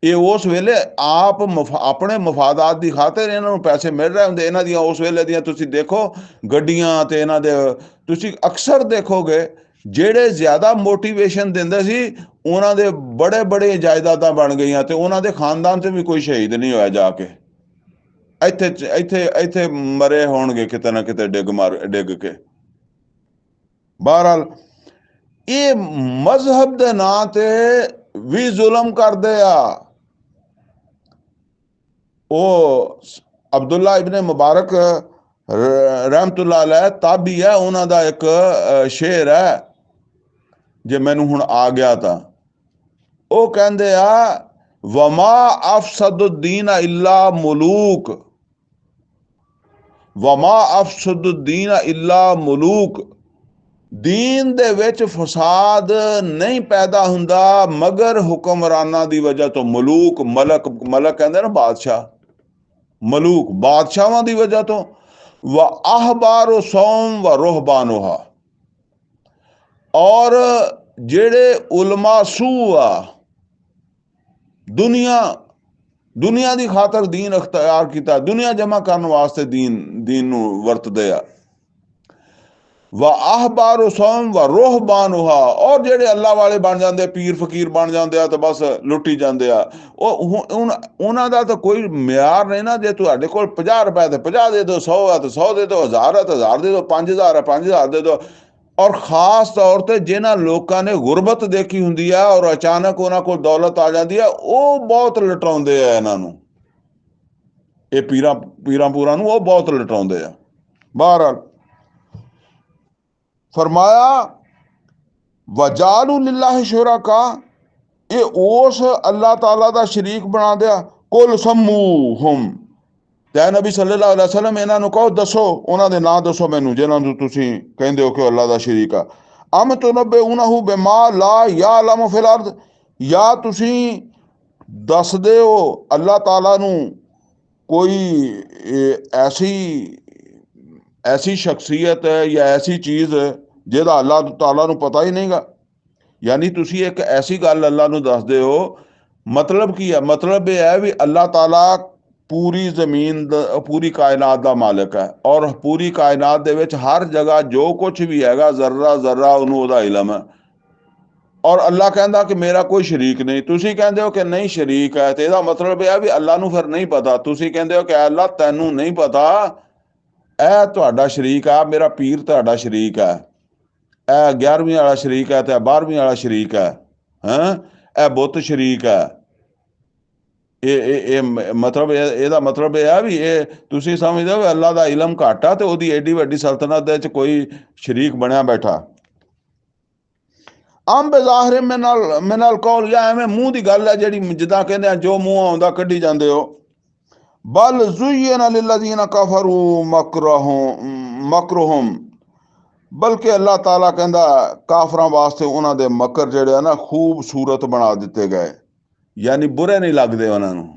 ਇਹ ਉਸ ਵੇਲੇ ਆਪ ਆਪਣੇ ਮਫਾਦਾਤ ਦੀ ਖਾਤਰ ਇਹਨਾਂ ਨੂੰ ਪੈਸੇ ਮਿਲ ਰਹੇ ਹੁੰਦੇ। ਇਹਨਾਂ ਦੀਆਂ ਉਸ ਵੇਲੇ ਦੀਆਂ ਤੁਸੀਂ ਦੇਖੋ ਗੱਡੀਆਂ, ਤੇ ਇਹਨਾਂ ਦੇ ਤੁਸੀਂ ਅਕਸਰ ਦੇਖੋਗੇ ਜਿਹੜੇ ਜ਼ਿਆਦਾ ਮੋਟੀਵੇਸ਼ਨ ਦਿੰਦੇ ਸੀ, ਉਹਨਾਂ ਦੇ ਬੜੇ ਜਾਇਦਾਦਾਂ ਬਣ ਗਈਆਂ, ਤੇ ਉਹਨਾਂ ਦੇ ਖਾਨਦਾਨ 'ਚ ਵੀ ਕੋਈ ਸ਼ਹੀਦ ਨਹੀਂ ਹੋਇਆ ਜਾ ਕੇ। ਇੱਥੇ ਮਰੇ ਹੋਣਗੇ ਕਿਤੇ ਨਾ ਕਿਤੇ ਡਿੱਗ ਕੇ। ਬਹਰਹਾਲ, ਇਹ ਮਜ਼ਹਬ ਦੇ ਨਾਂ ਤੇ ਵੀ ਜ਼ੁਲਮ ਕਰਦੇ ਆ। ਉਹ ਅਬਦੁੱਲਾ ਇਬਨ ਮੁਬਾਰਕ ਰਹਿਮਤੁल्लाह अलैह ਤਾਬੀ ਹੈ, ਉਹਨਾਂ ਦਾ ਇੱਕ ਸ਼ੇਰ ਹੈ, ਜੇ ਮੈਨੂੰ ਹੁਣ ਆ ਗਿਆ ਤਾਂ। ਉਹ ਕਹਿੰਦੇ ਆ, ਵਮਾ ਅਫਸਦੁद्दीन इल्ला मुलूक, ਵਮਾ ਅਫਸਦੁद्दीन इल्ला मुलूक। ਦੀਨ ਦੇ ਵਿੱਚ ਫਸਾਦ ਨਹੀਂ ਪੈਦਾ ਹੁੰਦਾ ਮਗਰ ਹੁਕਮਰਾਨਾਂ ਦੀ ਵਜ੍ਹਾ ਤੋਂ। ਮਲਕ ਕਹਿੰਦੇ ਨਾ ਬਾਦਸ਼ਾਹ, ਮਲੂਕ ਬਾਦਸ਼ਾਹਾਂ ਦੀ ਵਜ੍ਹਾ ਤੋਂ। ਵ ਅਹਬਾਰ ਸੌਮ ਵ ਰੁਹਬਾਨੁਹਾ, ਔਰ ਜਿਹੜੇ ਉਲਮਾ ਸੂ ਆ, ਦੁਨੀਆ ਦੀ ਖਾਤਰ ਦੀਨ ਅਖਤਿਆਰ ਕੀਤਾ, ਦੁਨੀਆ ਜਮਾ ਕਰਨ ਵਾਸਤੇ ਦੀਨ ਨੂੰ ਵਰਤਦੇ ਆ। व आहबार सौम व रोहबानुहा, और ਜਿਹੜੇ ਅੱਲਾ ਵਾਲੇ ਬਣ ਜਾਂਦੇ, ਪੀਰ ਫਕੀਰ ਬਣ ਜਾਂਦੇ ਆ, ਤਾਂ ਬਸ ਲੁੱਟੀ ਜਾਂਦੇ ਆ। ਉਹਨਾਂ ਦਾ ਤਾਂ ਕੋਈ ਮਿਆਰ ਨਹੀਂ ਨਾ। ਜੇ ਤੁਹਾਡੇ ਕੋਲ 50 ਰੁਪਏ ਤੇ 50 ਦੇ ਦਿਓ, 100 ਹੈ ਤਾਂ 100 ਦੇ ਦਿਓ, 1000 ਹੈ ਤਾਂ 1000 ਦੇ ਦਿਓ, 5000 ਹੈ 5000 ਦੇ ਦਿਓ। ਔਰ ਖਾਸ ਤੌਰ ਤੇ ਜਿਨ੍ਹਾਂ ਲੋਕਾਂ ਨੇ ਗੁਰਬਤ ਦੇਖੀ ਹੁੰਦੀ ਆ, ਔਰ ਅਚਾਨਕ ਉਹਨਾਂ ਕੋਲ ਦੌਲਤ ਆ ਜਾਂਦੀ ਆ, ਉਹ ਬਹੁਤ ਲਟਾਉਂਦੇ ਆ ਇਹਨਾਂ ਨੂੰ। ਇਹ ਪੀਰਾਂ ਪੂਰਾਂ ਨੂੰ ਉਹ ਬਹੁਤ ਲਟਾਉਂਦੇ ਆ। ਬਹਰਹਾਲ, फरमाया वजालू लिल्लाहि शुरका, ਇਹ ਉਸ ਅੱਲਾਹ ਤਾਲਾ ਦਾ ਸ਼ਰੀਕ ਬਣਾ ਦਿਆ। ਕੁਲ ਸਮੂਹੁਮ, ਤੇ ਨਬੀ ਸੱਲੱਲਾਹੁ ਅਲੈहि ਵਸੱਲਮ ਇਹਨਾਂ ਨੂੰ ਕਹੋ, ਦੱਸੋ ਉਹਨਾਂ ਦੇ ਨਾਂ ਦੱਸੋ ਮੈਨੂੰ ਜਿਹਨਾਂ ਨੂੰ ਤੁਸੀਂ ਕਹਿੰਦੇ ਹੋ ਕਿ ਅੱਲਾਹ ਦਾ ਸ਼ਰੀਕ ਆ। ਅਮ ਤੁਨੱਬਿਊਨਹੁ ਬਿਮਾ ਲਾ ਯਅਲਮ ਫਿਲ ਅਰਦ, ਜਾਂ ਤੁਸੀਂ ਦੱਸਦੇ ਹੋ ਅੱਲਾਹ ਤਾਲਾ ਨੂੰ ਕੋਈ ਐਸੀ ਸ਼ਖਸੀਅਤ ਹੈ ਜਾਂ ਐਸੀ ਚੀਜ਼ ਜਿਹਦਾ ਅੱਲਾਹ ਤਾਲਾ ਨੂੰ ਪਤਾ ਹੀ ਨਹੀਂਗਾ। ਯਾਨੀ ਤੁਸੀਂ ਇੱਕ ਐਸੀ ਗੱਲ ਅੱਲਾਹ ਨੂੰ ਦੱਸਦੇ ਹੋ। ਮਤਲਬ ਕੀ ਹੈ? ਮਤਲਬ ਇਹ ਹੈ ਵੀ ਅੱਲਾਹ ਤਾਲਾ ਪੂਰੀ ਜ਼ਮੀਨ ਦਾ, ਪੂਰੀ ਕਾਇਨਾਤ ਦਾ ਮਾਲਕ ਹੈ, ਔਰ ਪੂਰੀ ਕਾਇਨਾਤ ਦੇ ਵਿੱਚ ਹਰ ਜਗ੍ਹਾ ਜੋ ਕੁਝ ਵੀ ਹੈਗਾ ਜ਼ਰਰਾ ਜ਼ਰਰਾ ਉਹਨੂੰ ਉਹਦਾ ਇਲਮ ਹੈ। ਔਰ ਅੱਲਾਹ ਕਹਿੰਦਾ ਕਿ ਮੇਰਾ ਕੋਈ ਸ਼ਰੀਕ ਨਹੀਂ। ਤੁਸੀਂ ਕਹਿੰਦੇ ਹੋ ਕਿ ਨਹੀਂ ਸ਼ਰੀਕ ਹੈ, ਤੇ ਇਹਦਾ ਮਤਲਬ ਇਹ ਹੈ ਵੀ ਅੱਲਾਹ ਨੂੰ ਫਿਰ ਨਹੀਂ ਪਤਾ। ਤੁਸੀਂ ਕਹਿੰਦੇ ਹੋ ਕਿ ਅੱਲਾਹ ਤੈਨੂੰ ਨਹੀਂ ਪਤਾ, ਇਹ ਤੁਹਾਡਾ ਸ਼ਰੀਕ ਆ, ਮੇਰਾ ਪੀਰ ਤੁਹਾਡਾ ਸ਼ਰੀਕ ਹੈ, ਇਹ 11ਵੀਂ ਵਾਲਾ ਸ਼ਰੀਕ ਹੈ ਤੇ 12ਵੀਂ ਵਾਲਾ ਸ਼ਰੀਕ ਹੈ, ਇਹ ਬੁੱਤ ਸ਼ਰੀਕ ਹੈ। ਇਹ ਮਤਲਬ ਇਹਦਾ ਮਤਲਬ ਇਹ ਆ ਵੀ ਇਹ ਤੁਸੀਂ ਸਮਝਦੇ ਹੋ ਅੱਲਾਹ ਦਾ ਇਲਮ ਘੱਟ ਆ ਤੇ ਉਹਦੀ ਏਡੀ ਵੱਡੀ ਸਲਤਨਤ ਦੇ ਵਿੱਚ ਕੋਈ ਸ਼ਰੀਕ ਬਣਿਆ ਬੈਠਾ। ਆਮ ਬਜ਼ਾਹਿਰ ਮਿਨਲ ਕੌਲ, ਜਾਂ ਐਵੇਂ ਮੂੰਹ ਦੀ ਗੱਲ ਹੈ ਜਿਹੜੀ ਜਿੱਦਾਂ ਕਹਿੰਦੇ ਆ ਜੋ ਮੂੰਹ ਆਉਂਦਾ ਕੱਢੀ ਜਾਂਦੇ ਹੋ। ਬਲ ਜ਼ੁਯਿਨ ਲਿਲਜ਼ੀਨ ਕਫਰੂ ਮਕਰਹੁਮ, ਬਲਕਿ ਅੱਲਾਹ ਤਾਲਾ ਕਹਿੰਦਾ ਕਾਫਰਾਂ ਵਾਸਤੇ ਉਹਨਾਂ ਦੇ ਮਕਰ ਜਿਹੜੇ ਆ ਨਾ ਖੂਬਸੂਰਤ ਬਣਾ ਦਿੱਤੇ ਗਏ, ਯਾਨੀ ਬੁਰੇ ਨਹੀਂ ਲੱਗਦੇ ਉਹਨਾਂ ਨੂੰ।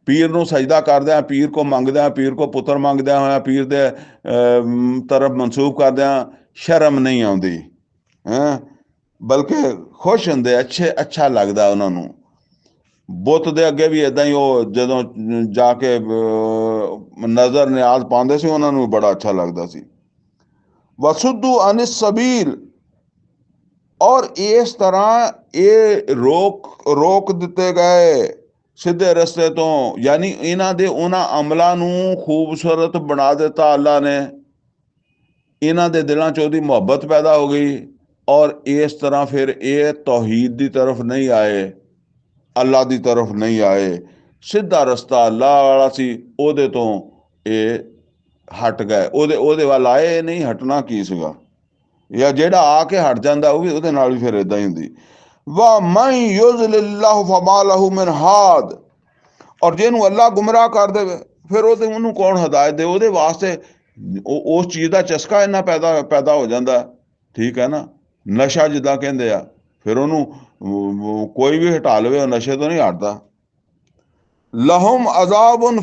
ਪੀਰ ਨੂੰ ਸਜਦਾ ਕਰਦਿਆਂ, ਪੀਰ ਕੋ ਮੰਗਦਿਆਂ, ਪੀਰ ਕੋ ਪੁੱਤਰ ਮੰਗਦਿਆਂ ਹੋਇਆ ਪੀਰ ਦੇ ਤਰਫ ਮਨਸੂਬ ਕਰਦਿਆਂ ਸ਼ਰਮ ਨਹੀਂ ਆਉਂਦੀ, ਬਲਕਿ ਖੁਸ਼ ਹੁੰਦੇ, ਅੱਛਾ ਲੱਗਦਾ ਉਹਨਾਂ ਨੂੰ। ਬੁੱਤ ਦੇ ਅੱਗੇ ਵੀ ਇਦਾਂ ਹੀ ਉਹ ਜਦੋਂ ਜਾ ਕੇ ਨਜ਼ਰ ਨਿਆਜ਼ ਪਾਉਂਦੇ ਸੀ ਉਹਨਾਂ ਨੂੰ ਬੜਾ ਅੱਛਾ ਲੱਗਦਾ ਸੀ। ਵਸੁੱਦੂ ਅਨਿਸ ਸਬੀਲ, ਔਰ ਇਸ ਤਰ੍ਹਾਂ ਇਹ ਰੋਕ ਦਿੱਤੇ ਗਏ ਸਿੱਧੇ ਰਸਤੇ ਤੋਂ, ਯਾਨੀ ਇਹਨਾਂ ਦੇ ਉਹਨਾਂ ਅਮਲਾਂ ਨੂੰ ਖੂਬਸੂਰਤ ਬਣਾ ਦਿੱਤਾ ਅੱਲਾ ਨੇ। ਇਹਨਾਂ ਦੇ ਦਿਲਾਂ 'ਚ ਉਹਦੀ ਮੁਹੱਬਤ ਪੈਦਾ ਹੋ ਗਈ, ਔਰ ਇਸ ਤਰ੍ਹਾਂ ਫਿਰ ਇਹ ਤੌਹੀਦ ਦੀ ਤਰਫ ਨਹੀਂ ਆਏ, ਅੱਲਾ ਦੀ ਤਰਫ ਨਹੀਂ ਆਏ। ਸਿੱਧਾ ਰਸਤਾ ਅੱਲਾ ਵਾਲਾ ਸੀ, ਉਹਦੇ ਤੋਂ ਇਹ ਹਟ ਗਏ, ਉਹਦੇ ਵੱਲ ਆਏ ਨਹੀਂ। ਹਟਣਾ ਕੀ ਸੀਗਾ? ਜਾਂ ਜਿਹੜਾ ਆ ਕੇ ਹਟ ਜਾਂਦਾ ਉਹ ਵੀ ਉਹਦੇ ਨਾਲ ਵੀ ਫਿਰ ਇਦਾਂ ਹੀ ਹੁੰਦੀ। ਵਾ ਮਨ ਯੁਜ਼ਲਿਲਲਾਹੁ ਫਮਾ ਲਹੁ ਮਿਨ ਹਾਦ, ਔਰ ਜਿਹਨੂੰ ਅੱਲਾ ਗੁੰਮਰਾਹ ਕਰ ਦੇਵੇ ਫਿਰ ਉਹਨੂੰ ਕੌਣ ਹਦਾਇਤ ਦੇ? ਉਹਦੇ ਵਾਸਤੇ ਉਸ ਚੀਜ਼ ਦਾ ਚਸਕਾ ਇੰਨਾ ਪੈਦਾ ਹੋ ਜਾਂਦਾ, ਠੀਕ ਹੈ ਨਾ। ਨਸ਼ਾ ਜਿੱਦਾਂ ਕਹਿੰਦੇ ਆ, ਫਿਰ ਉਹਨੂੰ ਕੋਈ ਵੀ ਹਟਾ ਲਵੇ ਉਹ ਨਸ਼ੇ ਤੋਂ ਨਹੀਂ ਹਟਦਾ। ਲਹੁਮ ਅਜ਼ਾਬੁਨ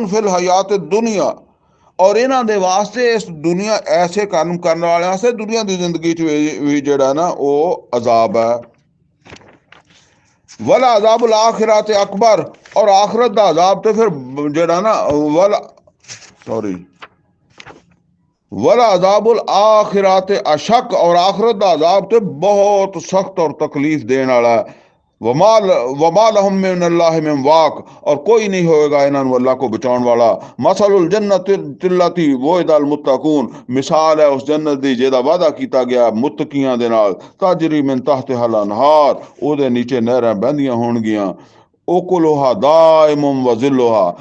ਫਿਲ ਹਯਾਤ ਦੁਨੀਆ, ਔਰ ਇਹਨਾਂ ਦੇ ਵਾਸਤੇ ਇਸ ਦੁਨੀਆ ਐਸੇ ਕੰਮ ਕਰਨ ਵਾਲਿਆਂ ਵਾਸਤੇ ਦੁਨੀਆ ਦੀ ਜ਼ਿੰਦਗੀ 'ਚ ਵੀ ਜਿਹੜਾ ਨਾ ਉਹ ਅਜ਼ਾਬ ਹੈ। ਵਲਾ ਅਜ਼ਾਬੁਲ ਆਖਿਰਤ ਅਕਬਰ, ਔਰ ਆਖਰਤ ਦਾ ਅਜ਼ਾਬ ਤੇ ਫਿਰ ਜਿਹੜਾ ਨਾ ਵਲਾ ਅਜ਼ਾਬੁਲ ਆਖਿਰਤ ਅਸ਼ਕ, ਔਰ ਆਖਰਤ ਦਾ ਅਜ਼ਾਬ ਤੇ ਬਹੁਤ ਸਖਤ ਔਰ ਤਕਲੀਫ ਦੇਣ ਵਾਲਾ। ਵਮਾ ਲਹੁਮ ਮਿਨ ਅੱਲਾहि ਮਿਨ ਵਾਕ, ਔਰ ਕੋਈ ਨਹੀਂ ਹੋਏਗਾ ਇਹਨਾਂ ਨੂੰ ਅੱਲਾਹ ਕੋ ਬਚਾਉਣ ਵਾਲਾ। ਮਸਲੁਲ ਜन्नत तिल्लती वुइदल मुत्तकून, ਮਿਸਾਲ ਹੈ ਉਸ ਜੰਨਤ ਦੀ ਜਿਹਦਾ ਵਾਅਦਾ ਕੀਤਾ ਗਿਆ ਮੁਤਕੀਆਂ ਦੇ ਨਾਲ। ਤਜਰੀ ਮਿਨ ਤਹਤਿਹਲ ਅਨਹਾਰ, ਉਹਦੇ ਨੀਚੇ ਨਹਿਰਾਂ ਬਹਿੰਦੀਆਂ ਹੋਣਗੀਆਂ। ਉਕੁਲੁਹਾ ਦਾਇਮੁਮ ਵ ਜ਼ਿਲੁਹਾ,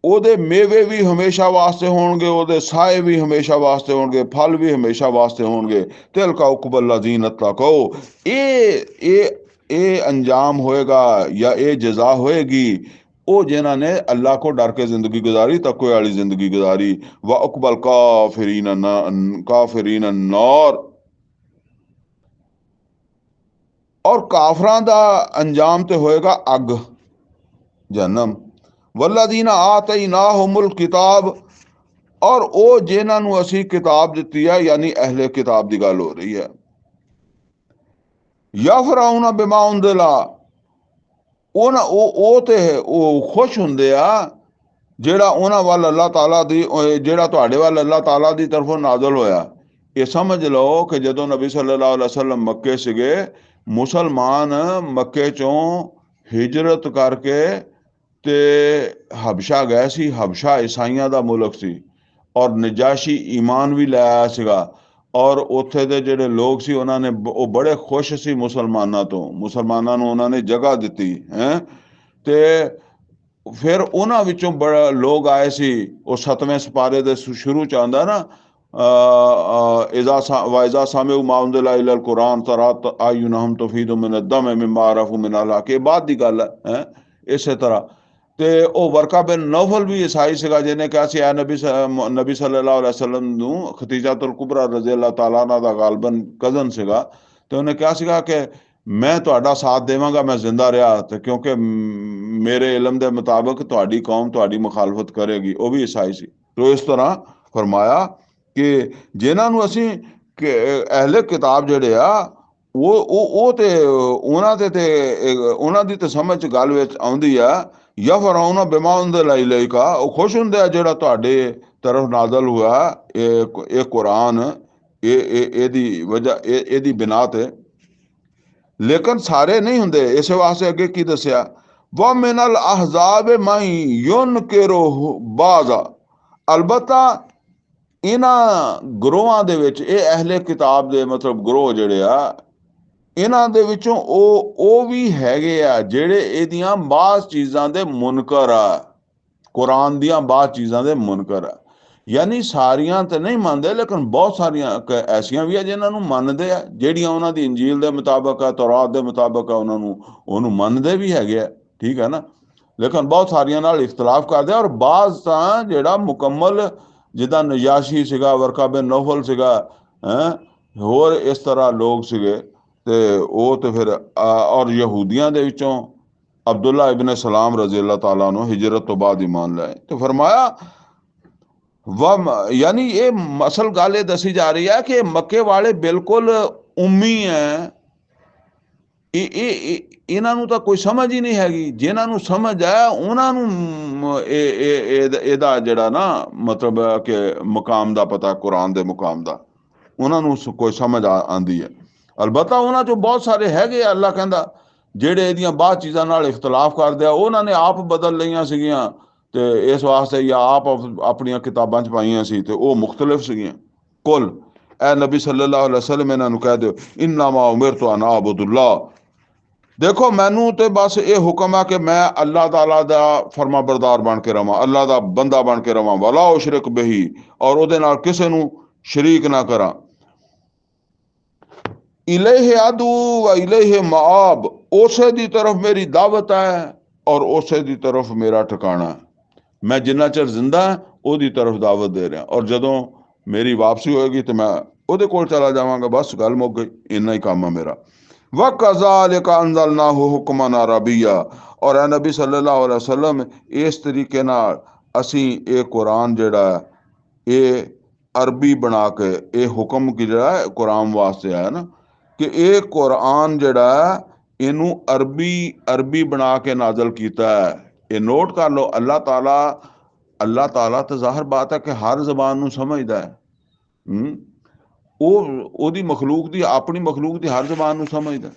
ਉਹਦੇ ਮੇਵੇ ਵੀ ਹਮੇਸ਼ਾ ਵਾਸਤੇ ਹੋਣਗੇ, ਉਹਦੇ ਸਾਏ ਵੀ ਹਮੇਸ਼ਾ ਵਾਸਤੇ ਹੋਣਗੇ, ਫਲ ਵੀ ਹਮੇਸ਼ਾ ਵਾਸਤੇ ਹੋਣਗੇ। ਤਿਲਕਾ ਉਕਬਲ ਲਜ਼ੀਨ ਤਕੋ, ਇਹ ਅੰਜਾਮ ਹੋਏਗਾ ਜਾਂ ਇਹ ਜਜ਼ਾ ਹੋਏਗੀ ਉਹ ਜਿਨ੍ਹਾਂ ਨੇ ਅੱਲਾਹ को डर के जिंदगी गुजारी, तकवे वाली जिंदगी गुजारी। व उकबल काफिरीन नौर, और काफरां दा अंजाम ते होएगा अग जहन्नम। वल्लज़ीना आतैनाहुमुल किताब, और ਉਹ ਜਿਨ੍ਹਾਂ ਨੂੰ ਅਸੀਂ ਕਿਤਾਬ ਦਿੱਤੀ ਹੈ, ਯਾਨੀ ਅਹਲੇ ਕਿਤਾਬ ਦੀ ਗੱਲ ਹੋ ਰਹੀ ਹੈ। ਯਫਰਾਉਨਾ ਬਿਮਾ ਉਨਜ਼ਿਲਾ, ਉਹ ਤੇ ਉਹ ਖੁਸ਼ ਹੁੰਦੇ ਆ ਜਿਹੜਾ ਉਹਨਾਂ ਵੱਲ ਅੱਲਾਹ ਤਾਲਾ ਦੀ, ਜਿਹੜਾ ਤੁਹਾਡੇ ਵੱਲ ਅੱਲਾਹ ਤਾਲਾ ਦੀ ਤਰਫੋਂ ਨਾਜ਼ਲ ਹੋਇਆ। ਇਹ ਸਮਝ ਲਓ ਕਿ ਜਦੋਂ ਨਬੀ ਸੱਲੱਲਾਹੁ ਅਲੈहि ਵਸੱਲਮ ਮੱਕੇ ਸੀਗੇ, ਮੁਸਲਮਾਨ ਮੱਕੇ ਚੋਂ ਹਿਜਰਤ ਕਰਕੇ ਤੇ ਹਬਸ਼ਾ ਗਏ ਸੀ। ਹਬਸ਼ਾ ਈਸਾਈਆਂ ਦਾ ਮੁਲਕ ਸੀ, ਔਰ ਨਜਾਸ਼ੀ ਈਮਾਨ ਵੀ ਲੈ ਆਇਆ ਸੀਗਾ, ਔਰ ਉੱਥੇ ਦੇ ਜਿਹੜੇ ਲੋਕ ਸੀ ਉਹਨਾਂ ਨੇ ਉਹ ਬੜੇ ਖੁਸ਼ ਸੀ ਮੁਸਲਮਾਨਾਂ ਤੋਂ। ਮੁਸਲਮਾਨਾਂ ਨੂੰ ਉਹਨਾਂ ਨੇ ਜਗ੍ਹਾ ਦਿੱਤੀ ਹੈ। ਤੇ ਫਿਰ ਉਹਨਾਂ ਵਿੱਚੋਂ ਬੜਾ ਲੋਕ ਆਏ ਸੀ। ਉਹ 7ਵੇਂ ਸਿਪਾਰੇ ਦੇ ਸ਼ੁਰੂ 'ਚ ਆਉਂਦਾ ਨਾ, वाइजा सामे मा उनज़िला इलल कुरान तरात आयुनहुम तफीदु मिन अद-दम मिम्मा अरफू मिन अल-हक़। के बाद दी गल है इसे तरह। ਤੇ ਉਹ ਵਰਕਾ ਬਿਨ ਨੌਫਲ ਵੀ ਈਸਾਈ ਸੀਗਾ, ਜਿਹਨੇ ਕਿਹਾ ਸੀ ਨਬੀ ਸੱਲੱਲਾਹੁ ਅਲੈहि ਵਸੱਲਮ ਨੂੰ, ਖਦੀਜਾਤੁਲ ਕੁਬਰਾ ਰਜ਼ੀ ਅੱਲਾਹ ਤਾਲਾ ਅੰਹਾ ਦਾ ਗਾਲਬਨ ਕਜ਼ਨ ਸੀਗਾ, ਤੇ ਉਹਨੇ ਕਿਹਾ ਸੀਗਾ ਕਿ ਮੈਂ ਤੁਹਾਡਾ ਸਾਥ ਦੇਵਾਂਗਾ, ਮੈਂ ਜ਼ਿੰਦਾ ਰਿਹਾ, ਤੇ ਕਿਉਂਕਿ ਮੇਰੇ ਇਲਮ ਦੇ ਮੁਤਾਬਕ ਤੁਹਾਡੀ ਕੌਮ ਤੁਹਾਡੀ ਮੁਖਾਲਫਤ ਕਰੇਗੀ। ਉਹ ਵੀ ਈਸਾਈ ਸੀ। ਤੋ ਇਸ ਤਰ੍ਹਾਂ ਫਰਮਾਇਆ ਕਿ ਜਿਨ੍ਹਾਂ ਨੂੰ ਅਸੀਂ ਅਹਿਲੇ ਕਿਤਾਬ ਜਿਹੜੇ ਆ ਉਹ ਤੇ ਉਹਨਾਂ ਦੀ ਤੇ ਸਮਝ ਚ ਗੱਲ ਵਿੱਚ ਆਉਂਦੀ ਆ, ਯਫਰਾਉਨ ਬਿਮਾ ਉਨਜ਼ਿਲਾ ਇਲੈਕਾ, ਉਹ ਖੁਸ਼ ਹੁੰਦੇ ਆ ਜਿਹੜਾ ਤੁਹਾਡੇ ਤਰਫ ਨਾਜ਼ਲ ਹੋਇਆ ਇਹ ਕੁਰਾਨ, ਇਹਦੀ ਵਜ੍ਹਾ, ਇਹਦੀ ਬਿਨਾ ਤੇ। ਲੇਕਿਨ ਸਾਰੇ ਨਹੀਂ ਹੁੰਦੇ। ਇਸੇ ਵਾਸਤੇ ਅੱਗੇ ਕੀ ਦੱਸਿਆ, ਵ ਮਿਨਲ ਅਹਜ਼ਾਬ ਮਨ ਯੁਨਕਿਰੂ ਬਾਜ਼ਾ, ਅਲਬਤਾ ਇਹਨਾਂ ਗਰੋਹਾਂ ਦੇ ਵਿੱਚ, ਇਹ ਅਹਿਲੇ ਕਿਤਾਬ ਦੇ ਮਤਲਬ ਗਰੋਹ ਜਿਹੜੇ ਆ, ਇਹਨਾਂ ਦੇ ਵਿੱਚੋਂ ਉਹ ਵੀ ਹੈਗੇ ਆ ਜਿਹੜੇ ਇਹਦੀਆਂ ਬਾਜ਼ ਚੀਜ਼ਾਂ ਦੇ ਮੁਨਕਰ ਆ, ਕੁਰਾਨ ਦੀਆਂ ਬਾਜ਼ ਚੀਜ਼ਾਂ ਦੇ ਮੁਨਕਰ ਆ। ਯਾਨੀ ਸਾਰੀਆਂ ਤਾਂ ਨਹੀਂ ਮੰਨਦੇ, ਲੇਕਿਨ ਬਹੁਤ ਸਾਰੀਆਂ ਐਸੀਆਂ ਵੀ ਆ ਜਿਨ੍ਹਾਂ ਨੂੰ ਮੰਨਦੇ ਆ, ਜਿਹੜੀਆਂ ਉਹਨਾਂ ਦੀ ਇੰਜੀਲ ਦੇ ਮੁਤਾਬਕ ਆ, ਤੌਰਾਤ ਦੇ ਮੁਤਾਬਕ ਆ, ਉਹਨੂੰ ਮੰਨਦੇ ਵੀ ਹੈਗੇ ਆ, ਠੀਕ ਹੈ ਨਾ। ਲੇਕਿਨ ਬਹੁਤ ਸਾਰੀਆਂ ਨਾਲ ਇਖਤਲਾਫ ਕਰਦੇ ਆ। ਔਰ ਬਾਜ਼ ਤਾਂ ਜਿਹੜਾ ਮੁਕੰਮਲ, ਜਿੱਦਾਂ ਨਜਾਸ਼ੀ ਸੀਗਾ, ਵਰਕਾ ਬਿਨ ਨੌਫਲ ਸੀਗਾ, ਹੋਰ ਇਸ ਤਰ੍ਹਾਂ ਲੋਕ ਸੀਗੇ, ਤੇ ਉਹ ਤੇ ਫਿਰ ਔਰ ਯਹੂਦੀਆਂ ਦੇ ਵਿੱਚੋਂ ਅਬਦੁੱਲਾ ਇਬਨ ਸਲਾਮ ਰਜ਼ੀ ਅੱਲਾਹ ਤਾਲਾ ਨੂੰ ਹਿਜਰਤ ਤੋਂ ਬਾਅਦ ਈਮਾਨ ਲਾਏ। ਤੇ ਫਰਮਾਇਆ यानी ये असल गल दसी जा रही है कि मक्के वाले बिल्कुल उम्मी है, ਇਹਨਾਂ ਨੂੰ ਤਾਂ ਕੋਈ ਸਮਝ ਹੀ ਨਹੀਂ ਹੈਗੀ। ਜਿਨ੍ਹਾਂ ਨੂੰ ਸਮਝ ਹੈ ਉਹਨਾਂ ਨੂੰ ਇਹਦਾ ਜਿਹੜਾ ਨਾ ਮਤਲਬ ਕਿ ਮੁਕਾਮ ਦਾ ਪਤਾ, ਕੁਰਾਨ ਦੇ ਮੁਕਾਮ ਦਾ, ਉਹਨਾਂ ਨੂੰ ਕੋਈ ਸਮਝ ਆਉਂਦੀ ਹੈ। ਅਲਬਤਾ ਉਹਨਾਂ ਚੋਂ ਬਹੁਤ ਸਾਰੇ ਹੈਗੇ, ਅੱਲਾ ਕਹਿੰਦਾ, ਜਿਹੜੇ ਇਹਦੀਆਂ ਬਾਅਦ ਚੀਜ਼ਾਂ ਨਾਲ ਇਖਤਲਾਫ ਕਰਦੇ ਆ, ਉਹਨਾਂ ਨੇ ਆਪ ਬਦਲ ਲਈਆਂ ਸੀਗੀਆਂ, ਤੇ ਇਸ ਵਾਸਤੇ ਜਾਂ ਆਪ ਆਪਣੀਆਂ ਕਿਤਾਬਾਂ 'ਚ ਪਾਈਆਂ ਸੀ, ਤੇ ਉਹ ਮੁਖਤਲਿਫ ਸੀਗੀਆਂ। ਕੁਲ ਐ ਨਬੀ ਸੱਲੱਲਾਹੁ ਅਲੈहि ਵਸੱਲਮ ਇਹਨਾਂ ਨੂੰ ਕਹਿ ਦਿਓ, ਇੰਨਮਾ ਉਮਿਰਤੁ ਅਨ ਅਅਬੁਦੁੱਲਾਹ, ਦੇਖੋ ਮੈਨੂੰ ਤੇ ਬਸ ਇਹ ਹੁਕਮ ਆ ਕਿ ਮੈਂ ਅੱਲਾਹ ਤਾਲਾ ਦਾ ਫਰਮਾ ਬਰਦਾਰ ਬਣ ਕੇ ਰਵਾਂ, ਅੱਲਾਹ ਦਾ ਬੰਦਾ ਬਣ ਕੇ ਰਵਾਂ, ਵਲਾ ਉਸ਼ਰਿਕ ਬਿਹੀ, ਔਰ ਉਹਦੇ ਨਾਲ ਕਿਸੇ ਨੂੰ ਸ਼ਰੀਕ ਨਾ ਕਰਾਂ। ਇਲੈਹ ਅਦੂ व ਇਲੈਹ ਮਾਬ, ਉਸੇ ਦੀ ਤਰਫ ਮੇਰੀ ਦਾਵਤ ਹੈ ਔਰ ਉਸੇ ਦੀ ਤਰਫ ਮੇਰਾ ਠਿਕਾਣਾ। ਮੈਂ ਜਿੰਨਾ ਚਿਰ ਜ਼ਿੰਦਾ ਉਹਦੀ ਤਰਫ ਦਾਵਤ ਦੇ ਰਿਹਾ, ਔਰ ਜਦੋਂ ਮੇਰੀ ਵਾਪਸੀ ਹੋਏਗੀ ਤੇ ਮੈਂ ਉਹਦੇ ਕੋਲ ਚਲਾ ਜਾਵਾਂਗਾ। ਬਸ ਗੱਲ ਮੁੱਕ ਗਈ, ਇੰਨਾ ਹੀ ਕੰਮ ਹੈ ਮੇਰਾ। वकज़ालिक अंज़लनाहु हुक्मन अरबिया, और ए नबी सल्लल्लाहु अलैहि वसल्लम इस तरीके नाल असी ये कुरान जिहड़ा ये अरबी बना के, ये हुक्म की जिहड़ा कुरान वास्ते आया ना, कि ये कुरान जिहड़ा इनू अरबी बना के नाजल कीता है। ये नोट कर लो, अल्लाह ताला तो ज़ाहिर बात है कि हर ज़बान नू समझदा है। ਉਹਦੀ ਮਖਲੂਕ ਦੀ, ਆਪਣੀ ਮਖਲੂਕ ਦੀ ਹਰ ਜ਼ਬਾਨ ਨੂੰ ਸਮਝਦਾ,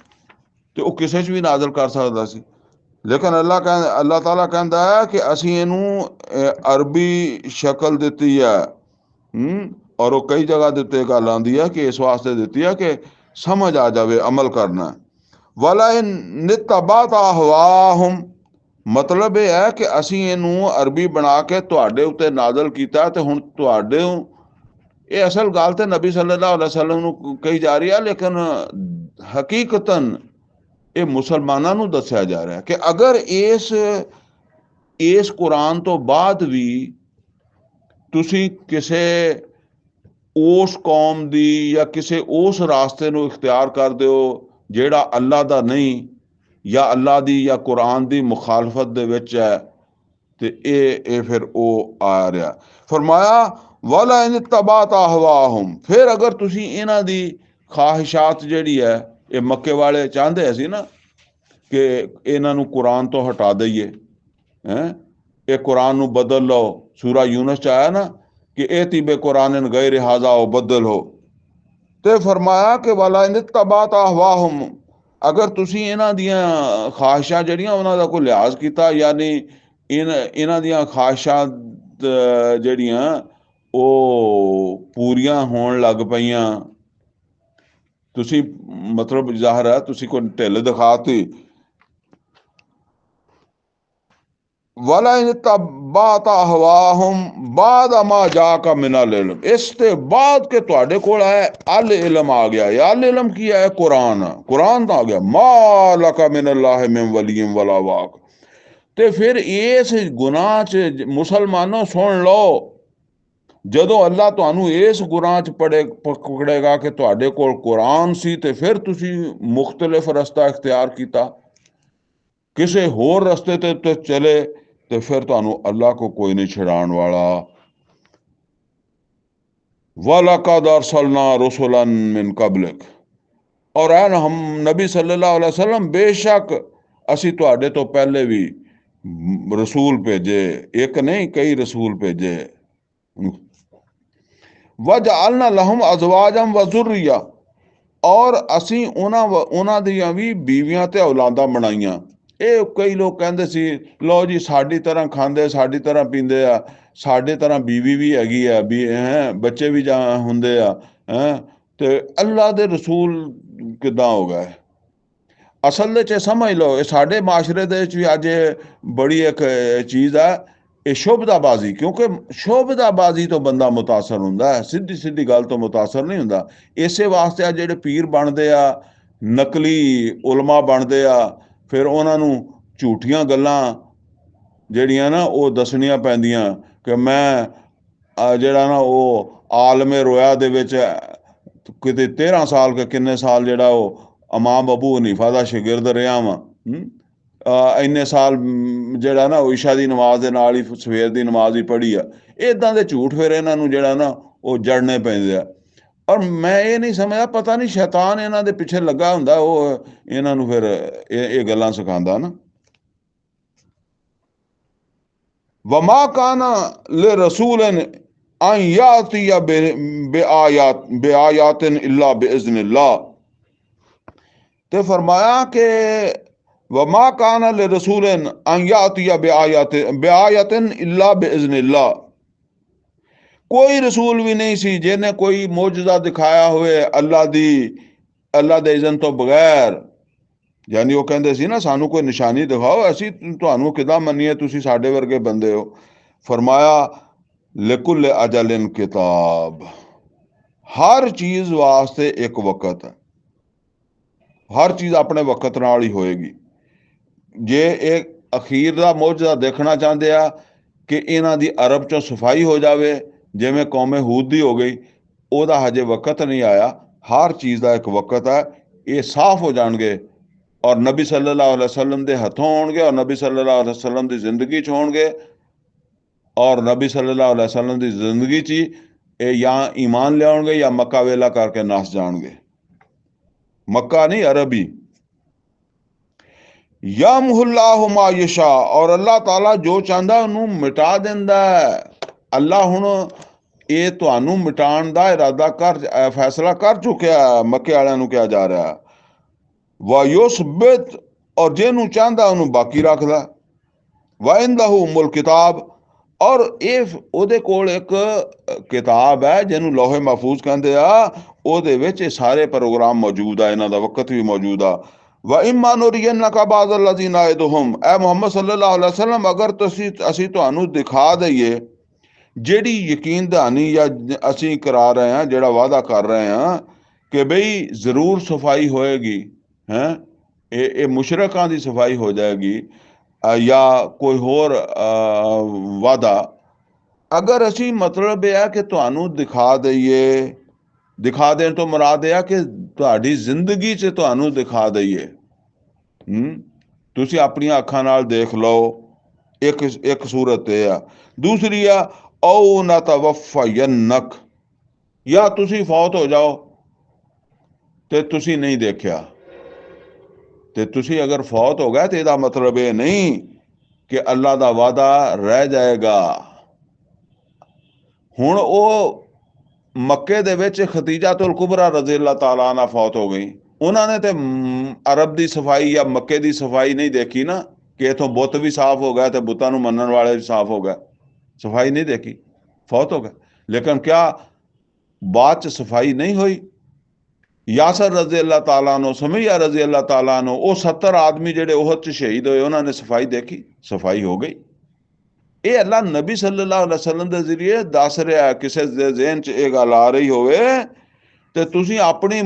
ਤੇ ਉਹ ਕਿਸੇ 'ਚ ਵੀ ਨਾਜ਼ਲ ਕਰ ਸਕਦਾ ਸੀ। ਲੇਕਿਨ ਅੱਲਾਹ ਤਾਲਾ ਕਹਿੰਦਾ ਹੈ ਕਿ ਅਸੀਂ ਇਹਨੂੰ ਅਰਬੀ ਸ਼ਕਲ ਦਿੱਤੀ ਹੈ। ਔਰ ਉਹ ਕਈ ਜਗ੍ਹਾ ਦੇ ਉੱਤੇ ਗੱਲ ਆਉਂਦੀ ਹੈ ਕਿ ਇਸ ਵਾਸਤੇ ਦਿੱਤੀ ਹੈ ਕਿ ਸਮਝ ਆ ਜਾਵੇ, ਅਮਲ ਕਰਨਾ। ਵਲਾ ਨਿਤਬਤ ਅਹਵਾਹੁਮ, ਮਤਲਬ ਇਹ ਹੈ ਕਿ ਅਸੀਂ ਇਹਨੂੰ ਅਰਬੀ ਬਣਾ ਕੇ ਤੁਹਾਡੇ ਉੱਤੇ ਨਾਜ਼ਲ ਕੀਤਾ, ਤੇ ਹੁਣ ਤੁਹਾਡੇ ਇਹ ਅਸਲ ਗੱਲ ਤੇ ਨਬੀ ਸੱਲੱਲਾਹੁ ਅਲੈहि ਵਸੱਲਮ ਨੂੰ ਕਹੀ ਜਾ ਰਹੀ ਹੈ, ਲੇਕਿਨ ਹਕੀਕਤਨ ਇਹ ਮੁਸਲਮਾਨਾਂ ਨੂੰ ਦੱਸਿਆ ਜਾ ਰਿਹਾ ਕਿ ਅਗਰ ਇਸ ਕੁਰਾਨ ਤੋਂ ਬਾਅਦ ਵੀ ਤੁਸੀਂ ਕਿਸੇ ਉਸ ਕੌਮ ਦੀ ਜਾਂ ਕਿਸੇ ਉਸ ਰਾਸਤੇ ਨੂੰ ਇਖਤਿਆਰ ਕਰਦੇ ਹੋ ਜਿਹੜਾ ਅੱਲਾ ਦਾ ਨਹੀਂ, ਜਾਂ ਅੱਲਾ ਦੀ ਜਾਂ ਕੁਰਾਨ ਦੀ ਮੁਖਾਲਫਤ ਦੇ ਵਿੱਚ ਹੈ, ਤੇ ਇਹ ਫਿਰ ਉਹ ਆ ਰਿਹਾ। ਫਰਮਾਇਆ ਵਲਾ ਇਨ ਤਬਾਤ ਅਹਵਾਹੁਮ, ਫਿਰ ਅਗਰ ਤੁਸੀਂ ਇਹਨਾਂ ਦੀ ਖਾਹਿਸ਼ਾਤ ਜਿਹੜੀ ਹੈ, ਇਹ ਮੱਕੇ ਵਾਲੇ ਚਾਹੁੰਦੇ ਸੀ ਨਾ ਕਿ ਇਹਨਾਂ ਨੂੰ ਕੁਰਾਨ ਤੋਂ ਹਟਾ ਦਈਏ, ਇਹ ਕੁਰਾਨ ਨੂੰ ਬਦਲ ਲਓ। ਸੂਰਾ ਯੂਨਸ 'ਚ ਆਇਆ ਨਾ ਕਿ ਇਹ ਤੀਬੇ ਕੁਰਾਨ ਗੈਰ ਹਾਜ਼ਾ ਉਹ ਬਦਲ ਹੋ, ਤੇ ਫਰਮਾਇਆ ਕਿ ਵਲਾ ਇਨ ਤਬਾਤ ਅਹਵਾਹੁਮ, ਅਗਰ ਤੁਸੀਂ ਇਹਨਾਂ ਦੀਆਂ ਖਾਹਿਸ਼ਾਂ ਜਿਹੜੀਆਂ ਉਹਨਾਂ ਦਾ ਕੋਈ ਲਿਹਾਜ਼ ਕੀਤਾ, ਯਾਨੀ ਇਹਨਾਂ ਦੀਆਂ ਖਾਹਿਸ਼ਾਂ ਜਿਹੜੀਆਂ ਉਹ ਪੂਰੀਆਂ ਹੋਣ ਲੱਗ ਪਈਆਂ, ਤੁਸੀਂ ਮਤਲਬ ਜ਼ਾਹਰ ਹੈ ਤੁਸੀਂ ਕੋਈ ਢਿੱਲ ਦਿਖਾਤੀ, ਵਾਲਾ ਇਨ ਤਬਾਤਾ ਹਵਾਹੁਮ ਬਾਦ ਮਾ ਜਾਕਾ ਮਿਨਲ ਇਲਮ, ਇਸ ਤੇ ਬਾਅਦ ਕੇ ਤੁਹਾਡੇ ਕੋਲ ਹੈ ਅਲ ਇਲਮ ਆ ਗਿਆ। ਇਹ ਅਲ ਇਲਮ ਕੀ ਹੈ? ਕੁਰਾਨ। ਕੁਰਾਨ ਤਾਂ ਆ ਗਿਆ। ਮਾ ਲਕਾ ਮਿਨ ਅੱਲਾਹ ਮਿਨ ਵਲੀਮ ਵਲਾ ਵਾਕ। ਤੇ ਫਿਰ ਇਸ ਗੁਨਾਹ 'ਚ ਮੁਸਲਮਾਨੋ ਸੁਣ ਲਓ, ਜਦੋਂ ਅੱਲਾ ਤੁਹਾਨੂੰ ਇਸ ਗੁਨਾਹ 'ਚ ਪਕੜੇਗਾ ਕਿ ਤੁਹਾਡੇ ਕੋਲ ਕੁਰਾਨ ਸੀ ਤੇ ਫਿਰ ਤੁਸੀਂ ਮੁਖਤਲਿਫ ਰਸਤਾ ਇਖਤਿਆਰ ਕੀਤਾ, ਕਿਸੇ ਹੋਰ ਰਸਤੇ ਤੇ ਚਲੇ, ਤੇ ਫਿਰ ਤੁਹਾਨੂੰ ਅੱਲਾ ਕੋ ਕੋਈ ਨਹੀਂ ਛੁਡਾਉਣ ਵਾਲਾ। ਵਲਕਦ ਅਰਸਲਨਾ ਰਸੁਲਨ ਮਿਨ ਕਬਲਿਕ, ਔਰ ਐਨ ਹਮ ਨਬੀ ਸੱਲੱਲਾਹੁ ਅਲੈहि ਵਸੱਲਮ, ਬੇਸ਼ੱਕ ਅਸੀਂ ਤੁਹਾਡੇ ਤੋਂ ਪਹਿਲੇ ਵੀ ਰਸੂਲ ਭੇਜੇ, ਇੱਕ ਨਹੀਂ ਕਈ ਰਸੂਲ ਭੇਜੇ। ਵਜਅਲਨਾ ਲਹੁਮ ਅਜ਼ਵਾਜਮ ਵ ਜ਼ੁਰਰੀਆ, ਔਰ ਅਸੀਂ ਉਹਨਾਂ ਦੀਆਂ ਵੀ ਬੀਵੀਆਂ ਤੇ ਔਲਾਦਾਂ ਬਣਾਈਆਂ। ਇਹ ਕਈ ਲੋਕ ਕਹਿੰਦੇ ਸੀ ਲਓ ਜੀ ਸਾਡੀ ਤਰ੍ਹਾਂ ਖਾਂਦੇ, ਸਾਡੀ ਤਰ੍ਹਾਂ ਪੀਂਦੇ ਆ, ਸਾਡੇ ਤਰ੍ਹਾਂ ਬੀਵੀ ਵੀ ਹੈਗੀ ਆ, ਵੀ ਬੱਚੇ ਵੀ ਹੁੰਦੇ ਆ, ਤੇ ਅੱਲਾ ਦੇ ਰਸੂਲ ਕਿੱਦਾਂ ਹੋ ਗਏ? ਅਸਲ ਦੇ 'ਚ ਸਮਝ ਲਓ, ਇਹ ਸਾਡੇ ਮਾਸ਼ਰੇ ਦੇ ਵਿੱਚ ਵੀ ਅੱਜ ਬੜੀ ਇੱਕ ਚੀਜ਼ ਆ, ਇਹ ਸ਼ੋਭਦਾਬਾਜ਼ੀ। ਕਿਉਂਕਿ ਸ਼ੋਭਦਾਬਾਜ਼ੀ ਤੋਂ ਬੰਦਾ ਮੁਤਾਸਰ ਹੁੰਦਾ ਹੈ, ਸਿੱਧੀ ਸਿੱਧੀ ਗੱਲ ਤੋਂ ਮੁਤਾਸਰ ਨਹੀਂ ਹੁੰਦਾ। ਇਸੇ ਵਾਸਤੇ ਆ ਜਿਹੜੇ ਪੀਰ ਬਣਦੇ ਆ, ਨਕਲੀ ਉਲਮਾ ਬਣਦੇ ਆ, ਫਿਰ ਉਹਨਾਂ ਨੂੰ ਝੂਠੀਆਂ ਗੱਲਾਂ ਜਿਹੜੀਆਂ ਨਾ ਉਹ ਦੱਸਣੀਆਂ ਪੈਂਦੀਆਂ ਕਿ ਮੈਂ ਜਿਹੜਾ ਨਾ ਉਹ ਆਲਮੇ ਰੋਇਆ ਦੇ ਵਿੱਚ ਕਿਤੇ 13 ਸਾਲ ਕਿ ਕਿੰਨੇ ਸਾਲ ਜਿਹੜਾ ਉਹ ਇਮਾਮ ਅਬੂ ਹਨੀਫਾ ਦਾ ਸ਼ਾਗਿਰਦ ਰਿਹਾ ਵਾਂ, ਇੰਨੇ ਸਾਲ ਜਿਹੜਾ ਨਾ ਉਹ ਇਸ਼ਾ ਦੀ ਨਮਾਜ਼ ਦੇ ਨਾਲ ਹੀ ਸਵੇਰ ਦੀ ਨਮਾਜ਼ ਹੀ ਪੜ੍ਹੀ ਆ। ਇੱਦਾਂ ਦੇ ਝੂਠ ਫਿਰ ਇਹਨਾਂ ਨੂੰ ਜਿਹੜਾ ਨਾ ਉਹ ਜੜਨੇ ਪੈਂਦੇ ਆ। ਔਰ ਮੈਂ ਇਹ ਨਹੀਂ ਸਮਝਦਾ, ਪਤਾ ਨਹੀਂ ਸ਼ੈਤਾਨ ਇਹਨਾਂ ਦੇ ਪਿੱਛੇ ਲੱਗਾ ਹੁੰਦਾ, ਉਹ ਇਹਨਾਂ ਨੂੰ ਫਿਰ ਇਹ ਗੱਲਾਂ ਸਿਖਾਉਂਦਾ ਨਾ। ਵਮਾ ਕਾਨਾ ਲੇ ਰਸੂਲਨ ਅਨ ਯਾਤੀਆ ਬਿਆਯਾਤਿਨ ਇਲਾ ਬਿਇਜ਼ਨਿल्लाह, ਤੇ ਫਰਮਾਇਆ ਕਿ ਵਮਾ ਕਾਨਾ ਲੇ ਰਸੂਲਨ ਅਨ ਯਾਤੀਆ ਬਿਆਯਾਤਿਨ ਇਲਾ ਬਿਇਜ਼ਨਿल्लाह, ਕੋਈ ਰਸੂਲ ਵੀ ਨਹੀਂ ਸੀ ਜਿਹਨੇ ਕੋਈ ਮੌਜਜ਼ਾ ਦਿਖਾਇਆ ਹੋਵੇ ਅੱਲਾ ਦੇ ਇਜ਼ਨ ਤੋਂ ਬਗੈਰ। ਯਾਨੀ ਉਹ ਕਹਿੰਦੇ ਸੀ ਨਾ ਸਾਨੂੰ ਕੋਈ ਨਿਸ਼ਾਨੀ ਦਿਖਾਓ, ਅਸੀਂ ਤੁਹਾਨੂੰ ਕਿੱਦਾਂ ਮੰਨੀਏ, ਤੁਸੀਂ ਸਾਡੇ ਵਰਗੇ ਬੰਦੇ ਹੋ। ਫਰਮਾਇਆ ਲਿਕੁਲ ਅਜਲਿਨ ਕਿਤਾਬ, ਹਰ ਚੀਜ਼ ਵਾਸਤੇ ਇੱਕ ਵਕਤ ਹੈ, ਹਰ ਚੀਜ਼ ਆਪਣੇ ਵਕਤ ਨਾਲ ਹੀ ਹੋਏਗੀ। ਜੇ ਇਹ ਅਖੀਰ ਦਾ ਮੌਜਜ਼ਾ ਦੇਖਣਾ ਚਾਹੁੰਦੇ ਆ ਕਿ ਇਹਨਾਂ ਦੀ ਅਰਬ 'ਚੋਂ ਸਫਾਈ ਹੋ ਜਾਵੇ ਜਿਵੇਂ ਕੌਮੇ ਹੂਦ ਦੀ ਹੋ ਗਈ, ਉਹਦਾ ਹਜੇ ਵਕਤ ਨਹੀਂ ਆਇਆ। ਹਰ ਚੀਜ਼ ਦਾ ਇੱਕ ਵਕਤ ਹੈ, ਇਹ ਸਾਫ਼ ਹੋ ਜਾਣਗੇ ਔਰ ਨਬੀ ਸੱਲੱਲਾਹੁ ਅਲੈहि ਵਸੱਲਮ ਦੇ ਹੱਥੋਂ ਹੋਣਗੇ ਔਰ ਨਬੀ ਸੱਲੱਲਾਹੁ ਅਲੈहि ਵਸੱਲਮ ਦੀ ਜ਼ਿੰਦਗੀ 'ਚ ਹੋਣਗੇ। ਔਰ ਨਬੀ ਸੱਲੱਲਾਹੁ ਅਲੈहि ਵਸੱਲਮ ਦੀ ਜ਼ਿੰਦਗੀ 'ਚ ਹੀ ਇਹ ਜਾਂ ਈਮਾਨ ਲਿਆਉਣਗੇ ਜਾਂ ਮੱਕਾ ਵੇਲਾ ਕਰਕੇ ਨਸ ਜਾਣਗੇ। ਮੱਕਾ ਨਹੀਂ, ਅਰਬੀ। ਯਮਹੁੱਲਾਹੁ ਮਾ ਯਸ਼ਾ, ਔਰ ਅੱਲਾਹ ਤਾਲਾ ਜੋ ਚਾਹੁੰਦਾ ਉਹਨੂੰ ਮਿਟਾ ਦਿੰਦਾ ਹੈ। ਅੱਲਾ ਹੁਣ ਇਹ ਤੁਹਾਨੂੰ ਮਿਟਾਉਣ ਦਾ ਇਰਾਦਾ ਫੈਸਲਾ ਕਰ ਚੁੱਕਿਆ। ਮੱਕੇ ਵਾਲਿਆਂ ਨੂੰ ਕਿਹਾ ਜਾ ਰਿਹਾ ਵਾ ਯੁਸਬਿਤ, ਔਰ ਜਿਹਨੂੰ ਚਾਹੁੰਦਾ ਉਹਨੂੰ ਬਾਕੀ ਰੱਖਦਾ। ਵਾ ਇੰਦਹੁ ਉਮੁਲ ਕਿਤਾਬ, ਔਰ ਇਹ ਉਹਦੇ ਕੋਲ ਇੱਕ ਕਿਤਾਬ ਹੈ ਜਿਹਨੂੰ ਲੋਹੇ ਮਹਫੂਜ਼ ਕਹਿੰਦੇ ਆ, ਉਹਦੇ ਵਿੱਚ ਇਹ ਸਾਰੇ ਪ੍ਰੋਗਰਾਮ ਮੌਜੂਦ ਆ, ਇਹਨਾਂ ਦਾ ਵਕਤ ਵੀ ਮੌਜੂਦ ਆ। ਵਾ ਇਮਾ ਨੁਰੀਅਨਕ ਬਾਅਦ ਅੱਲਜ਼ੀ ਨਾਇਦੁਹੁਮ, ਐ ਮੁਹੰਮਦ ਸੱਲੱਲਾਹੁ ਅਲੈहि ਵਸੱਲਮ, ਅਗਰ ਅਸੀਂ ਤੁਹਾਨੂੰ ਦਿਖਾ ਦਈਏ ਜਿਹੜੀ ਯਕੀਨ ਦਹਾਨੀ ਜਾਂ ਅਸੀਂ ਕਰਾ ਰਹੇ ਹਾਂ, ਜਿਹੜਾ ਵਾਅਦਾ ਕਰ ਰਹੇ ਹਾਂ ਕਿ ਬਈ ਜ਼ਰੂਰ ਸਫਾਈ ਹੋਏਗੀ, ਇਹ ਮੁਸ਼ਰਕਾਂ ਦੀ ਸਫਾਈ ਹੋ ਜਾਏਗੀ ਜਾਂ ਕੋਈ ਹੋਰ ਵਾਅਦਾ, ਅਗਰ ਅਸੀਂ ਮਤਲਬ ਇਹ ਹੈ ਕਿ ਤੁਹਾਨੂੰ ਦਿਖਾ ਦਈਏ, ਦਿਖਾ ਦੇਣ ਤੋਂ ਮੁਰਾਦ ਇਹ ਆ ਕਿ ਤੁਹਾਡੀ ਜ਼ਿੰਦਗੀ 'ਚ ਤੁਹਾਨੂੰ ਦਿਖਾ ਦਈਏ, ਤੁਸੀਂ ਆਪਣੀਆਂ ਅੱਖਾਂ ਨਾਲ ਦੇਖ ਲਓ। ਇੱਕ ਸੂਰਤ ਇਹ ਆ। ਦੂਸਰੀ ਆ ਔ ਨਤਵਫਯਨਕ, ਜਾਂ ਤੁਸੀਂ ਫੌਤ ਹੋ ਜਾਓ ਤੇ ਤੁਸੀਂ ਨਹੀਂ ਦੇਖਿਆ, ਤੇ ਤੁਸੀਂ ਅਗਰ ਫੌਤ ਹੋ ਗਏ ਤੇ ਇਹਦਾ ਮਤਲਬ ਇਹ ਨਹੀਂ ਕਿ ਅੱਲਾ ਦਾ ਵਾਅਦਾ ਰਹਿ ਜਾਏਗਾ। ਹੁਣ ਉਹ ਮੱਕੇ ਦੇ ਵਿੱਚ ਖਦੀਜਾਤੁਲ ਕੁਬਰਾ ਰਜ਼ੀ ਅੱਲਾਹ ਤਾਲਾ ਨਾ ਫੌਤ ਹੋ ਗਈ, ਉਹਨਾਂ ਨੇ ਤੇ ਅਰਬ ਦੀ ਸਫਾਈ ਜਾਂ ਮੱਕੇ ਦੀ ਸਫਾਈ ਨਹੀਂ ਦੇਖੀ ਨਾ, ਕਿ ਇਥੋਂ ਬੁੱਤ ਵੀ ਸਾਫ਼ ਹੋ ਗਿਆ ਤੇ ਬੁੱਤਾਂ ਨੂੰ ਮੰਨਣ ਵਾਲੇ ਵੀ ਸਾਫ਼ ਹੋ ਗਏ, ਸਫਾਈ ਨਹੀਂ ਦੇਖੀ, ਫੌਤ ਹੋ ਗਏ। ਲੇਕਿਨ ਕਿਆ ਬਾਅਦ 'ਚ ਸਫਾਈ ਨਹੀਂ ਹੋਈ? ਯਾਸਰ ਰਜ਼ੀ ਅੱਲਾਹ ਤਾਲਾ ਨੂੰ, ਸਮਈਆ ਰਜ਼ੀ ਅੱਲਾਹ ਤਾਲਾ ਨੂੰ, ਉਹ 70 ਆਦਮੀ ਜਿਹੜੇ ਉਹਦ 'ਚ ਸ਼ਹੀਦ ਹੋਏ, ਉਹਨਾਂ ਨੇ ਸਫਾਈ ਦੇਖੀ, ਸਫਾਈ ਹੋ ਗਈ। ਇਹ ਅੱਲਾ ਨਬੀ ਸੱਲੱਲਾਹੁ ਅਲੈहि ਵਸੱਲਮ ਦੇ ਜ਼ਰੀਏ ਦੱਸ ਰਿਹਾ। ਕਿਸੇ ਦੇ ਜ਼ਿਹਨ 'ਚ ਇਹ ਗੱਲ ਆ ਰਹੀ ਹੋਵੇ ਤੇ ਤੁਸੀਂ ਆਪਣੀ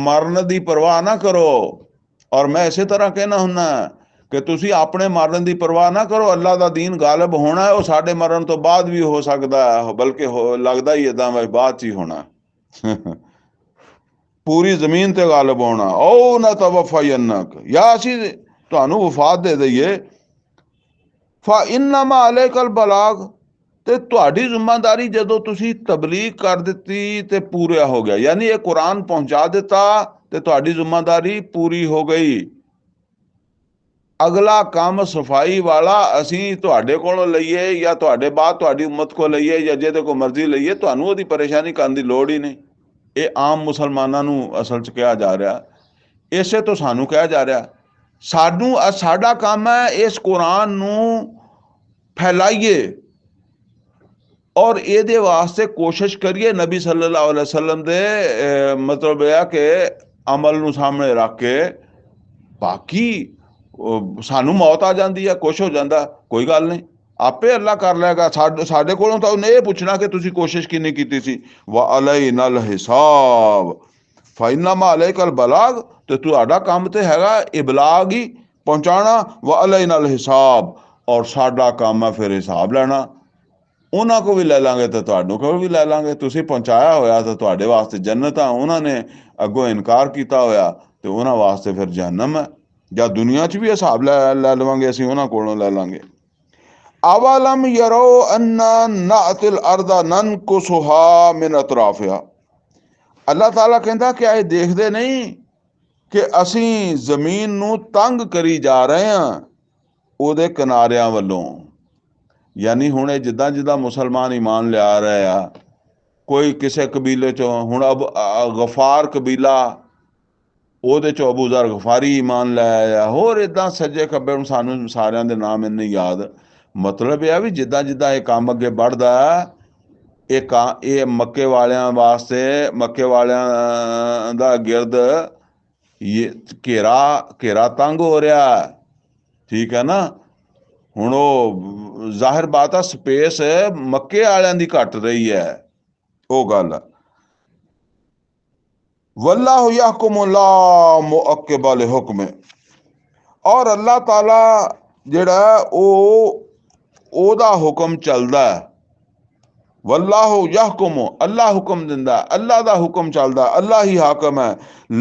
ਮਰਨ ਦੀ ਪਰਵਾਹ ਨਾ ਕਰੋ। ਔਰ ਮੈਂ ਇਸੇ ਤਰ੍ਹਾਂ ਕਹਿਣਾ ਹੁੰਦਾ ਕਿ ਤੁਸੀਂ ਆਪਣੇ ਮਰਨ ਦੀ ਪਰਵਾਹ ਨਾ ਕਰੋ। ਅੱਲਾ ਦਾ ਦੀਨ ਗਾਲਿਬ ਹੋਣਾ ਹੈ। ਉਹ ਸਾਡੇ ਮਰਨ ਤੋਂ ਬਾਅਦ ਵੀ ਹੋ ਸਕਦਾ ਹੈ, ਬਲਕਿ ਲੱਗਦਾ ਹੀ ਇਦਾਂ ਵੈਸੇ ਬਾਅਦ 'ਚ ਹੀ ਹੋਣਾ। ਪੂਰੀ ਜ਼ਮੀਨ ਤੇ ਗਾਲਿਬ ਹੋਣਾ। ਉਹ ਨਾ ਤਵਫਾਇਨਕ, ਜਾਂ ਅਸੀਂ ਤੁਹਾਨੂੰ ਵਫਾਤ ਦੇ ਦਈਏ। ਫਾ ਇਨਮਾ ਅਲੈਕਲ ਬਲਾਗ, ਤੇ ਤੁਹਾਡੀ ਜ਼ਿੰਮੇਦਾਰੀ ਜਦੋਂ ਤੁਸੀਂ ਤਬਲੀਗ ਕਰ ਦਿੱਤੀ ਤੇ ਪੂਰਾ ਹੋ ਗਿਆ। ਯਾਨੀ ਇਹ ਕੁਰਾਨ ਪਹੁੰਚਾ ਦਿੱਤਾ ਤੇ ਤੁਹਾਡੀ ਜ਼ਿੰਮੇਦਾਰੀ ਪੂਰੀ ਹੋ ਗਈ। ਅਗਲਾ ਕੰਮ ਸਫਾਈ ਵਾਲਾ ਅਸੀਂ ਤੁਹਾਡੇ ਕੋਲੋਂ ਲਈਏ ਜਾਂ ਤੁਹਾਡੇ ਬਾਅਦ ਤੁਹਾਡੀ ਉਮਤ ਕੋਲ ਲਈਏ ਜਾਂ ਜਿਹਦੇ ਕੋਲ ਮਰਜ਼ੀ ਲਈਏ, ਤੁਹਾਨੂੰ ਉਹਦੀ ਪਰੇਸ਼ਾਨੀ ਕਰਨ ਦੀ ਲੋੜ ਹੀ ਨਹੀਂ। ਇਹ ਆਮ ਮੁਸਲਮਾਨਾਂ ਨੂੰ ਅਸਲ 'ਚ ਕਿਹਾ ਜਾ ਰਿਹਾ। ਇਸੇ ਤੋਂ ਸਾਨੂੰ ਕਿਹਾ ਜਾ ਰਿਹਾ, ਸਾਡਾ ਕੰਮ ਹੈ ਇਸ ਕੁਰਾਨ ਨੂੰ ਫੈਲਾਈਏ ਔਰ ਇਹਦੇ ਵਾਸਤੇ ਕੋਸ਼ਿਸ਼ ਕਰੀਏ ਨਬੀ ਸੱਲੱਲਾਹੁ ਅਲੈहि ਵਸੱਲਮ ਦੇ ਮਤਲਬ ਇਹ ਆ ਕਿ ਅਮਲ ਨੂੰ ਸਾਹਮਣੇ ਰੱਖ ਕੇ। ਬਾਕੀ ਸਾਨੂੰ ਮੌਤ ਆ ਜਾਂਦੀ ਹੈ, ਕੁਛ ਹੋ ਜਾਂਦਾ, ਕੋਈ ਗੱਲ ਨਹੀਂ, ਆਪੇ ਅੱਲਾ ਕਰ ਲਏਗਾ। ਸਾਡੇ ਕੋਲੋਂ ਤਾਂ ਉਹਨੇ ਇਹ ਪੁੱਛਣਾ ਕਿ ਤੁਸੀਂ ਕੋਸ਼ਿਸ਼ ਕਿੰਨੀ ਕੀਤੀ ਸੀ। ਵਾ ਅਲੈਨਲ ਹਿਸਾਬ ਫਾਇਨਮਾ ਅਲੈਕਲ ਬਲਾਗ, ਤੇ ਤੁਹਾਡਾ ਕੰਮ ਤੇ ਹੈਗਾ ਇਬਲਾਗ ਹੀ, ਪਹੁੰਚਾਉਣਾ। ਵਾ ਅਲੈਨਲ ਹਿਸਾਬ, ਔਰ ਸਾਡਾ ਕੰਮ ਹੈ ਫਿਰ ਹਿਸਾਬ ਲੈਣਾ। ਉਹਨਾਂ ਕੋਲ ਵੀ ਲੈ ਲਾਂਗੇ ਤੇ ਤੁਹਾਨੂੰ ਕੋਲ ਵੀ ਲੈ ਲਾਂਗੇ। ਤੁਸੀਂ ਪਹੁੰਚਾਇਆ ਹੋਇਆ ਤਾਂ ਤੁਹਾਡੇ ਵਾਸਤੇ ਜੰਨਤ ਆ, ਉਹਨਾਂ ਨੇ ਅੱਗੋਂ ਇਨਕਾਰ ਕੀਤਾ ਹੋਇਆ ਤੇ ਉਹਨਾਂ ਵਾਸਤੇ ਫਿਰ ਜਹੰਨਮ ਹੈ। ਜਾਂ ਦੁਨੀਆ 'ਚ ਵੀ ਹਿਸਾਬ ਲੈ ਲਵਾਂਗੇ ਅਸੀਂ, ਉਹਨਾਂ ਕੋਲੋਂ ਲੈ ਲਾਂਗੇ। ਅਵਲਮ ਯਰੋ ਅੰਨਾ ਨਾਤਿਲ ਅਰਦਾ ਨਨਕੁਸੁਹਾ ਮਿਨ ਅਤਰਾਫਿਹਾ, ਅੱਲਾਹ ਤਾਲਾ ਕਹਿੰਦਾ ਕਿ ਇਹ ਦੇਖਦੇ ਨਹੀਂ ਕਿ ਅਸੀਂ ਜ਼ਮੀਨ ਨੂੰ ਤੰਗ ਕਰੀ ਜਾ ਰਹੇ ਹਾਂ ਉਹਦੇ ਕਿਨਾਰਿਆਂ ਵੱਲੋਂ। ਯਾਨੀ ਹੁਣ ਇਹ ਜਿੱਦਾਂ ਜਿੱਦਾਂ ਮੁਸਲਮਾਨ ਈਮਾਨ ਲਿਆ ਰਹੇ ਆ, ਕੋਈ ਕਿਸੇ ਕਬੀਲੇ 'ਚੋਂ, ਹੁਣ ਗਫਾਰ ਕਬੀਲਾ, ਉਹਦੇ 'ਚੋਂ ਅਬੂ ਜ਼ਰ ਗਫਾਰੀ ਈਮਾਨ ਲੈ ਆਇਆ। ਹੋਰ ਇੱਦਾਂ ਸੱਜੇ ਖੱਬੇ, ਨੂੰ ਸਾਨੂੰ ਸਾਰਿਆਂ ਦੇ ਨਾਮ ਇੰਨੇ ਯਾਦ। ਮਤਲਬ ਇਹ ਆ ਵੀ ਜਿੱਦਾਂ ਜਿੱਦਾਂ ਇਹ ਕੰਮ ਅੱਗੇ ਵੱਧਦਾ, ਇਹ ਮੱਕੇ ਵਾਲਿਆਂ ਵਾਸਤੇ, ਮੱਕੇ ਵਾਲਿਆਂ ਦਾ ਗਿਰਦ ਘੇਰਾ ਤੰਗ ਹੋ ਰਿਹਾ। ਠੀਕ ਹੈ ਨਾ। ਹੁਣ ਉਹ ਜ਼ਾਹਿਰ ਬਾਤ ਆ, ਸਪੇਸ ਮੱਕੇ ਵਾਲਿਆਂ ਦੀ ਘਟ ਰਹੀ ਹੈ, ਉਹ ਗੱਲ। ਵੱਲਾਹੁ ਯਹਕੁਮੁ ਲਾ ਮੁਅੱਕਿਬਾ ਲਿਹੁਕਮਿ, ਔਰ ਅੱਲਾਹ ਤਾਲਾ ਜਿਹੜਾ ਉਹਦਾ ਹੁਕਮ ਚੱਲਦਾ। ਵੱਲਾਹੁ ਯਹਕੁਮੁ, ਅੱਲਾ ਹੁਕਮ ਦਿੰਦਾ, ਅੱਲਾ ਦਾ ਹੁਕਮ ਚੱਲਦਾ, ਅੱਲਾ ਹੀ ਹਾਕਮ ਹੈ।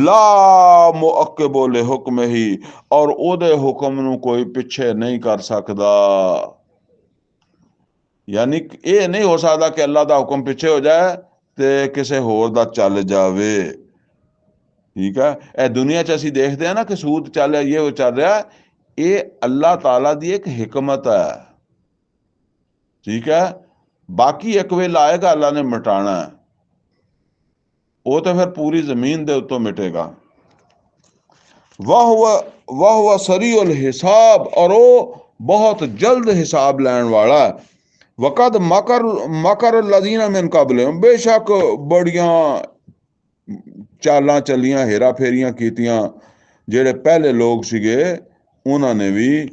ਲਾ ਮੁਅੱਕਿਬਾ ਲਿਹੁਕਮਿਹੀ, ਔਰ ਉਹਦੇ ਹੁਕਮ ਨੂੰ ਕੋਈ ਪਿੱਛੇ ਨਹੀਂ ਕਰ ਸਕਦਾ। ਯਾਨੀ ਇਹ ਨਹੀਂ ਹੋ ਸਕਦਾ ਕਿ ਅੱਲਾ ਦਾ ਹੁਕਮ ਪਿੱਛੇ ਹੋ ਜਾਏ ਤੇ ਕਿਸੇ ਹੋਰ ਦਾ ਚੱਲ ਜਾਵੇ। ਠੀਕ ਹੈ। ਇਹ ਦੁਨੀਆ 'ਚ ਅਸੀਂ ਦੇਖਦੇ ਹਾਂ ਨਾ ਕਿ ਸੂਦ ਚੱਲ ਰਿਹਾ, ਇਹ ਉਹ ਚੱਲ ਰਿਹਾ, ਇਹ ਅੱਲਾਹ ਤਾਲਾ ਦੀ ਇੱਕ ਹਿਕਮਤ ਹੈ। ਠੀਕ ਹੈ। ਬਾਕੀ ਇੱਕ ਵੇਲਾ ਆਏਗਾ ਅੱਲਾ ਨੇ ਮਿਟਾਣਾ, ਉਹ ਤਾਂ ਫਿਰ ਪੂਰੀ ਜ਼ਮੀਨ ਦੇ ਉੱਤੋਂ ਮਿਟੇਗਾ। ਵਾਹ ਸਰੀਉਲ ਹਿਸਾਬ, ਔਰ ਉਹ ਬਹੁਤ ਜਲਦ ਹਿਸਾਬ ਲੈਣ ਵਾਲਾ। ਵਕਦ ਮਕਰ ਲਜ਼ੀਨਾ ਮਿਨ ਕਬਲਿਹਿਮ, ਬੇਸ਼ੱਕ ਬੜੀਆਂ ਚਾਲਾਂ ਚੱਲੀਆਂ, ਹੇਰਾ ਫੇਰੀਆਂ ਕੀਤੀਆਂ ਜਿਹੜੇ ਪਹਿਲੇ ਲੋਕ ਸੀਗੇ, ਉਹਨਾਂ ਨੇ ਵੀ।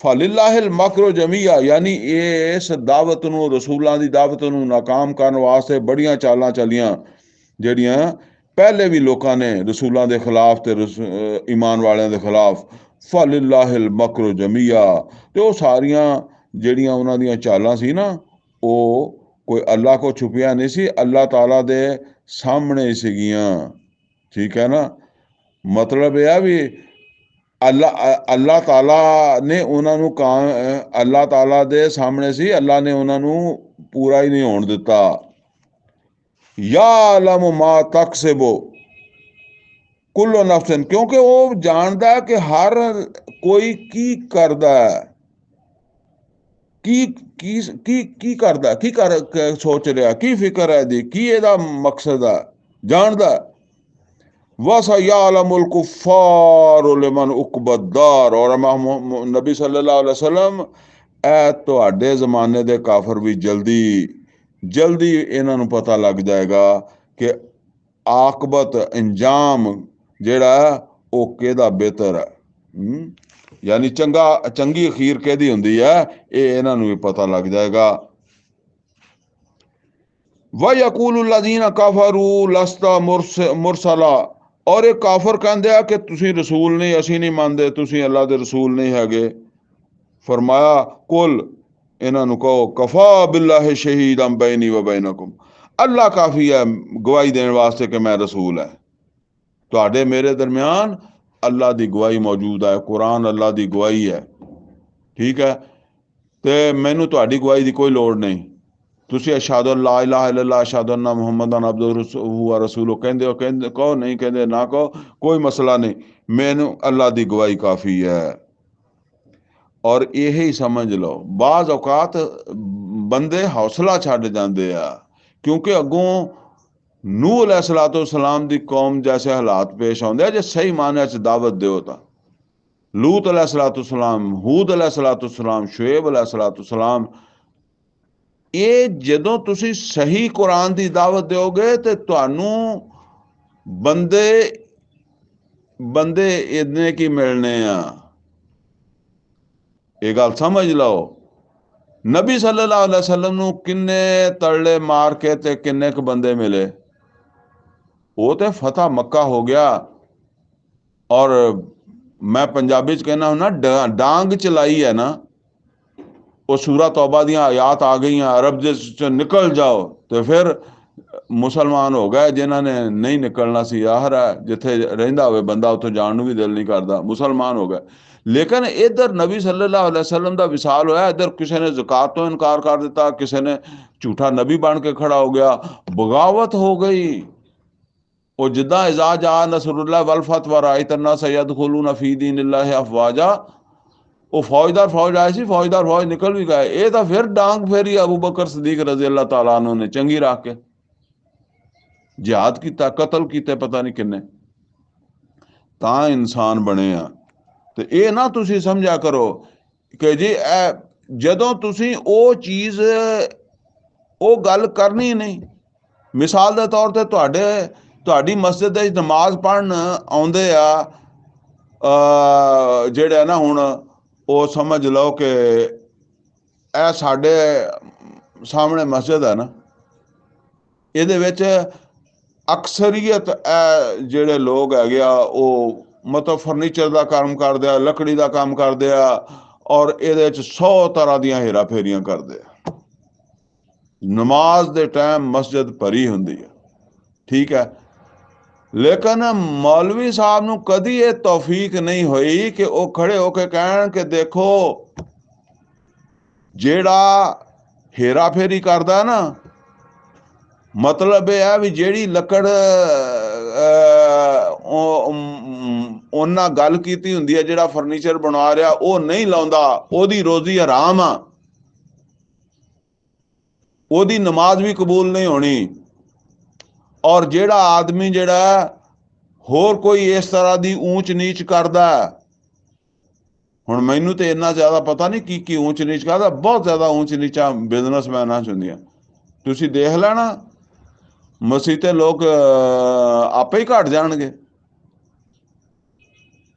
ਫਲਿਲਾਹਿਲ ਮਕਰੂ ਜਮੀਆ, ਯਾਨੀ ਇਸ ਦਾਵਤ ਨੂੰ, ਰਸੂਲਾਂ ਦੀ ਦਾਵਤ ਨੂੰ ਨਾਕਾਮ ਕਰਨ ਵਾਸਤੇ ਬੜੀਆਂ ਚਾਲਾਂ ਚੱਲੀਆਂ ਜਿਹੜੀਆਂ ਪਹਿਲੇ ਵੀ ਲੋਕਾਂ ਨੇ ਰਸੂਲਾਂ ਦੇ ਖਿਲਾਫ ਤੇ ਈਮਾਨ ਵਾਲਿਆਂ ਦੇ ਖਿਲਾਫ। ਫਲਿਲਾਹਿਲ ਮਕਰੂ ਜਮੀਆ, ਤੇ ਉਹ ਸਾਰੀਆਂ ਜਿਹੜੀਆਂ ਉਹਨਾਂ ਦੀਆਂ ਚਾਲਾਂ ਸੀ ਨਾ, ਉਹ ਕੋਈ ਅੱਲਾ ਕੋ ਛੁਪਿਆ ਨਹੀਂ ਸੀ, ਅੱਲਾਹ ਤਾਲਾ ਦੇ ਸਾਹਮਣੇ ਸੀਗੀਆਂ। ਠੀਕ ਹੈ ਨਾ। ਮਤਲਬ ਇਹ ਆ ਵੀ ਅੱਲਾਹ ਤਾਲਾ ਨੇ ਉਹਨਾਂ ਨੂੰ ਅੱਲਾਹ ਤਾਲਾ ਦੇ ਸਾਹਮਣੇ ਸੀ, ਅੱਲਾ ਨੇ ਉਹਨਾਂ ਨੂੰ ਪੂਰਾ ਹੀ ਨਹੀਂ ਹੋਣ ਦਿੱਤਾ। ਯਅਲਮੁ ਮਾ ਤਕਸਿਬੁ ਕੁੱਲੁ ਨਫਸਿਨ, ਕਿਉਂਕਿ ਉਹ ਜਾਣਦਾ ਕਿ ਹਰ ਕੋਈ ਕੀ ਕਰਦਾ, ਕੀ ਕਰਦਾ, ਕੀ ਸੋਚ ਰਿਹਾ, ਕੀ ਫਿਕਰ ਹੈ ਇਹਦੀ, ਕੀ ਇਹਦਾ ਮਕਸਦ ਹੈ, ਜਾਣਦਾ। ਵਸਯਅਲਮੁਲ ਕੁਫਾਰ ਲਿਮਨ ਉਕਬਦ ਦਾਰ, ਔਰ ਨਬੀ ਸੱਲੱਲਾਹੁ ਅਲੈहि ਵਸੱਲਮ, ਇਹ ਤੁਹਾਡੇ ਜ਼ਮਾਨੇ ਦੇ ਕਾਫਰ ਵੀ ਜਲਦੀ ਇਹਨਾਂ ਨੂੰ ਪਤਾ ਲੱਗ ਜਾਏਗਾ ਕਿ ਆਕਬਤ, ਅੰਜਾਮ ਜਿਹੜਾ ਉਹ ਕਿਹਦਾ ਬਿਹਤਰ ਹੈ। ਯਾਨੀ ਚੰਗੀ ਅਖੀਰ ਕਿਹਦੀ ਹੁੰਦੀ ਹੈ, ਇਹ ਇਹਨਾਂ ਨੂੰ ਵੀ ਪਤਾ ਲੱਗ ਜਾਏਗਾ। ਵਯਕੂਲੁ ਲੱਜ਼ੀਨਾ ਕਫਰੂ ਲਸਤਾ ਮੁਰਸਲਾ, ਔਰ ਇਹ ਕਾਫਰ ਕਹਿੰਦੇ ਆ ਕਿ ਤੁਸੀਂ ਰਸੂਲ ਨਹੀਂ, ਅਸੀਂ ਨਹੀਂ ਮੰਨਦੇ, ਤੁਸੀਂ ਅੱਲਾ ਦੇ ਰਸੂਲ ਨਹੀਂ ਹੈਗੇ। ਫਰਮਾਇਆ ਕੁਲ, ਇਹਨਾਂ ਨੂੰ ਕਹੋ ਕਫਾ ਬਿல்லாਹਿ ਸ਼ਹੀਦਨ ਬੈਨੀ ਵ ਬੈਨਕੁਮ, ਅੱਲਾ ਕਾਫੀ ਹੈ ਗਵਾਹੀ ਦੇਣ ਵਾਸਤੇ ਕਿ ਮੈਂ ਰਸੂਲ ਹੈ। ਤੁਹਾਡੇ ਮੇਰੇ ਦਰਮਿਆਨ ਅੱਲਾ ਦੀ ਗਵਾਹੀ ਮੌਜੂਦ ਹੈ, ਕੁਰਾਨ ਅੱਲਾ ਦੀ ਗਵਾਹੀ ਹੈ, ਠੀਕ ਹੈ। ਤੇ ਮੈਨੂੰ ਤੁਹਾਡੀ ਗਵਾਹੀ ਦੀ ਕੋਈ ਲੋੜ ਨਹੀਂ। ਤੁਸੀਂ ਅਸ਼ਹਦੁ ਲਾ ਇਲਾਹਾ ਇਲੱਲਾਹ ਅਸ਼ਹਦੁ ਅੰਨਾ ਮੁਹੰਮਦਨ ਅਬਦੁਹੁ ਵ ਰਸੂਲੁਹੁ ਕਹਿੰਦੇ ਹੋ, ਕਹੋ ਨਹੀਂ ਕਹਿੰਦੇ ਨਾ ਕਹੋ, ਕੋਈ ਮਸਲਾ ਨਹੀਂ, ਮੈਨੂੰ ਅੱਲਾ ਦੀ ਗਵਾਹੀ ਕਾਫੀ ਹੈ। ਔਰ ਇਹੀ ਸਮਝ ਲਓ, ਬਾਜ਼ ਔਕਾਤ ਬੰਦੇ ਹੌਸਲਾ ਛੱਡ ਜਾਂਦੇ ਆ, ਕਿਉਂਕਿ ਅੱਗੋਂ ਨੂਹ अलैहिस्सलातो सलाम ਦੀ ਕੌਮ ਜੈਸੇ ਹਾਲਾਤ ਪੇਸ਼ ਆਉਂਦੇ ਆ, ਜੇ ਸਹੀ ਮਾਨਿਆਂ 'ਚ ਦਾਵਤ ਦਿਓ ਤਾਂ। ਲੂਤ अलैहिस्सलातो सलाम, ਹੂਦ अलैहिस्सलातो सलाम, ਸ਼ੁਏਬ अलैहिस्सलातो सलाम, ਇਹ ਜਦੋਂ ਤੁਸੀਂ ਸਹੀ ਕੁਰਾਨ ਦੀ ਦਾਵਤ ਦਿਓਗੇ ਤੇ ਤੁਹਾਨੂੰ ਬੰਦੇ ਇੰਨੇ ਕੀ ਮਿਲਣੇ ਆ, ਇਹ ਗੱਲ ਸਮਝ ਲਓ। ਨਬੀ ਸੱਲੱਲਾਹੁ ਅਲੈਹਿ ਵਸੱਲਮ ਨੂੰ ਕਿੰਨੇ ਤਰਲੇ ਮਾਰ ਕੇ ਤੇ ਕਿੰਨੇ ਕੁ ਬੰਦੇ ਮਿਲੇ, ਉਹ ਤੇ ਫਤਹ ਮੱਕਾ ਹੋ ਗਿਆ। ਔਰ ਮੈਂ ਪੰਜਾਬੀ 'ਚ ਕਹਿੰਦਾ ਹੁੰਦਾ, ਡਾਂਗ ਚਲਾਈ ਹੈ ਨਾ, ਉਹ ਸੂਰਾ ਤੌਬਾ ਦੀਆਂ ਆਯਾਤ ਆ ਗਈਆਂ, ਅਰਬ ਦੇ 'ਚ ਨਿਕਲ ਜਾਓ, ਤੇ ਫਿਰ ਮੁਸਲਮਾਨ ਹੋ ਗਏ। ਜਿਨ੍ਹਾਂ ਨੇ ਨਹੀਂ ਨਿਕਲਣਾ ਸੀ, ਆਹਰ ਹੈ ਜਿੱਥੇ ਰਹਿੰਦਾ ਹੋਵੇ ਬੰਦਾ ਉੱਥੋਂ ਜਾਣ ਨੂੰ ਵੀ ਦਿਲ ਨਹੀਂ ਕਰਦਾ, ਮੁਸਲਮਾਨ ਹੋ ਗਏ। ਲੇਕਿਨ ਇੱਧਰ ਨਬੀ ਸੱਲੱਲਾਹੁ ਅਲੈਹਿ ਵਸੱਲਮ ਦਾ ਵਿਸਾਲ ਹੋਇਆ, ਇੱਧਰ ਕਿਸੇ ਨੇ ਜ਼ਕਾਤ ਤੋਂ ਇਨਕਾਰ ਕਰ ਦਿੱਤਾ, ਕਿਸੇ ਨੇ ਝੂਠਾ ਨਬੀ ਬਣ ਕੇ ਖੜਾ ਹੋ ਗਿਆ, ਬਗਾਵਤ ਹੋ ਗਈ। ਉਹ ਜਿੱਦਾਂ ਇਜ਼ਾ ਜਾ ਨਸਰੁल्लाह ਵਲ ਫਤਹ व रायत अन्नास यदखुलून फी दीनिल्लाहि अफवाजा, ਉਹ ਫੌਜ ਆਏ ਸੀ, ਫੌਜ ਨਿਕਲ ਵੀ ਗਏ। ਇਹ ਤਾਂ ਫਿਰ ਡਾਂਗ ਫੇਰੀ ਅਬੂ ਬਕਰ ਸਦੀਕ ਰਜ਼ੀ ਅੱਲਾਹ ਤਾਲਾ ਅਨਹੁ ਨੇ ਚੰਗੀ ਰੱਖ ਕੇ ਜਿਹਾਦ ਕੀਤਾ, ਕਤਲ ਕੀਤੇ ਪਤਾ ਨਹੀਂ ਕਿੰਨੇ, ਤਾਂ ਇਨਸਾਨ ਬਣੇ ਆ। ਤੇ ਇਹ ਨਾ ਤੁਸੀਂ ਸਮਝਿਆ ਕਰੋ ਕਿ ਜੀ ਜਦੋਂ ਤੁਸੀਂ ਉਹ ਚੀਜ਼, ਉਹ ਗੱਲ ਕਰਨੀ ਨਹੀਂ। ਮਿਸਾਲ ਦੇ ਤੌਰ ਤੇ ਤੁਹਾਡੀ ਮਸਜਿਦ ਦੇ ਨਮਾਜ਼ ਪੜ੍ਹਨ ਆਉਂਦੇ ਆ ਜਿਹੜੇ ਨਾ, ਹੁਣ ਉਹ ਸਮਝ ਲਓ ਕਿ ਇਹ ਸਾਡੇ ਸਾਹਮਣੇ ਮਸਜਿਦ ਹੈ ਨਾ, ਇਹਦੇ ਵਿੱਚ ਅਕਸਰੀਅਤ ਜਿਹੜੇ ਲੋਕ ਹੈਗੇ ਆ, ਉਹ ਮਤਲਬ ਫਰਨੀਚਰ ਦਾ ਕੰਮ ਕਰਦੇ ਆ, ਲੱਕੜੀ ਦਾ ਕੰਮ ਕਰਦੇ ਆ, ਔਰ ਇਹਦੇ 'ਚ 100 ਤਰ੍ਹਾਂ ਦੀਆਂ ਹੇਰਾ ਫੇਰੀਆਂ ਕਰਦੇ ਆ। ਨਮਾਜ਼ ਦੇ ਟਾਈਮ ਮਸਜਿਦ ਭਰੀ ਹੁੰਦੀ ਹੈ, ਠੀਕ ਹੈ। ਲੇਕਿਨ ਮੌਲਵੀ ਸਾਹਿਬ ਨੂੰ ਕਦੀ ਇਹ ਤੌਫੀਕ ਨਹੀਂ ਹੋਈ ਕਿ ਉਹ ਖੜੇ ਹੋ ਕੇ ਕਹਿਣ ਕਿ ਦੇਖੋ, ਜਿਹੜਾ ਹੇਰਾ ਫੇਰੀ ਕਰਦਾ ਨਾ, ਮਤਲਬ ਇਹ ਹੈ ਵੀ ਜਿਹੜੀ ਲੱਕੜ ਉਹਨਾਂ ਗੱਲ ਕੀਤੀ ਹੁੰਦੀ ਹੈ, ਜਿਹੜਾ ਫਰਨੀਚਰ ਬਣਾ ਰਿਹਾ ਉਹ ਨਹੀਂ ਲਾਉਂਦਾ, ਉਹਦੀ ਰੋਜ਼ੀ ਹਰਾਮ ਆ, ਉਹਦੀ ਨਮਾਜ਼ ਵੀ ਕਬੂਲ ਨਹੀਂ ਹੋਣੀ। ਔਰ ਜਿਹੜਾ ਆਦਮੀ ਜਿਹੜਾ ਹੋਰ ਕੋਈ ਇਸ ਤਰ੍ਹਾਂ ਦੀ ਊਚ ਨੀਚ ਕਰਦਾ, ਹੁਣ ਮੈਨੂੰ ਤੇ ਇੰਨਾ ਜ਼ਿਆਦਾ ਪਤਾ ਨਹੀਂ ਕੀ ਊਚ ਨੀਚ ਕਰਦਾ, ਬਹੁਤ ਜ਼ਿਆਦਾ ਊਚ ਨੀਚਾਂ ਬਿਜ਼ਨਸਮੈਨਾਂ 'ਚ ਹੁੰਦੀਆਂ। ਤੁਸੀਂ ਦੇਖ ਲੈਣਾ, ਮਸੀਹ ਤੇ ਲੋਕ ਆਪੇ ਹੀ ਘਟ ਜਾਣਗੇ।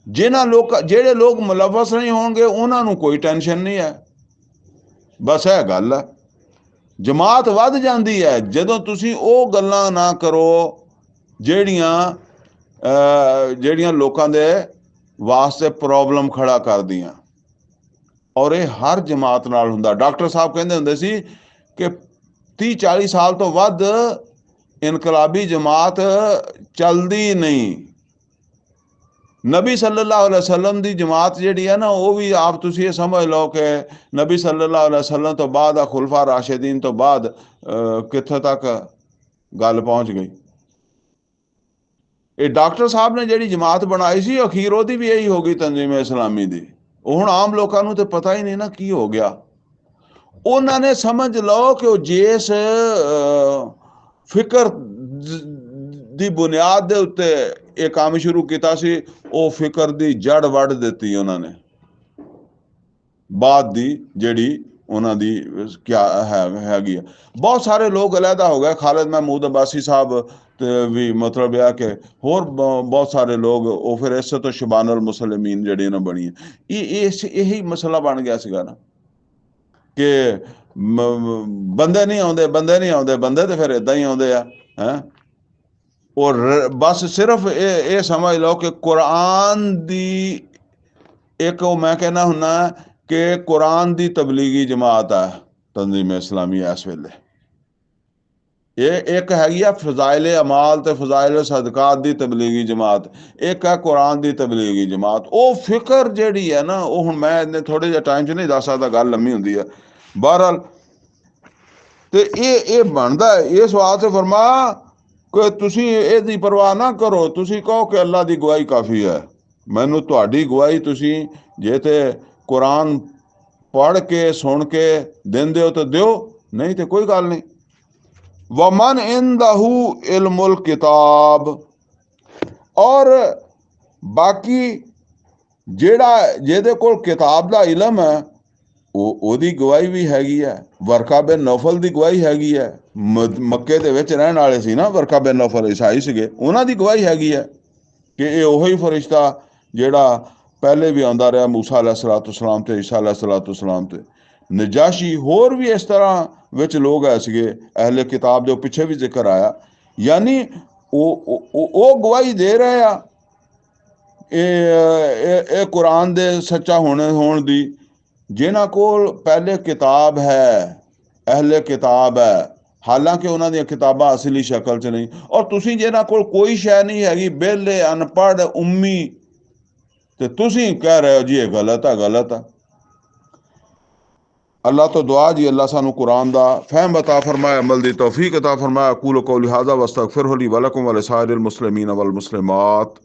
ਜਿਹੜੇ ਲੋਕ ਮੁਲਵਸ ਨਹੀਂ ਹੋਣਗੇ ਉਹਨਾਂ ਨੂੰ ਕੋਈ ਟੈਨਸ਼ਨ ਨਹੀਂ ਹੈ। ਬਸ ਇਹ ਗੱਲ ਹੈ। ਜਮਾਤ ਵੱਧ ਜਾਂਦੀ ਹੈ ਜਦੋਂ ਤੁਸੀਂ ਉਹ ਗੱਲਾਂ ਨਾ ਕਰੋ ਜਿਹੜੀਆਂ ਲੋਕਾਂ ਦੇ ਵਾਸਤੇ ਪ੍ਰੋਬਲਮ ਖੜਾ ਕਰਦੀਆਂ। ਔਰ ਇਹ ਹਰ ਜਮਾਤ ਨਾਲ ਹੁੰਦਾ। ਡਾਕਟਰ ਸਾਹਿਬ ਕਹਿੰਦੇ ਹੁੰਦੇ ਸੀ ਕਿ 30-40 ਸਾਲ ਤੋਂ ਵੱਧ ਇਨਕਲਾਬੀ ਜਮਾਤ ਚੱਲਦੀ ਨਹੀਂ। ਨਬੀ ਸੱਲੱਲਾਹੁ ਅਲੈਹਿ ਵਸੱਲਮ ਦੀ ਜਮਾਤ ਜਿਹੜੀ ਹੈ ਨਾ, ਉਹ ਵੀ ਆਪ ਤੁਸੀਂ ਇਹ ਸਮਝ ਲਓ ਕਿ ਨਬੀ ਸੱਲੱਲਾਹੁ ਅਲੈਹਿ ਵਸੱਲਮ ਤੋਂ ਬਾਅਦ ਆ ਖੁਲਫਾ ਰਾਸ਼ਿਦੀਨ ਤੋਂ ਬਾਅਦ ਕਿੱਥੇ ਤੱਕ ਗੱਲ ਪਹੁੰਚ ਗਈ। ਇਹ ਡਾਕਟਰ ਸਾਹਿਬ ਨੇ ਜਿਹੜੀ ਜਮਾਤ ਬਣਾਈ ਸੀ, ਅਖੀਰ ਉਹਦੀ ਵੀ ਇਹੀ ਹੋ ਗਈ, ਤੰਜ਼ੀਮ ਇਸਲਾਮੀ ਦੀ। ਉਹ ਹੁਣ ਆਮ ਲੋਕਾਂ ਨੂੰ ਤੇ ਪਤਾ ਹੀ ਨਹੀਂ ਨਾ ਕੀ ਹੋ ਗਿਆ। ਉਹਨਾਂ ਨੇ ਸਮਝ ਲਓ ਕਿ ਉਹ ਜਿਸ ਫਿਕਰ ਦੀ ਬੁਨਿਆਦ ਦੇ ਉੱਤੇ ਇਹ ਕੰਮ ਸ਼ੁਰੂ ਕੀਤਾ ਸੀ, ਉਹ ਫਿਕਰ ਦੀ ਜੜ ਵੱਢ ਦਿੱਤੀ ਉਹਨਾਂ ਨੇ। ਬਾਅਦ ਦੀ ਜਿਹੜੀ ਉਹਨਾਂ ਦੀ ਕਿਆ ਹੈਗੀ ਆ, ਬਹੁਤ ਸਾਰੇ ਲੋਕ ਅਲੱਹਦਾ ਹੋ ਗਏ। ਖਾਲਿਦ ਮਹਿਮੂਦ ਅਬਾਸੀ ਸਾਹਿਬ ਤੇ ਵੀ ਮਤਲਬ ਇਹ ਆ ਕਿ ਹੋਰ ਬਹੁਤ ਸਾਰੇ ਲੋਕ ਉਹ ਫਿਰ ਇਸੇ ਤੋਂ ਸ਼ਬਾਨੁਲ ਮੁਸਲਿਮੀਨ ਜਿਹੜੇ ਨਾ ਬਣੀ ਇਹੀ ਮਸਲਾ ਬਣ ਗਿਆ ਸੀਗਾ ਨਾ ਕਿ ਬੰਦੇ ਨਹੀਂ ਆਉਂਦੇ, ਬੰਦੇ ਨਹੀਂ ਆਉਂਦੇ, ਬੰਦੇ ਤੇ ਫਿਰ ਇਦਾਂ ਹੀ ਆਉਂਦੇ ਆ ਹੈ। ਔਰ ਬਸ ਸਿਰਫ ਇਹ ਸਮਝ ਲਓ ਕਿ ਕੁਰਾਨ ਦੀ ਇੱਕ ਉਹ ਮੈਂ ਕਹਿੰਦਾ ਹੁੰਦਾ ਕਿ ਕੁਰਾਨ ਦੀ ਤਬਲੀਗੀ ਜਮਾਤ ਹੈ ਤਨਜ਼ੀਮ ਇਸਲਾਮੀ ਇਸ ਵੇਲੇ। ਇਹ ਇੱਕ ਹੈਗੀ ਆ ਫਜ਼ਾਇਲ ਅਮਾਲ ਤੇ ਫਜ਼ਾਇਲ ਸਦਕਾਤ ਦੀ ਤਬਲੀਗੀ ਜਮਾਤ, ਇੱਕ ਹੈ ਕੁਰਾਨ ਦੀ ਤਬਲੀਗੀ ਜਮਾਤ। ਉਹ ਫਿਕਰ ਜਿਹੜੀ ਹੈ ਨਾ, ਉਹ ਹੁਣ ਮੈਂ ਇੰਨੇ ਥੋੜੇ ਜਿਹੇ ਟਾਈਮ 'ਚ ਨਹੀਂ ਦੱਸ ਸਕਦਾ, ਗੱਲ ਲੰਮੀ ਹੁੰਦੀ ਹੈ। ਬਹਰਹਾਲ ਤੇ ਇਹ ਬਣਦਾ ਇਸ ਵਾਸਤੇ ਫਰਮਾ ਕਿ ਤੁਸੀਂ ਇਹਦੀ ਪਰਵਾਹ ਨਾ ਕਰੋ, ਤੁਸੀਂ ਕਹੋ ਕਿ ਅੱਲਾ ਦੀ ਗਵਾਹੀ ਕਾਫੀ ਹੈ, ਮੈਨੂੰ ਤੁਹਾਡੀ ਗਵਾਹੀ ਤੁਸੀਂ ਜੇ ਤੇ ਕੁਰਾਨ ਪੜ੍ਹ ਕੇ ਸੁਣ ਕੇ ਦਿੰਦੇ ਹੋ ਤਾਂ ਦਿਓ, ਨਹੀਂ ਤੇ ਕੋਈ ਗੱਲ ਨਹੀਂ। ਵਮਨ इंदहू इल्मुल किताब, और ਬਾਕੀ ਜਿਹੜਾ ਜਿਹਦੇ ਕੋਲ ਕਿਤਾਬ ਦਾ ਇਲਮ ਹੈ ਉਹਦੀ ਗਵਾਹੀ ਵੀ ਹੈਗੀ ਹੈ। ਵਰਕਾ ਬਿਨ ਨੌਫਲ ਦੀ ਗਵਾਹੀ ਹੈਗੀ ਹੈ। ਮੱਕੇ ਦੇ ਵਿੱਚ ਰਹਿਣ ਵਾਲੇ ਸੀ ਨਾ ਵਰਕਾ ਬਿਨ ਨੌਫਲ, ਈਸਾਈ ਸੀਗੇ, ਉਹਨਾਂ ਦੀ ਗਵਾਹੀ ਹੈਗੀ ਹੈ ਕਿ ਇਹ ਉਹੀ ਫਰਿਸ਼ਤਾ ਜਿਹੜਾ ਪਹਿਲੇ ਵੀ ਆਉਂਦਾ ਰਿਹਾ ਮੂਸਾ अलैहिस्सलाम ਤੇ ਈਸਾ अलैहिस्सलाम ਤੇ। ਨਜਾਸ਼ੀ ਹੋਰ ਵੀ ਇਸ ਤਰ੍ਹਾਂ ਵਿੱਚ ਲੋਕ ਆਏ ਸੀਗੇ ਅਹਲੇ ਕਿਤਾਬ ਜੋ ਪਿੱਛੇ ਵੀ ਜ਼ਿਕਰ ਆਇਆ, ਯਾਨੀ ਉਹ ਗਵਾਹੀ ਦੇ ਰਹੇ ਆ ਇਹ ਕੁਰਾਨ ਦੇ ਸੱਚਾ ਹੋਣ ਦੀ, ਜਿਨ੍ਹਾਂ ਕੋਲ ਪਹਿਲੇ ਕਿਤਾਬ ਹੈ, ਅਹਲੇ ਕਿਤਾਬ ਹੈ, ਹਾਲਾਂਕਿ ਉਹਨਾਂ ਦੀਆਂ ਕਿਤਾਬਾਂ ਅਸਲੀ ਸ਼ਕਲ 'ਚ ਨਹੀਂ। ਔਰ ਤੁਸੀਂ ਜਿਹਨਾਂ ਕੋਲ ਕੋਈ ਸ਼ੈ ਨਹੀਂ ਹੈਗੀ, ਵਿਹਲੇ ਅਨਪੜ੍ਹ ਉਮੀ, ਤੇ ਤੁਸੀਂ ਕਹਿ ਰਹੇ ਹੋ ਜੀ ਇਹ ਗਲਤ ਹੈ, ਗਲਤ ਹੈ। अल्लाह तो दुआ जी अल्लाह सानू कुरान दा फहम अता फरमाए, अमल दी तौफीक अता फरमाए। अकूलु कौली हाज़ा वस्तगफिरुहु ली व लकुम व लिसाइरिल मुस्लिमीन वल मुस्लिमात।